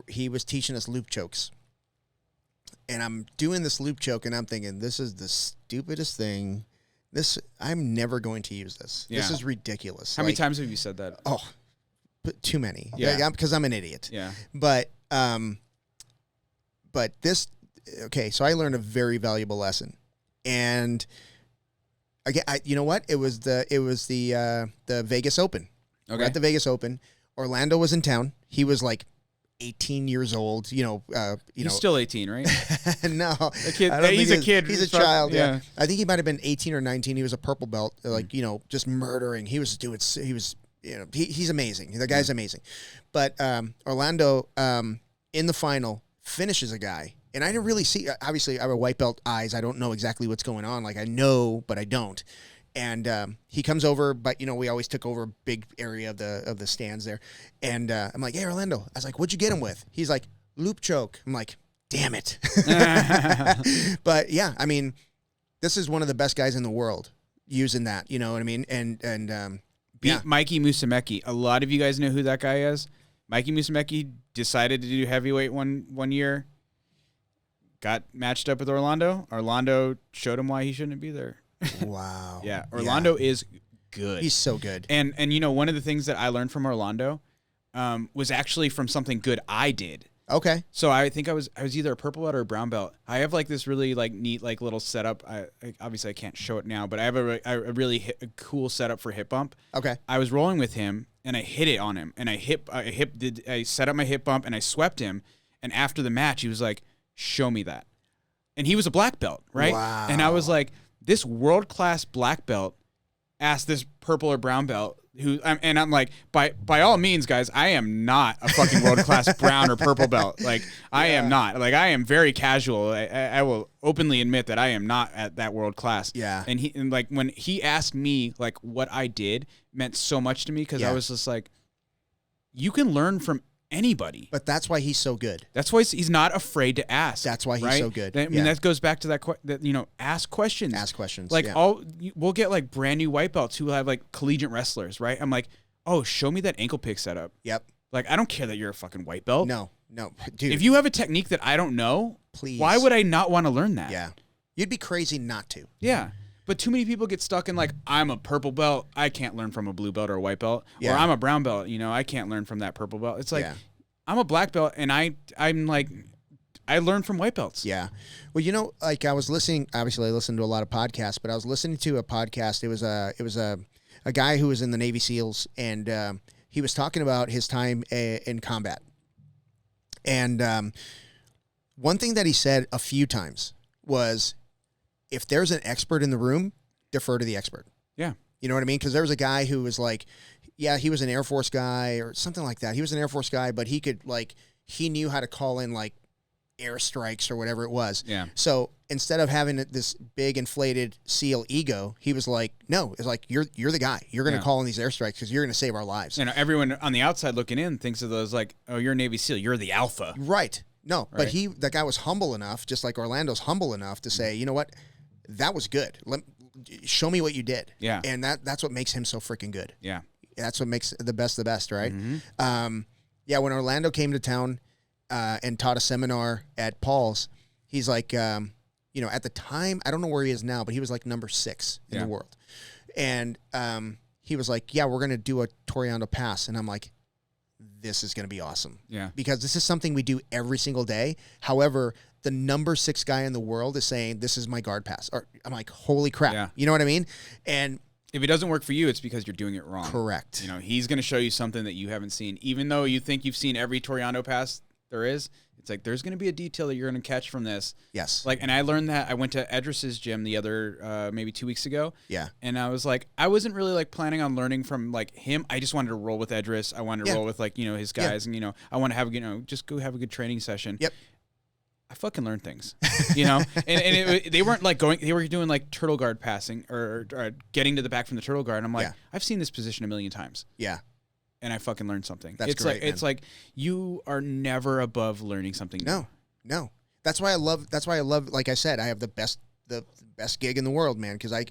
he was teaching us loop chokes. And I'm doing this loop choke and I'm thinking, this is the stupidest thing. I'm never going to use this. Yeah. This is ridiculous. How many times have you said that? Oh, too many. Yeah. Because I'm an idiot. Yeah. But this, okay, so I learned a very valuable lesson. And again, you know what? It was the Vegas Open. Okay. We're at the Vegas Open. Orlando was in town. He was like 18 years old. He's still 18, right? No, he's a kid. He's a child. Yeah. I think he might have been 18 or 19. He was a purple belt, just murdering. He's amazing. The guy's amazing. But Orlando in the final finishes a guy. And I didn't really see, obviously I have a white belt eyes. I don't know exactly what's going on. Like I know, but I don't. And he comes over, but we always took over a big area of the stands there. And I'm like, hey, Orlando. I was like, what'd you get him with? He's like, loop choke. I'm like, damn it. But yeah, I mean, this is one of the best guys in the world using that. You know what I mean? And beat Mikey Musumeci. A lot of you guys know who that guy is. Mikey Musumeci decided to do heavyweight one year. Got matched up with Orlando. Orlando showed him why he shouldn't be there. Wow. Yeah, Orlando is good. He's so good. And one of the things that I learned from Orlando was actually from something good I did. Okay. So I think I was either a purple belt or a brown belt. I have like this really like neat like little setup. I obviously I can't show it now, but I have a really cool setup for hip bump. Okay. I was rolling with him and I hit it on him and I set up my hip bump and I swept him, and after the match he was like, show me that. And he was a black belt, right? Wow. And I was like, this world-class black belt asked this purple or brown belt and I'm like, by all means, guys, I am not a fucking world-class brown or purple belt. Like, I am not. Like, I am very casual. I will openly admit that I am not at that world-class. Yeah. And like, when he asked me, like, what I did meant so much to me because I was just like, you can learn from anybody. But that's why he's so good. That's why he's not afraid to ask. That's why he's so good. I mean, that goes back to that ask questions. Ask questions. Like we'll get like brand new white belts who have like collegiate wrestlers, right? I'm like, oh, show me that ankle pick setup. Yep. Like, I don't care that you're a fucking white belt. No, dude. If you have a technique that I don't know, please. Why would I not want to learn that? Yeah. You'd be crazy not to. Yeah. But too many people get stuck in like, I'm a purple belt, I can't learn from a blue belt or a white belt. Yeah. Or I'm a brown belt, I can't learn from that purple belt. It's like, I'm a black belt, and I'm like, I learned from white belts. Yeah. Well, you know, like I was listening, obviously I listen to a lot of podcasts, but I was listening to a podcast. It was a guy who was in the Navy SEALs, and he was talking about his time in combat. And one thing that he said a few times was, if there's an expert in the room, defer to the expert. Yeah. You know what I mean? Because there was a guy who was like, yeah, he was an Air Force guy or something like that. He was an Air Force guy, but he could he knew how to call in like airstrikes or whatever it was. Yeah. So instead of having this big inflated SEAL ego, he was like, no, it's like, you're the guy. You're going to call in these airstrikes because you're going to save our lives. You know, everyone on the outside looking in thinks of those like, oh, you're a Navy SEAL. You're the alpha. Right. No, right? But that guy was humble enough, just like Orlando's humble enough to say, you know what, that was good. Show me what you did. Yeah. And that's what makes him so freaking good. Yeah. That's what makes the best, right? Mm-hmm. Yeah, when Orlando came to town and taught a seminar at Paul's, he's like, you know, at the time, I don't know where he is now, but he was like number 6 in the world. And he was like, yeah, we're going to do a Toriano pass. And I'm like, this is going to be awesome. Yeah. Because this is something we do every single day. However, the number 6 guy in the world is saying, this is my guard pass. Or I'm like, holy crap. Yeah. You know what I mean? And if it doesn't work for you, it's because you're doing it wrong. Correct. You know, he's going to show you something that you haven't seen. Even though you think you've seen every Toriano pass there is, it's like, there's going to be a detail that you're going to catch from this. Yes. Like, and I learned that. I went to Edris's gym the other, maybe 2 weeks ago. Yeah. And I was like, I wasn't really like planning on learning from like him. I just wanted to roll with Edris. I wanted to roll with like, you know, his guys. And, you know, I want to have, you know, just go have a good training session. Yep. I fucking learned things, you know, and they weren't like they were doing like turtle guard passing or getting to the back from the turtle guard. And I'm like, I've seen this position a million times. Yeah. And I fucking learned something. That's it's great, like, man. it's like you are never above learning something new. No. That's why I love, like I said, I have the best gig in the world, man. Cause I,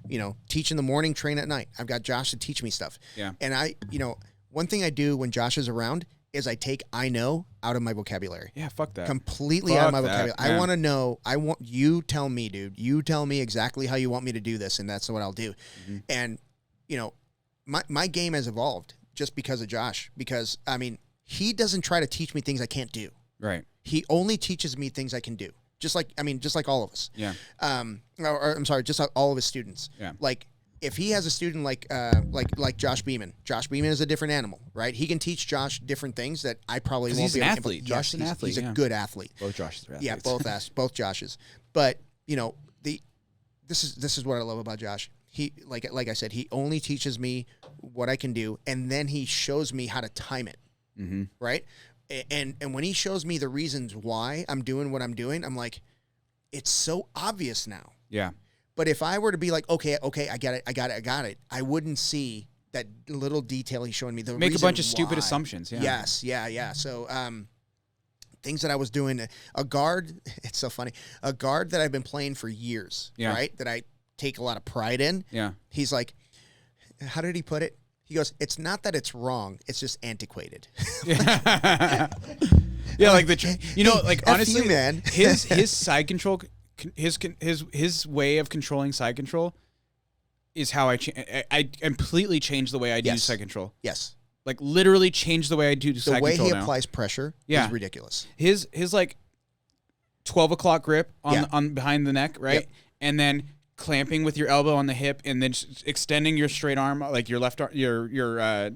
you know, teach in the morning, train at night. I've got Josh to teach me stuff. Yeah. And I, you know, one thing I do when Josh is around is I take I know out of my vocabulary. Yeah, fuck that. Completely out of my vocabulary. Yeah. I want to know. I want you tell me, dude. You tell me exactly how you want me to do this, and that's what I'll do. Mm-hmm. And you know, my game has evolved just because of Josh. Because I mean, he doesn't try to teach me things I can't do. Right. He only teaches me things I can do. Just like all of us. Yeah. Or I'm sorry, just like all of his students. Yeah. Like, if he has a student like Josh Beeman is a different animal, right? He can teach Josh different things that I probably won't be able to. He's an athlete. Josh is an athlete. He's a good athlete. Both Joshes are athletes. Yeah, both Joshes. But you know, this is what I love about Josh. He like I said, he only teaches me what I can do, and then he shows me how to time it. Mm-hmm. Right? And when he shows me the reasons why I'm doing what I'm doing, I'm like, it's so obvious now. Yeah. But if I were to be like, okay, I got it, I wouldn't see that little detail he's showing me. Make a bunch of stupid assumptions. Yeah. Yes. Yeah. So, things that I was doing, a guard, it's so funny, a guard that I've been playing for years, right? That I take a lot of pride in. Yeah. He's like, how did he put it? He goes, it's not that it's wrong, it's just antiquated. Yeah. Like like honestly, you, man. his side control. His way of controlling side control is how I completely changed the way I do side control. Yes. Like literally changed the way I do side control. The way he now. applies pressure is ridiculous. His like 12 o'clock grip on behind the neck, right? Yep. And then clamping with your elbow on the hip and then extending your straight arm, like your left arm, your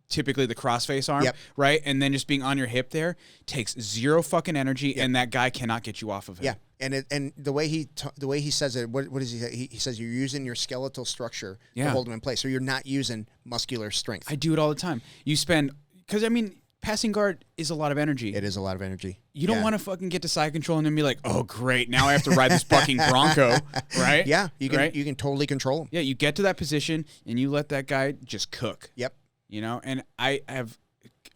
typically the crossface arm, right? And then just being on your hip there takes zero fucking energy, and that guy cannot get you off of it. Yeah, and the way he says it, what does he say? He says you're using your skeletal structure to hold him in place, so you're not using muscular strength. I do it all the time. Because I mean, passing guard is a lot of energy. It is a lot of energy. You don't want to fucking get to side control and then be like, oh great, now I have to ride this fucking Bronco, right? Yeah, you can totally control him. Yeah, you get to that position and you let that guy just cook. Yep. You know, and I have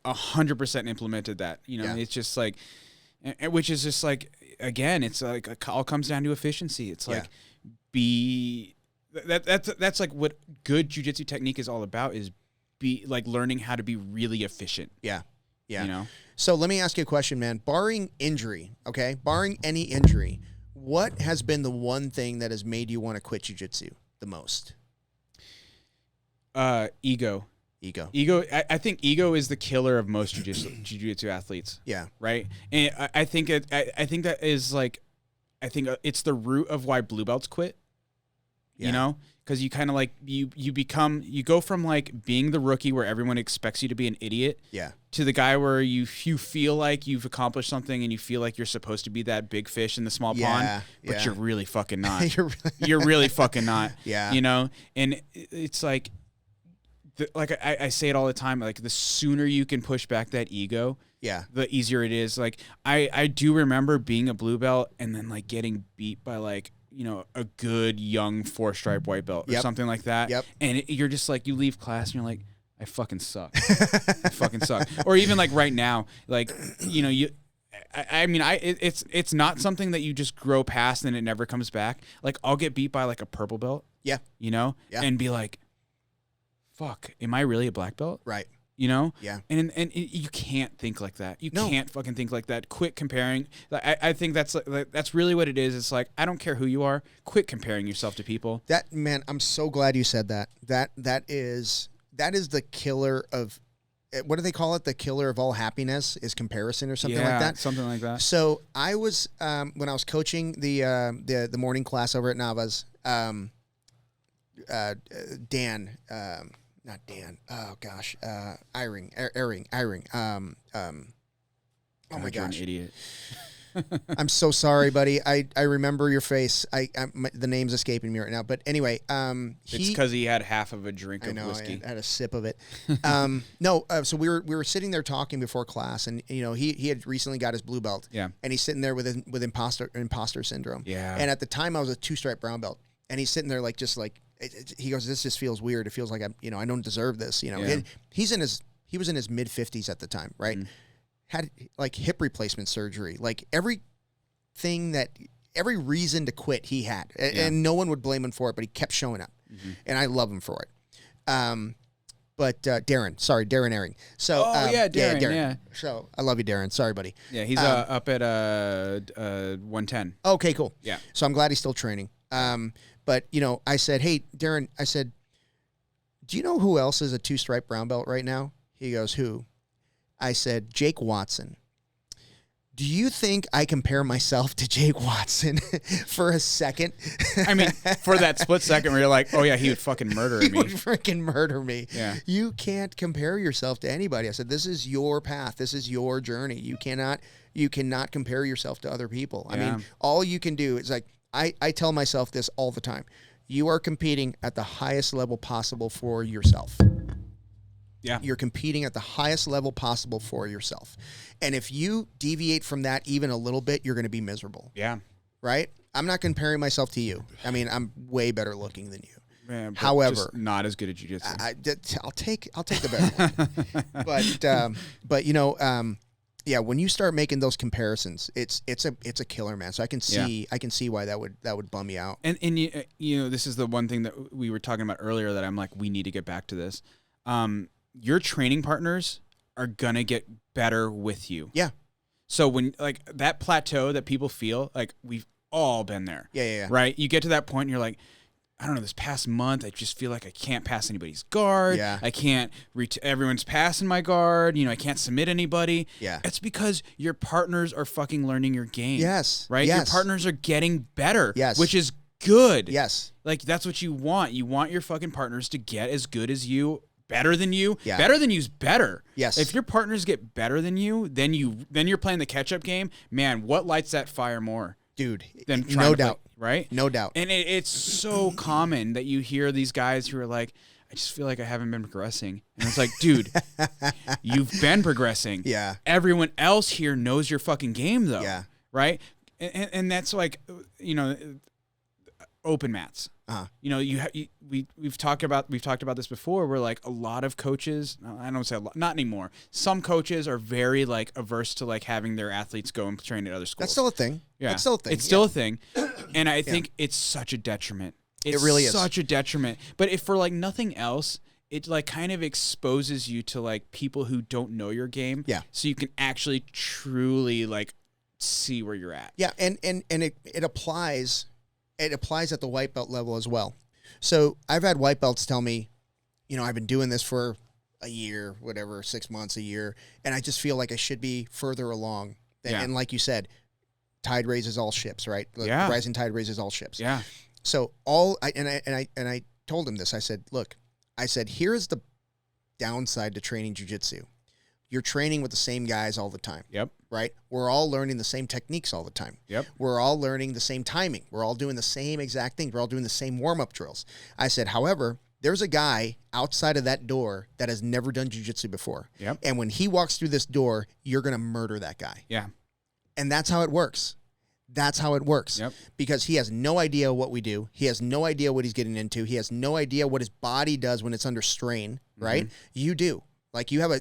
100% implemented that. You know, it's just like, which is just like, again, it's like it all comes down to efficiency. It's like that's like what good jiu-jitsu technique is all about, is be like learning how to be really efficient. Yeah. Yeah. You know. So let me ask you a question, man. Barring injury, okay? Barring any injury, what has been the one thing that has made you want to quit jiu-jitsu the most? Ego. Ego. I think ego is the killer of most jiu-jitsu athletes. Yeah. Right. And I think that is like, I think it's the root of why blue belts quit. Yeah. You know, because you kind of like you go from like being the rookie where everyone expects you to be an idiot. Yeah. To the guy where you feel like you've accomplished something and you feel like you're supposed to be that big fish in the small pond, but you're really fucking not. You're really fucking not. Yeah. You know, and it's like, I say it all the time. Like the sooner you can push back that ego, the easier it is. Like I do remember being a blue belt and then like getting beat by like, you know, a good young 4-stripe white belt or something like that. Yep. And you're just like, you leave class and you're like, I fucking suck. I fucking suck. Or even like right now, like, you know, it's not something that you just grow past and it never comes back. Like I'll get beat by like a purple belt. Yeah. You know? Yeah. And be like, fuck, am I really a black belt? Right. You know? Yeah. And you can't think like that. You can't fucking think like that. Quit comparing. I think that's really what it is. It's like, I don't care who you are. Quit comparing yourself to people. That, man, I'm so glad you said that. That is the killer of, what do they call it? The killer of all happiness is comparison or something like that. Something like that. So I was, when I was coaching the morning class over at Nava's, Dan, not Dan. Oh gosh, Iring. Oh my gosh, you're an idiot. I'm so sorry, buddy. I remember your face. The name's escaping me right now. But anyway, it's because he had half of a drink of whiskey. I had a sip of it. So we were sitting there talking before class, and you know he had recently got his blue belt. Yeah. And he's sitting there with imposter syndrome. Yeah. And at the time, I was a 2-stripe brown belt, and he's sitting there like just like. He goes, this just feels weird. It feels like I don't deserve this. You know, he was in his mid 50s at the time, right? Mm. Had like hip replacement surgery, like every reason to quit he had, and no one would blame him for it, but he kept showing up, and I love him for it. But Darren Ehring. So, Darren. Yeah. So I love you, Darren. Sorry, buddy. Yeah, he's up at 110. Okay, cool. Yeah. So I'm glad he's still training. But, you know, I said, hey, Darren, do you know who else is a 2-stripe brown belt right now? He goes, who? I said, Jake Watson. Do you think I compare myself to Jake Watson for a second? I mean, for that split second where you're like, oh, yeah, he would fucking murder me. He would freaking murder me. Yeah. You can't compare yourself to anybody. I said, this is your path. This is your journey. You cannot compare yourself to other people. I mean, all you can do is like, I tell myself this all the time. You are competing at the highest level possible for yourself. Yeah. You're competing at the highest level possible for yourself. And if you deviate from that even a little bit, you're going to be miserable. Yeah. Right? I'm not comparing myself to you. I mean, I'm way better looking than you. Man, however, just not as good at jiu-jitsu. I'll take the better one. But you know, yeah, when you start making those comparisons, it's a killer, man. So I can see why that would bum you out. And you know, this is the one thing that we were talking about earlier that I'm like, we need to get back to this. Your training partners are gonna get better with you. Yeah. So when like that plateau that people feel, like we've all been there. Yeah. Right? You get to that point and you're like, I don't know, this past month, I just feel like I can't pass anybody's guard. Yeah. I can't everyone's passing my guard. You know, I can't submit anybody. Yeah. It's because your partners are fucking learning your game. Yes. Right? Yes. Your partners are getting better. Yes. Which is good. Yes. Like, that's what you want. You want your fucking partners to get as good as you, better than you. Yeah. Better than you's better. Yes. If your partners get better than you, then you're playing the catch-up game. Man, what lights that fire more? Dude, no doubt. Right? No doubt. And it's so common that you hear these guys who are like, I just feel like I haven't been progressing. And it's like, dude, you've been progressing. Yeah. Everyone else here knows your fucking game, though. Yeah. Right? And that's like, you know, open mats. Uh-huh. You know, we've talked about this before, where like a lot of coaches, I don't say a lot, not anymore. Some coaches are very like averse to like having their athletes go and train at other schools. That's still a thing. Yeah. That's still a thing. It's still a thing. And I think it's such a detriment. It really is such a detriment. But if for like nothing else, it like kind of exposes you to like people who don't know your game. Yeah. So you can actually truly like see where you're at. Yeah. And it applies. It applies at the white belt level as well. So I've had white belts tell me, you know, I've been doing this for a year, whatever, 6 months, a year, and I just feel like I should be further along. And like you said, tide raises all ships, right? The rising tide raises all ships. Yeah. So I told him this. I said, look, here's the downside to training jiu-jitsu. You're training with the same guys all the time. Yep. Right? We're all learning the same techniques all the time. Yep. We're all learning the same timing. We're all doing the same exact thing. We're all doing the same warm-up drills. I said, however, there's a guy outside of that door that has never done jiu-jitsu before. Yep. And when he walks through this door, you're going to murder that guy. Yeah. And that's how it works. That's how it works. Yep. Because he has no idea what we do. He has no idea what he's getting into. He has no idea what his body does when it's under strain, right? You do. Like you have a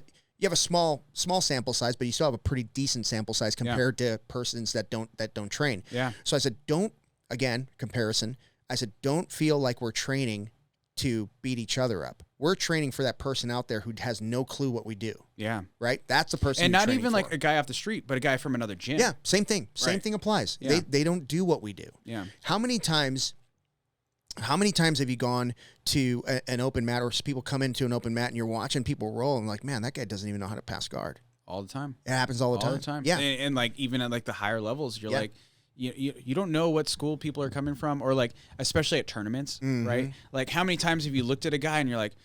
small sample size, but you still have a pretty decent sample size compared to persons that don't train. Yeah. So I said, comparison. I said, don't feel like we're training to beat each other up. We're training for that person out there who has no clue what we do. Yeah. Right? That's the person. And you're not training even for. like a guy off the street, but a guy from another gym. Yeah, same thing. Same thing applies. Yeah. They don't do what we do. Yeah. How many times have you gone to an open mat, or people come into an open mat and you're watching people roll and like, man, that guy doesn't even know how to pass guard. All the time. It happens all the time. Yeah. And like even at like the higher levels, you're like, you don't know what school people are coming from, or like, especially at tournaments, right? Like how many times have you looked at a guy and you're like,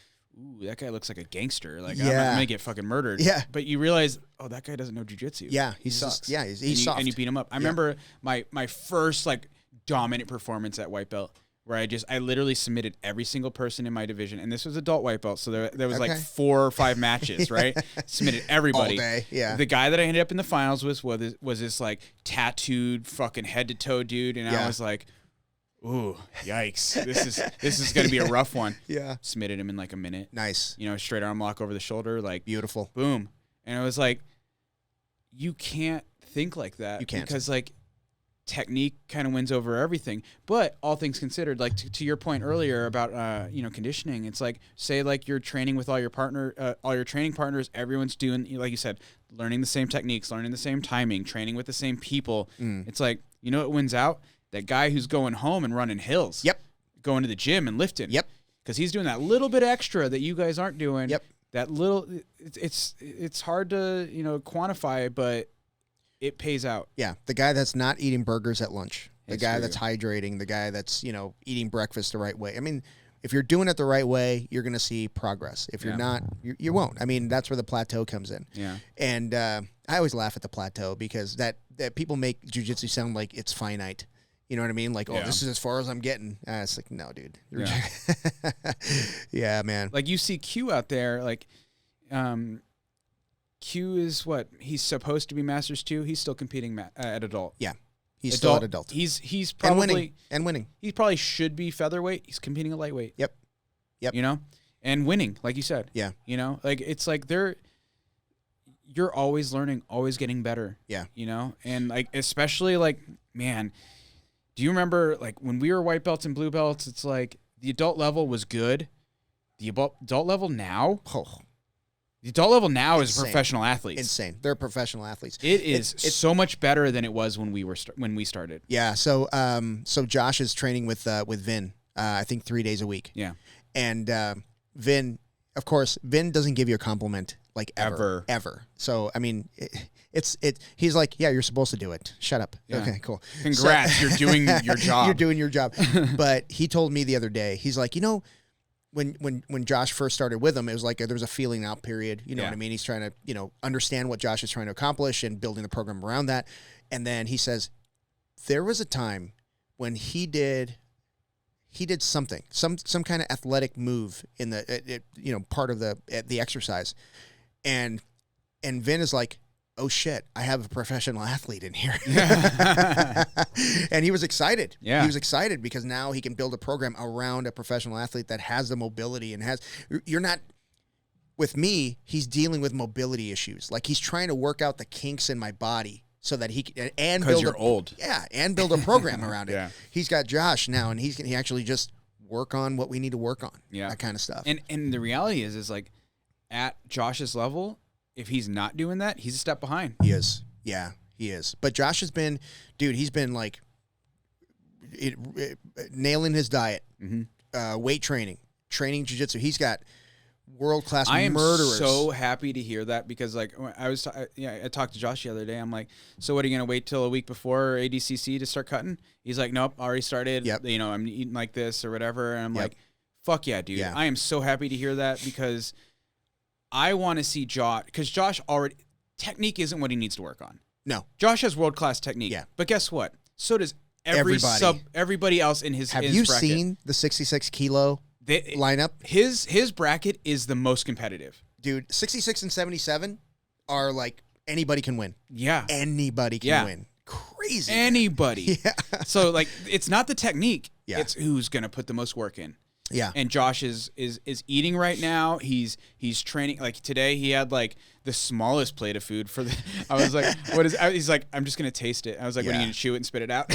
ooh, that guy looks like a gangster. Like, I'm going to get fucking murdered. Yeah. But you realize, oh, that guy doesn't know jiu-jitsu. Yeah. He sucks. He's soft. And you beat him up. I remember my first, like, dominant performance at white belt, where I literally submitted every single person in my division. And this was adult white belt, so there was like 4 or 5 matches, right? Submitted everybody. All day, yeah. The guy that I ended up in the finals with was this, like, tattooed fucking head-to-toe dude. And I was like, ooh, yikes. This is going to be a rough one. Yeah. Submitted him in like a minute. Nice. You know, straight arm lock over the shoulder. Like, beautiful. Boom. And it was like, you can't think like that. You can't. Because, like, technique kind of wins over everything. But all things considered, like, to your point earlier about, conditioning, it's like, say, like, you're training with all your training partners, everyone's doing, like you said, learning the same techniques, learning the same timing, training with the same people. It's like, you know what wins out? That guy who's going home and running hills. Yep. Going to the gym and lifting. Yep. Because he's doing that little bit extra that you guys aren't doing. Yep. That little, it's hard to, quantify, but it pays out. Yeah. The guy that's not eating burgers at lunch. The It's guy true. that's hydrating. The guy that's, eating breakfast the right way. I mean, if you're doing it the right way, you're going to see progress. If you're not, you won't. I mean, that's where the plateau comes in. Yeah. And I always laugh at the plateau because that people make jiu-jitsu sound like it's finite. You know what I mean? Like, this is as far as I'm getting. It's like, no, dude. Yeah. Yeah, man. Like, you see Q out there, like, Q is what? He's supposed to be Masters 2. He's still competing at adult. Yeah. He's still at adult. He's probably... And winning. He probably should be featherweight. He's competing at lightweight. Yep. And winning, like you said. Yeah. Like, it's like you're always learning, always getting better. Yeah. And, like, especially, like, man... Do you remember, like, when we were white belts and blue belts, it's like the adult level was good. The adult level now? The adult level now is professional athletes. Insane. They're professional athletes. It is so much better than it was when we started. Yeah. So Josh is training with Vin, I think 3 days a week. Yeah. And Vin, of course, Vin doesn't give you a compliment like ever. So, I mean... He's like, yeah, you're supposed to do it. Shut up. Yeah. Okay, cool. Congrats. You're doing your job. You're doing your job. But he told me the other day, he's like, when Josh first started with him, it was like there was a feeling out period. You know what I mean? He's trying to, understand what Josh is trying to accomplish and building the program around that. And then he says, there was a time when he did something, some kind of athletic move in the, part of the exercise. And Vin is like, oh shit, I have a professional athlete in here. And he was excited. Yeah. He was excited because now he can build a program around a professional athlete that has the mobility and with me, he's dealing with mobility issues. Like he's trying to work out the kinks in my body so that he can, and build old. Yeah. And build a program around it. Yeah. He's got Josh now and he actually just work on what we need to work on. Yeah. That kind of stuff. And the reality is like at Josh's level, if he's not doing that, he's a step behind. He is. Yeah, he is. But Josh has been, he's been like nailing his diet, weight training jiu-jitsu. He's got world-class I am murderers. so happy to hear that because, like, I talked to Josh the other day. I'm like, so what, are you going to wait till a week before ADCC to start cutting? He's like, nope, already started. Yep. You know, I'm eating like this or whatever. And I'm Yep. like, fuck yeah, dude. Yeah. I am so happy to hear that because I want to see Josh, because Josh already, technique isn't what he needs to work on. No. Josh has world-class technique. Yeah. But guess what? So does everybody else in his Have in you his bracket. seen the 66 kilo lineup? His bracket is the most competitive. Dude, 66 and 77 are like anybody can win. Yeah. Anybody can win. Crazy. Anybody. Yeah. So, like, it's not the technique. Yeah. It's who's going to put the most work in. Yeah. And Josh is eating right now. He's training. Like, today he had like the smallest plate of food for the. I was like, what is? He's like, I'm just gonna taste it. I was like, what, are you gonna chew it and spit it out?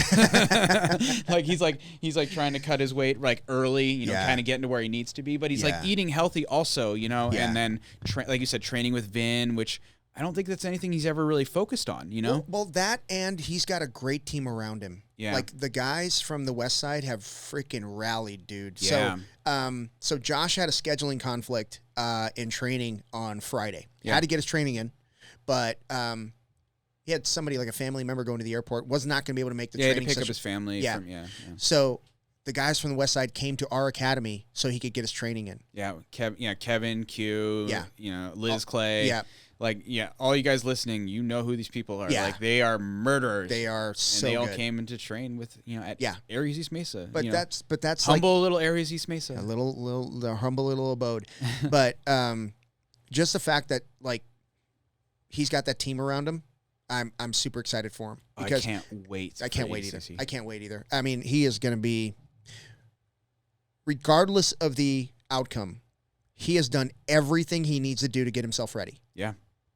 Like he's like trying to cut his weight like early, you know, kind of getting to where he needs to be. But he's like eating healthy also, you know. And then like you said, training with Vin, which I don't think that's anything he's ever really focused on, you know? Well, that, and he's got a great team around him. Yeah. Like, the guys from the West Side have freaking rallied, dude. Yeah. So Josh had a scheduling conflict in training on Friday. Yeah. Had to get his training in, but he had somebody, like a family member, going to the airport, was not going to be able to make the training Yeah, to pick session. up his family. Yeah. So the guys from the West Side came to our academy so he could get his training in. Yeah, Kevin, Q, you know, Liz, Clay. Yeah. Like, all you guys listening, you know who these people are. Yeah. Like, they are murderers. They are so And they all good. came in to train with, you know, at Aries East Mesa. But you know, that's humble little Aries East Mesa. like the humble little abode. But just the fact that, like, he's got that team around him, I'm super excited for him. Because I can't wait. I can't wait either. I can't wait either. I mean, he is going to be, regardless of the outcome, he has done everything he needs to do to get himself ready. Yeah.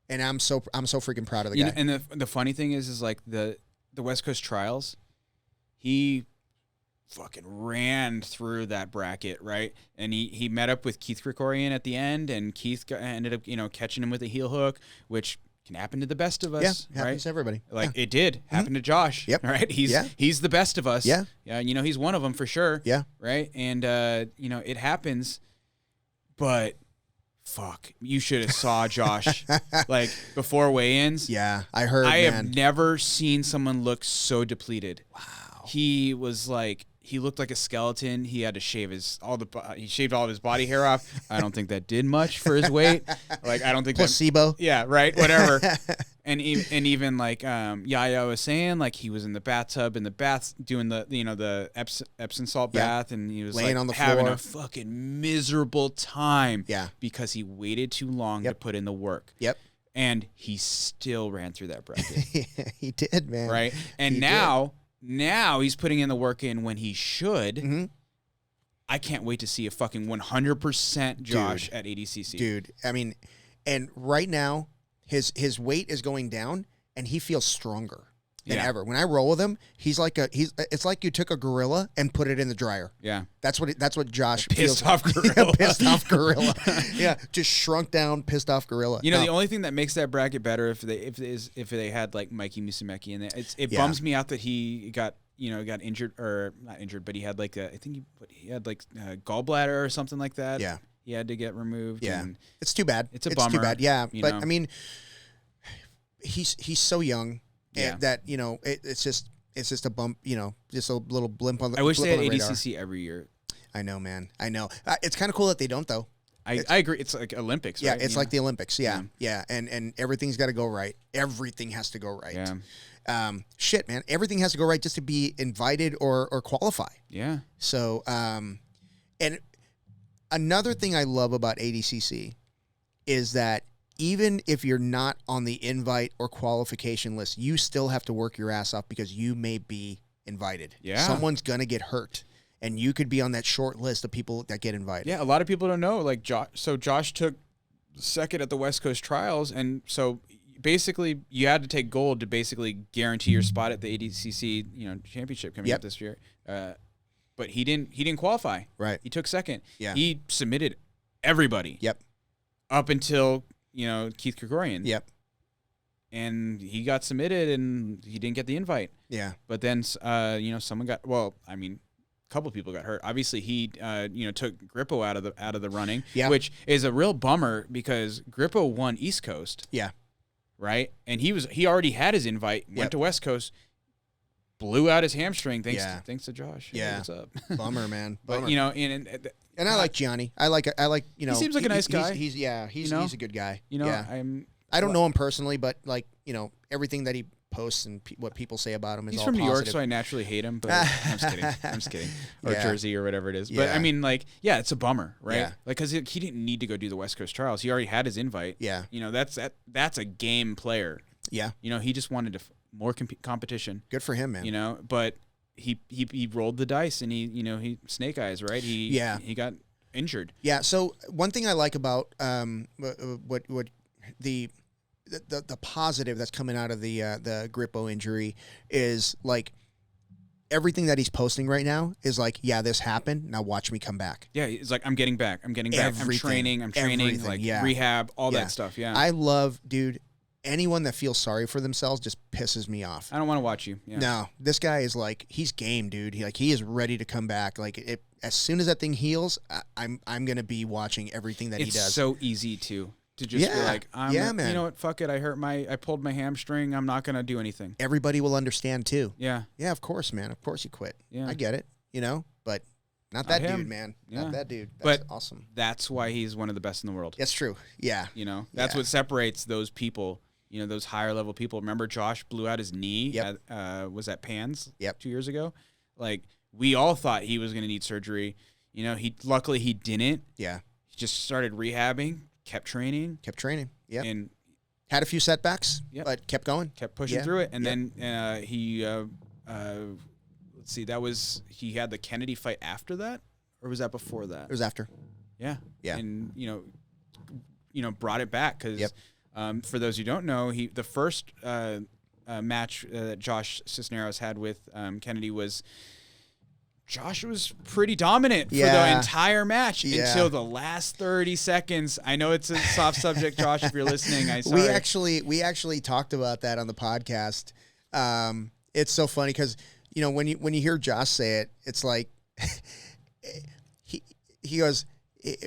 And I'm so freaking proud of the guy. And the funny thing is like the West Coast Trials, he fucking ran through that bracket, right? And he met up with Keith Krikorian at the end, and Keith ended up, you know, catching him with a heel hook, which can happen to the best of us. Yeah, happens to everybody. Like it did happen to Josh. Yep. Right. He's the best of us. Yeah. Yeah. You know, he's one of them for sure. Yeah. Right. And you know, it happens, but fuck, you should have saw Josh like before weigh-ins. Yeah, I heard. I have never seen someone look so depleted. Wow. He was like, he looked like a skeleton. He had to shave he shaved all of his body hair off. I don't think that did much for his weight. Like, I don't think placebo. Yeah, right. Whatever. and even like Yaya was saying, like, he was in the bathtub in the bath doing the, you know, the Epsom salt bath, and he was laying like on the having floor. a fucking miserable time. Yeah. Because he waited too long to put in the work. Yep. And he still ran through that bracket. He did, man. Right. And now he's putting in the work in when he should. Mm-hmm. I can't wait to see a fucking 100% Josh at ADCC. Dude, I mean, and right now his weight is going down, and he feels stronger than ever. When I roll with him, it's like you took a gorilla and put it in the dryer. Yeah. That's what Josh pissed feels off like. gorilla. Pissed off gorilla. Yeah, just shrunk down, pissed off gorilla. You know, the only thing that makes that bracket better if they had like Mikey Musumeci in there. It bums me out that he got injured, or not injured, but he had like he had like gallbladder or something like that. Yeah. He had to get removed. Yeah. And it's too bad. It's a bummer. Too bad. Yeah. But know? I mean, he's so young that, you know, it's just a bump, you know, just a little blimp on the. I wish they had radar. ADCC every year. I know, man. I know. It's kind of cool that they don't, though. I agree. It's like Olympics, yeah, right? it's like the Olympics. Yeah. And everything's got to go right. Everything has to go right. Yeah. Shit, man. Everything has to go right just to be invited or qualify. Yeah. So, and another thing I love about ADCC is that even if you're not on the invite or qualification list, you still have to work your ass off because you may be invited. Yeah. Someone's going to get hurt, and you could be on that short list of people that get invited. Yeah, a lot of people don't know. Like, Josh took second at the West Coast Trials, and so basically you had to take gold to basically guarantee your spot at the ADCC, you know, championship coming up this year. But he didn't qualify. Right. He took second. Yeah. He submitted everybody. Yep. Up until, you know, Keith Krikorian. Yep. And he got submitted, and he didn't get the invite. Yeah. But then, you know, someone got. Well, I mean, couple people got hurt. Obviously, he took Grippo out of the running, which is a real bummer because Grippo won East Coast. Yeah. Right? And he already had his invite, went to West Coast, blew out his hamstring thanks to Josh. Yeah. Hey, what's up? Bummer, man. Bummer. But and I like Gianni. I like he seems like a nice guy. He's a good guy. I don't know him personally, but everything that he posts and what people say about him is he's all from positive. New York, so I naturally hate him. But I'm just kidding. Or Jersey or whatever it is. But I mean, it's a bummer, right? Yeah. Because he didn't need to go do the West Coast trials. He already had his invite. Yeah. That's a game player. Yeah. He just wanted more competition. Good for him, man. But he rolled the dice and he snake eyes, right? He got injured. Yeah. So one thing I like about what the positive that's coming out of the Grippo injury is everything that he's posting right now is this happened. Now watch me come back. Yeah, it's I'm getting back. I'm training, rehab, all that stuff. Yeah. I love, dude, anyone that feels sorry for themselves just pisses me off. I don't want to watch you. Yeah. No, this guy is he's game, dude. He is ready to come back. As soon as that thing heals, I'm going to be watching everything that he does. It's so easy to just be like, man. You know what? Fuck it. I pulled my hamstring. I'm not going to do anything. Everybody will understand too. Yeah. Yeah, of course, man. Of course you quit. Yeah. I get it, but not that dude, man. Yeah. Not that dude. That's awesome. That's why he's one of the best in the world. That's true. Yeah. That's what separates those people, those higher level people. Remember Josh blew out his knee was at Pans 2 years ago? We all thought he was going to need surgery. Luckily he didn't. Yeah. He just started rehabbing. Kept training. Yeah. And had a few setbacks, but kept going. Kept pushing through it. And then he, let's see, he had the Kennedy fight after that? Or was that before that? It was after. Yeah. Yeah. And, brought it back because for those who don't know, the first match that Josh Cisneros had with Kennedy was Josh was pretty dominant for the entire match until the last 30 seconds. I know it's a soft subject, Josh, if you're listening. We actually talked about that on the podcast. It's so funny because, when you hear Josh say it, it's like he goes,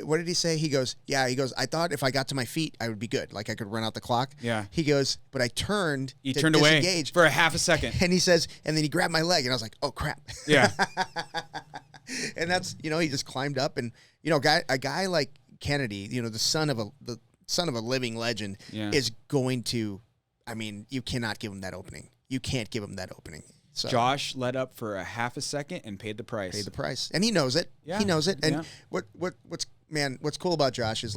what did he say? He goes, I thought if I got to my feet, I would be good. I could run out the clock. Yeah. He goes, but I turned. He turned away for a half a second. And he says, and then he grabbed my leg, and I was like, oh, crap. Yeah. And that's, he just climbed up. And, a guy like Kennedy, the son of a living legend is going to, you cannot give him that opening. You can't give him that opening. So. Josh let up for a half a second and paid the price. And he knows it. Yeah. He knows it. And what's cool about Josh is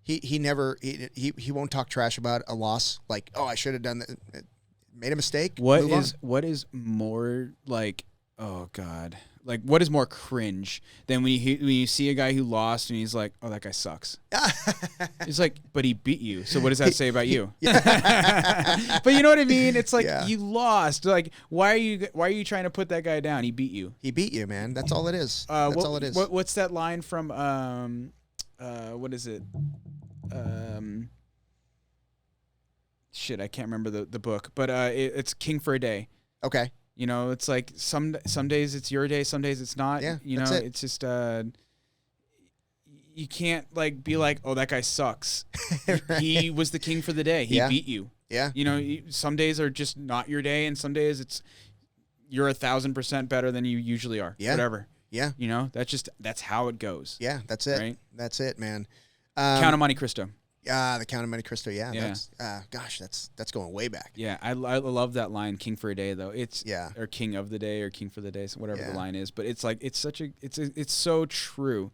he won't talk trash about a loss. I should have done that. Made a mistake. What is more oh God. What is more cringe than when you see a guy who lost and he's like, oh, that guy sucks. It's but he beat you. So what does that say about you? But you know what I mean? It's you lost. Why are you trying to put that guy down? He beat you. He beat you, man. That's all it is. All it is. What's that line from what is it? Shit, I can't remember the book, but it's King for a Day. Okay. It's some days it's your day, some days it's not. Yeah, it's just you can't be oh, that guy sucks. Right. He was the king for the day. He beat you. Yeah. Some days are just not your day, and some days you're 1,000% better than you usually are. Yeah. Whatever. Yeah. That's how it goes. Yeah, that's it. Right? That's it, man. Count of Monte Cristo. The Count of Monte Cristo. Yeah. That's going way back. Yeah, I love that line, "King for a Day," though. It's or "King of the Day" or "King for the Day," so whatever the line is. But it's it's so true,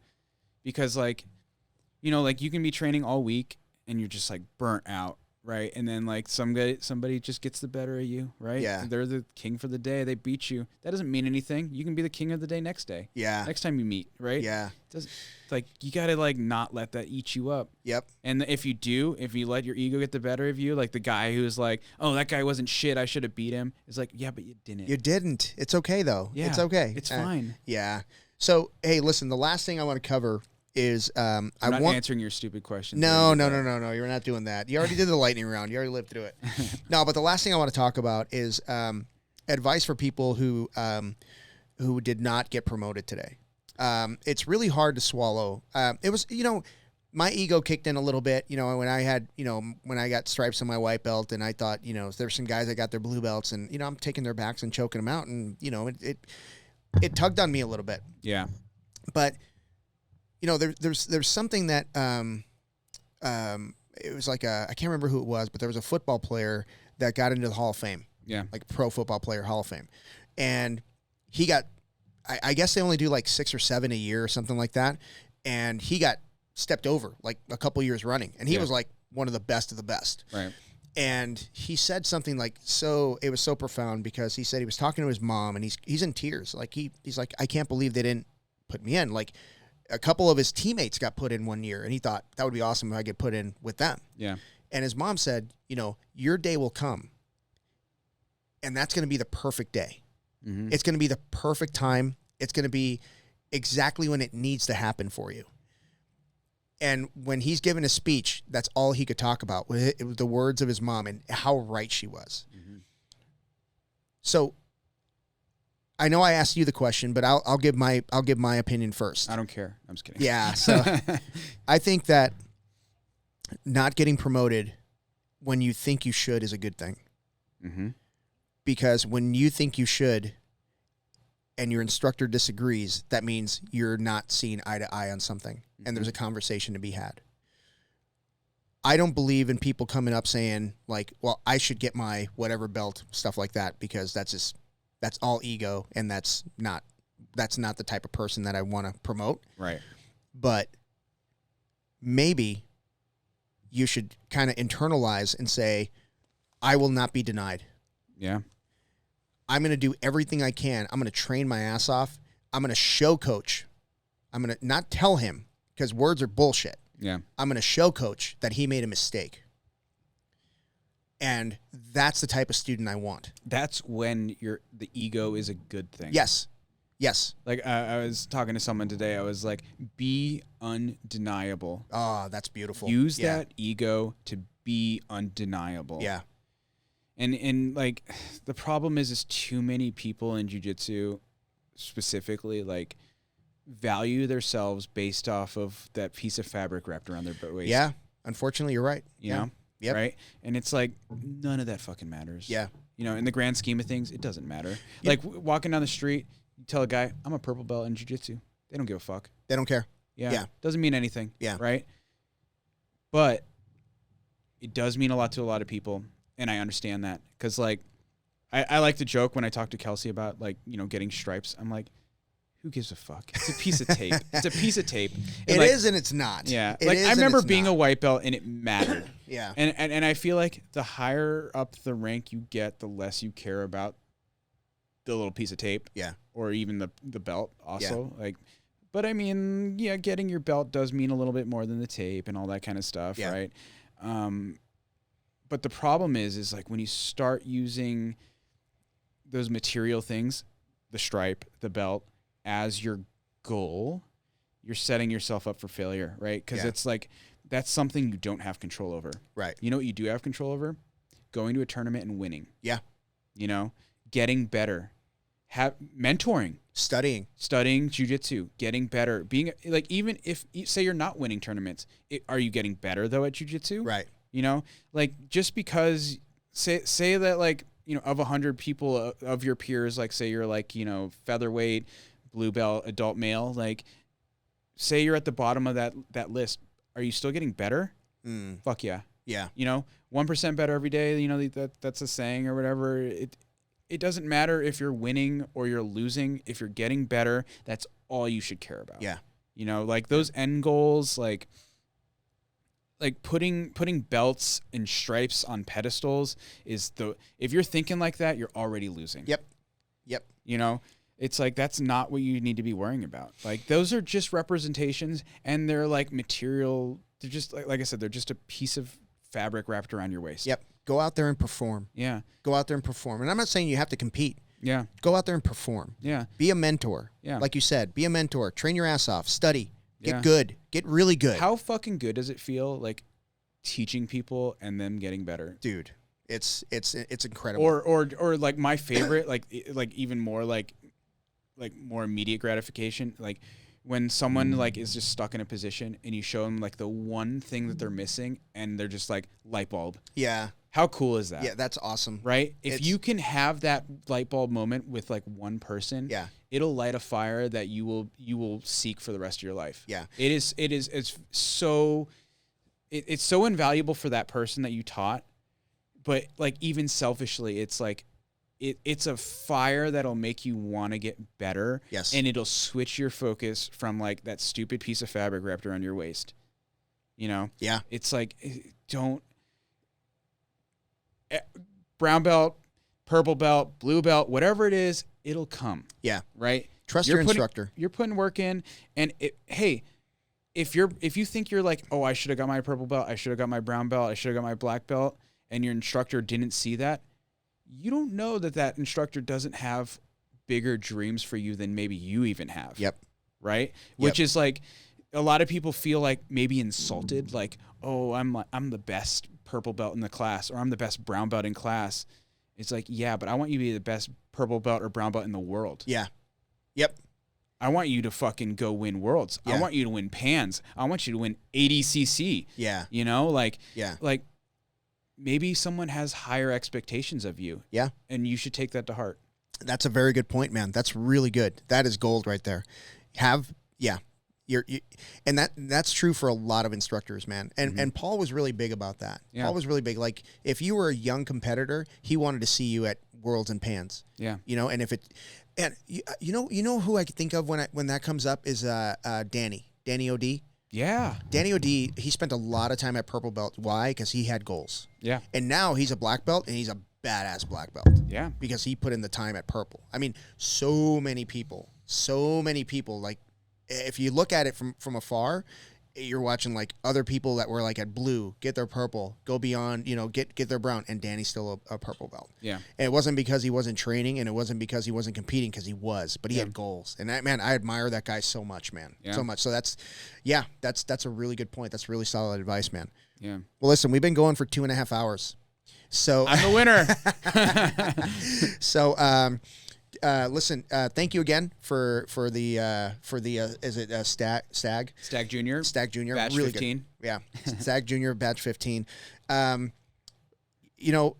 because you can be training all week and you're just burnt out, right? And then somebody just gets the better of you, right? Yeah, they're the king for the day. They beat you. That doesn't mean anything. You can be the king of the day next day. Yeah, next time you meet, right? Yeah, you gotta not let that eat you up. Yep. And if you let your ego get the better of you, the guy who's oh, that guy wasn't shit, I should have beat him, is yeah, but you didn't. You didn't. It's okay though. Yeah, it's okay. It's fine. Yeah. So hey, listen. The last thing I want to cover is I'm not answering your stupid question. No. You're not doing that. You already did the lightning round. You already lived through it. No, but the last thing I want to talk about is advice for people who who did not get promoted today. It's really hard to swallow. It was, my ego kicked in a little bit, when I had, when I got stripes on my white belt, and I thought, there's some guys that got their blue belts, and, I'm taking their backs and choking them out, and, it tugged on me a little bit. Yeah. But, there's something that, it was like I can't remember who it was, but there was a football player that got into the Hall of Fame. Yeah. Like pro football player, Hall of Fame. And he got, I guess they only do like 6 or 7 a year or something like that. And he got stepped over like a couple years running. And he was like one of the best of the best. Right. And he said something like, it was so profound, because he said he was talking to his mom, and he's in tears. Like he's like, I can't believe they didn't put me in. Like, a couple of his teammates got put in one year, and he thought that would be awesome if I get put in with them. Yeah. And his mom said, your day will come, and that's going to be the perfect day. Mm-hmm. It's going to be the perfect time. It's going to be exactly when it needs to happen for you. And when he's given a speech, that's all he could talk about. It was the words of his mom and how right she was. Mm-hmm. So I know I asked you the question, but I'll give my opinion first. I don't care. I'm just kidding. Yeah. So I think that not getting promoted when you think you should is a good thing. Mm-hmm. Because when you think you should and your instructor disagrees, that means you're not seeing eye to eye on something, and there's a conversation to be had. I don't believe in people coming up saying, like, well, I should get my whatever belt, stuff like that, because that's all ego, and that's not the type of person that I want to promote. Right. But maybe you should kind of internalize and say, I will not be denied. Yeah. I'm going to do everything I can. I'm going to train my ass off. I'm going to show coach. I'm going to not tell him, because words are bullshit. Yeah. I'm going to show coach that he made a mistake. And that's the type of student I want. That's when the ego is a good thing. Yes. Yes. Like I was talking to someone today. I was like, be undeniable. Oh, that's beautiful. Use that ego to be undeniable. Yeah. And like the problem is too many people in jiu-jitsu specifically like value themselves based off of that piece of fabric wrapped around their waist. Yeah. Unfortunately, you're right. You know? Yep. Right? And it's like none of that fucking matters. Yeah. In the grand scheme of things, it doesn't matter. Yep. Like walking down the street, you tell a guy, I'm a purple belt in jiu-jitsu. They don't give a fuck. They don't care. Yeah. Doesn't mean anything. Yeah. Right? But it does mean a lot to a lot of people. And I understand that. Because, like, I like to joke when I talk to Kelsey about, like, getting stripes. I'm like, who gives a fuck? It's a piece of tape. It's a piece of tape. And it is and it's not. Yeah. Like, I remember being a white belt and it mattered. Yeah. And I feel like the higher up the rank you get, the less you care about the little piece of tape. Yeah. Or even the belt also. Yeah. Like, but I mean, yeah, getting your belt does mean a little bit more than the tape and all that kind of stuff, right? But the problem is like when you start using those material things, the stripe, the belt, as your goal, you're setting yourself up for failure, right? Because it's like that's something you don't have control over. Right. You know what you do have control over? Going to a tournament and winning. Yeah. Getting better. Mentoring. Studying jiu-jitsu, getting better. Being like, even if, say you're not winning tournaments, are you getting better though at jiu-jitsu? Right. Like just because say that like, of 100 people of your peers, like say you're like, featherweight, blue belt, adult male, like say you're at the bottom of that list. Are you still getting better? Fuck yeah. Yeah. 1% better every day. That's a saying or whatever. It doesn't matter if you're winning or you're losing. If you're getting better, that's all you should care about. Yeah. Like those end goals, like putting belts and stripes on pedestals if you're thinking like that, you're already losing. Yep. It's like, that's not what you need to be worrying about. Like those are just representations and they're like material. They're just like I said, they're just a piece of fabric wrapped around your waist. Yep. Go out there and perform. Yeah. Go out there and perform. And I'm not saying you have to compete. Yeah. Go out there and perform. Yeah. Be a mentor. Yeah. Like you said, be a mentor. Train your ass off. Study. Get good. Get really good. How fucking good does it feel, like, teaching people and them getting better? Dude, it's incredible. Or like my favorite, like even more like like more immediate gratification. Like when someone like is just stuck in a position and you show them like the one thing that they're missing and they're just like light bulb. Yeah. How cool is that? Yeah, that's awesome. Right? If you can have that light bulb moment with like one person, it'll light a fire that you will seek for the rest of your life. Yeah. It's so invaluable for that person that you taught, but like even selfishly, it's like it's a fire that'll make you want to get better. Yes. And it'll switch your focus from like that stupid piece of fabric wrapped around your waist. You know? Yeah. It's like brown belt, purple belt, blue belt, whatever it is, it'll come. Yeah. Right? Trust your instructor. You're putting work in, and hey, if you think you're like, oh, I should have got my purple belt, I should have got my brown belt, I should have got my black belt, and your instructor didn't see that, you don't know that instructor doesn't have bigger dreams for you than maybe you even have. Yep. Right? Which is like, a lot of people feel like maybe insulted, like, oh, I'm the best purple belt in the class, or I'm the best brown belt in class. It's like, yeah, but I want you to be the best purple belt or brown belt in the world. Yeah. Yep. I want you to fucking go win worlds. Yeah. I want you to win pans. I want you to win ADCC. Yeah. You know, like, yeah. Like maybe someone has higher expectations of you. Yeah. And you should take that to heart. That's a very good point, man. That's really good. That is gold right there. And that's true for a lot of instructors, man. And Paul was really big about that. Yeah. Paul was really big. Like if you were a young competitor, he wanted to see you at Worlds and Pans. Yeah. You know, and if it, and you know who I think of when that comes up is Danny OD. Yeah. Danny OD, he spent a lot of time at purple belt. Why? Because he had goals. Yeah. And now he's a black belt, and he's a badass black belt. Yeah. Because he put in the time at purple. I mean, so many people, like, if you look at it from afar, you're watching like other people that were like at blue, get their purple, go beyond, you know, get their brown, and Danny's still a purple belt. Yeah. And it wasn't because he wasn't training, and it wasn't because he wasn't competing, because he was, but he had goals. And that, man, I admire that guy so much, man. Yeah. So much. So that's a really good point. That's really solid advice, man. Yeah. Well, listen, we've been going for 2.5 hours. So I'm the winner. So, listen, thank you again for the is it Stag Junior batch really 15. Good. Yeah. Stag Junior batch 15. You know,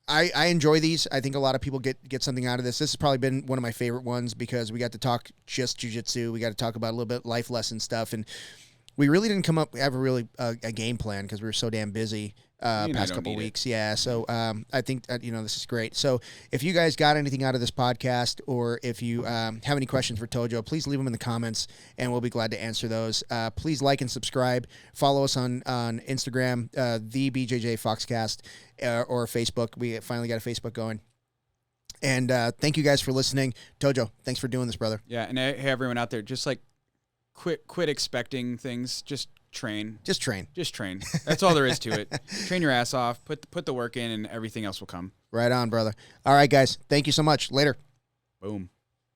I enjoy these. I think a lot of people get something out of this. This has probably been one of my favorite ones because we got to talk just jiu-jitsu. We got to talk about a little bit life lesson stuff, and we really didn't come up have a game plan because we were so damn busy past couple of weeks. Yeah. So I think this is great. So if you guys got anything out of this podcast, or if you have any questions for Tojo, please leave them in the comments, and we'll be glad to answer those. Please like and subscribe. Follow us on Instagram, the BJJ Foxcast, or Facebook. We finally got a Facebook going. And thank you guys for listening. Tojo, thanks for doing this, brother. Yeah, and hey, everyone out there, just like quit expecting things. Just train. That's all there is to it. Train your ass off. Put the work in, and everything else will come. Right on, brother. All right, guys. Thank you so much. Later. Boom.